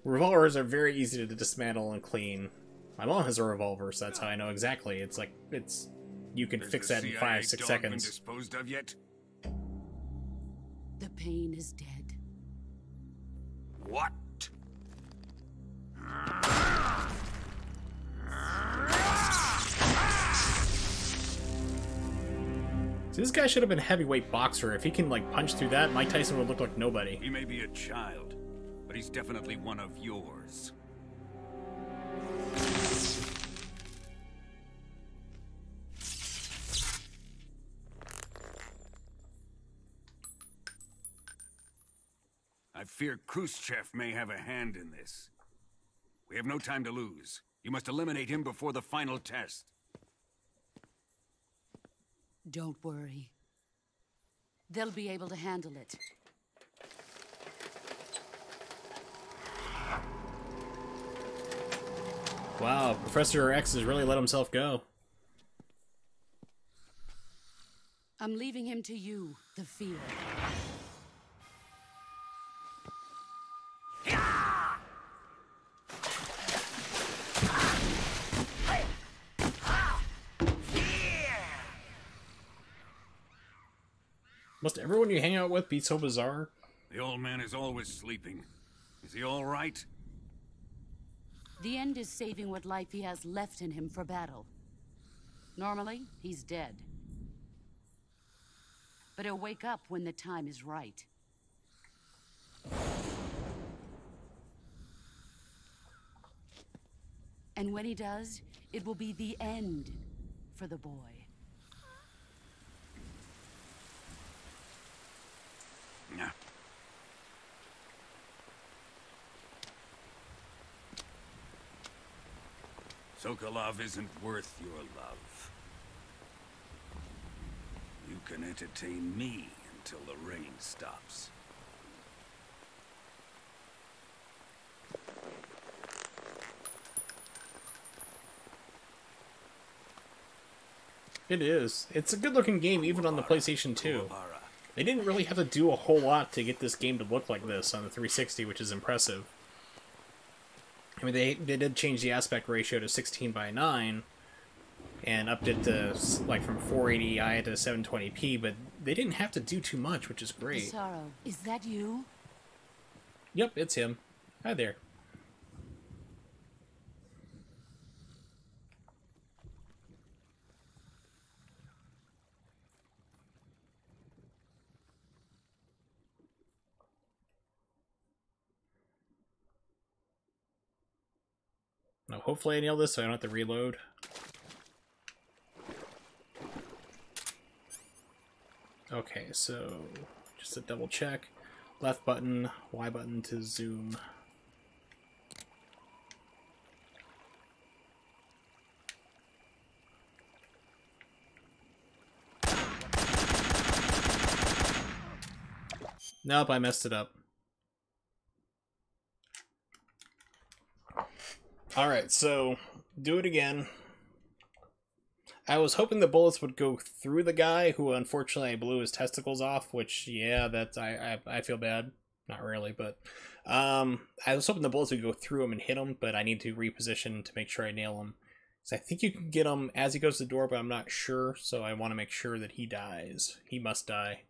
Revolvers are very easy to dismantle and clean. My mom has a revolver, so that's how I know exactly. It's like, you can fix that in 5-6 seconds. Disposed of yet? The pain is dead. What? See, this guy should have been a heavyweight boxer. If he can, like, punch through that, Mike Tyson would look like nobody. He may be a child, but he's definitely one of yours. I fear Khrushchev may have a hand in this. We have no time to lose. You must eliminate him before the final test. Don't worry. They'll be able to handle it. Wow, Professor X has really let himself go. I'm leaving him to you, the field. Must everyone you hang out with be so bizarre? The old man is always sleeping. Is he all right? The end is saving what life he has left in him for battle. Normally, he's dead. But he'll wake up when the time is right. And when he does, it will be the end for the boy. Yeah. Sokolov isn't worth your love. You can entertain me until the rain stops. It is. It's a good-looking game even on the PlayStation 2. They didn't really have to do a whole lot to get this game to look like this on the 360, which is impressive. I mean, they did change the aspect ratio to 16:9 and upped it to, like, from 480i to 720p, but they didn't have to do too much, which is great. Sorrow, is that you? Yep, it's him. Hi there. Now, hopefully I nail this so I don't have to reload. Okay, so just a double check. Left button, Y button to zoom. Nope, I messed it up. Alright, so do it again. I was hoping the bullets would go through the guy who unfortunately blew his testicles off, which, yeah, that's I feel bad. Not really, but I was hoping the bullets would go through him and hit him, but I need to reposition to make sure I nail him. So I think you can get him as he goes to the door, but I'm not sure, so I want to make sure that he dies. He must die.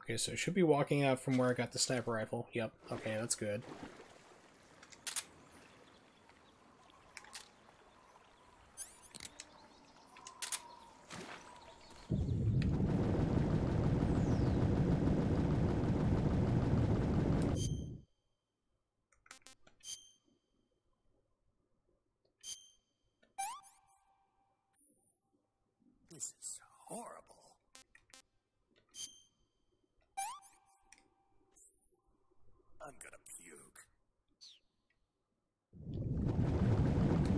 Okay, so I should be walking out from where I got the sniper rifle. Yep, okay, that's good. This is horrible. I'm gonna puke.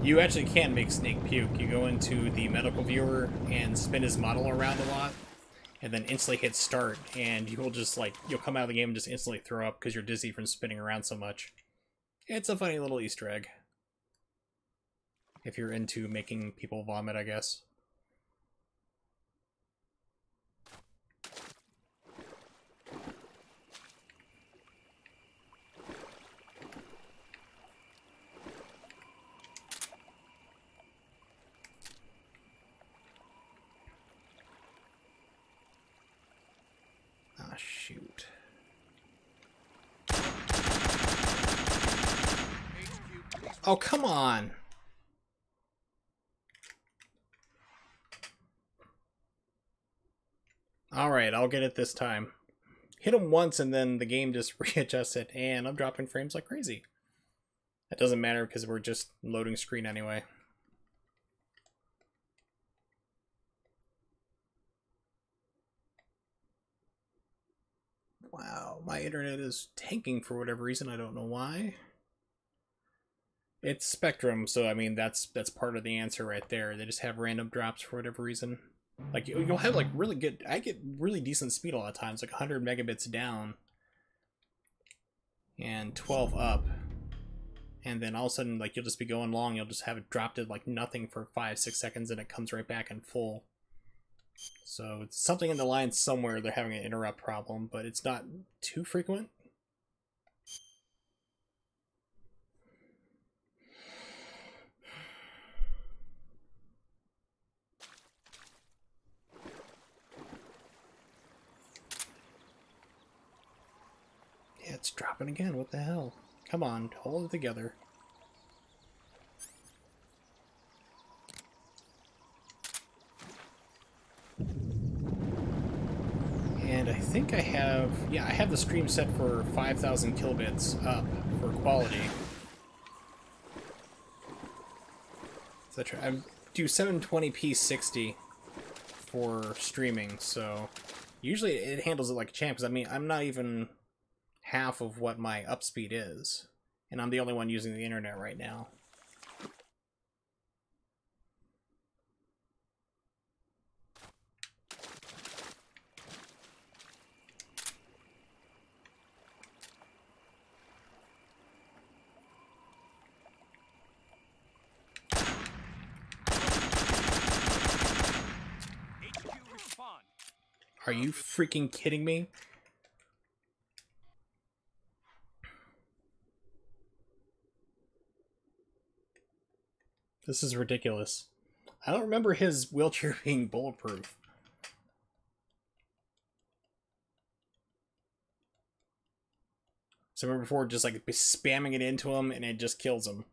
You actually can make Snake puke. You go into the medical viewer and spin his model around a lot, and then instantly hit start, and you will just, like, you'll come out of the game and just instantly throw up because you're dizzy from spinning around so much. It's a funny little Easter egg. If you're into making people vomit, I guess. Ah, shoot. Oh, come on! Alright, I'll get it this time. Hit him once and then the game just readjusts it, and I'm dropping frames like crazy. That doesn't matter because we're just loading screen anyway. Wow, my internet is tanking for whatever reason, I don't know why. It's Spectrum, so I mean that's part of the answer right there. They just have random drops for whatever reason. Like you'll have like really good, I get really decent speed a lot of times, like 100 megabits down and 12 up. And then all of a sudden, like, you'll just be going long, you'll just have it dropped at like nothing for 5-6 seconds and it comes right back in full. So it's something in the line somewhere they're having an interrupt problem, but it's not too frequent. Yeah, it's dropping again. What the hell? Come on, hold it together. And I think I have, yeah, I have the stream set for 5,000 kilobits up for quality. So I do 720p 60 for streaming, so usually it handles it like a champ, because I mean, I'm not even half of what my up speed is, and I'm the only one using the internet right now. Are you freaking kidding me? This is ridiculous. I don't remember his wheelchair being bulletproof. So I remember before just like spamming it into him and it just kills him.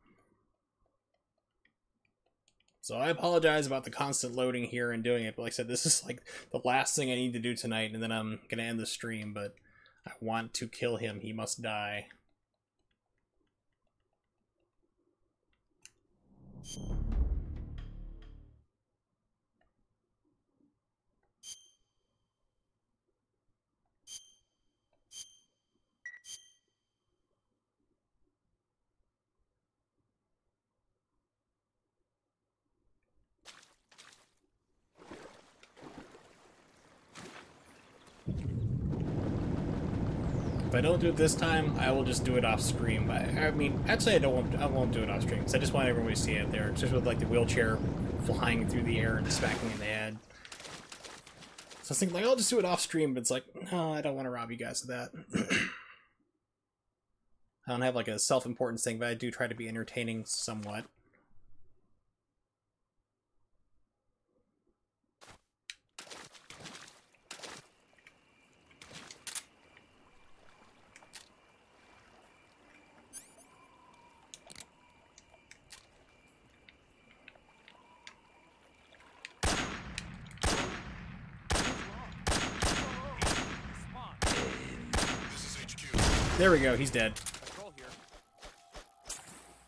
So I apologize about the constant loading here and doing it, but like I said, this is like the last thing I need to do tonight, and then I'm gonna end the stream, but I want to kill him. He must die. If I don't do it this time, I will just do it off stream. I mean, actually, I won't do it off stream because I just want everybody to see it there, just with like the wheelchair flying through the air and smacking in the head. So I was thinking, like, I'll just do it off stream, but it's like, no, I don't want to rob you guys of that. I don't have like a self-importance thing, but I do try to be entertaining somewhat. There we go, he's dead.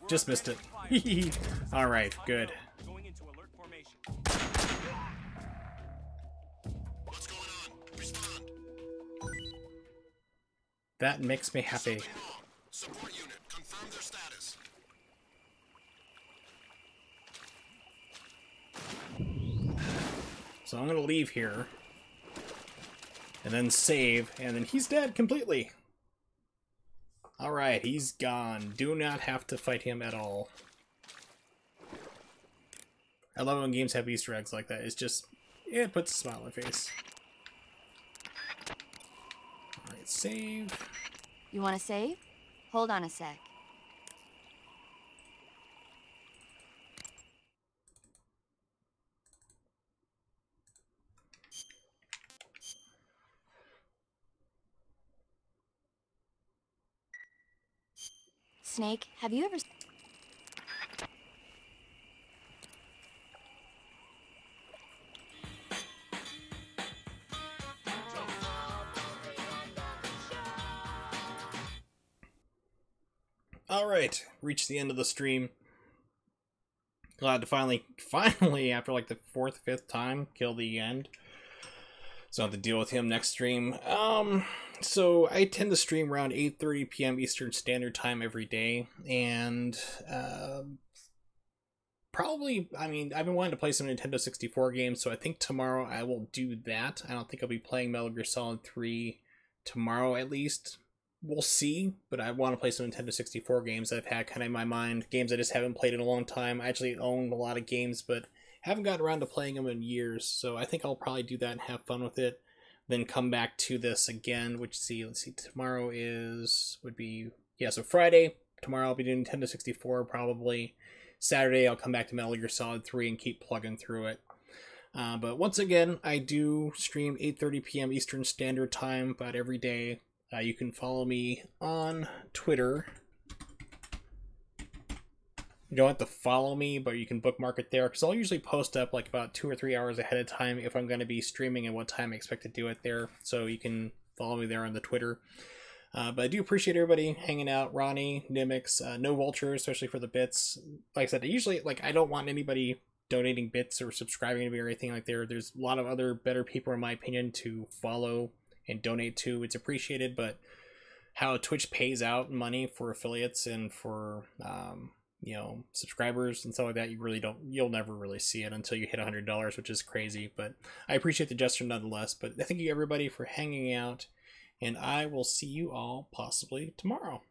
Just missed it. Alright, good. That makes me happy. Support unit, confirm their status. So I'm gonna leave here. And then save, and then he's dead completely. Alright, he's gone. Do not have to fight him at all. I love when games have Easter eggs like that. It's just, yeah, it puts a smile on my face. Alright, save. You want to save? Hold on a sec. Snake, have you ever... Alright, reached the end of the stream. Glad to finally, after like the 4th, 5th time, kill the end. So I have to deal with him next stream. So I tend to stream around 8:30 p.m. Eastern Standard Time every day, and probably, I mean, I've been wanting to play some Nintendo 64 games, so I think tomorrow I will do that. I don't think I'll be playing Metal Gear Solid 3 tomorrow, at least. We'll see, but I want to play some Nintendo 64 games that I've had kind of in my mind. Games I just haven't played in a long time. I actually own a lot of games, but haven't gotten around to playing them in years, so I think I'll probably do that and have fun with it. Then come back to this again, which, let's see, tomorrow would be, so Friday. Tomorrow I'll be doing Nintendo 64, probably. Saturday I'll come back to Metal Gear Solid 3 and keep plugging through it. But once again, I do stream 8:30 p.m. Eastern Standard Time about every day. You can follow me on Twitter. You don't have to follow me, but you can bookmark it there, because I'll usually post up like about 2 or 3 hours ahead of time if I'm going to be streaming and what time I expect to do it there. So you can follow me there on the Twitter. But I do appreciate everybody hanging out. Ronnie, Nimix, No Vulture, especially for the bits. Like I said, usually, like, I don't want anybody donating bits or subscribing to me or anything like that. There's a lot of other better people, in my opinion, to follow and donate to. It's appreciated, but how Twitch pays out money for affiliates and for subscribers and stuff like that, you'll never really see it until you hit $100, which is crazy. But I appreciate the gesture nonetheless. But thank you everybody for hanging out, and I will see you all possibly tomorrow.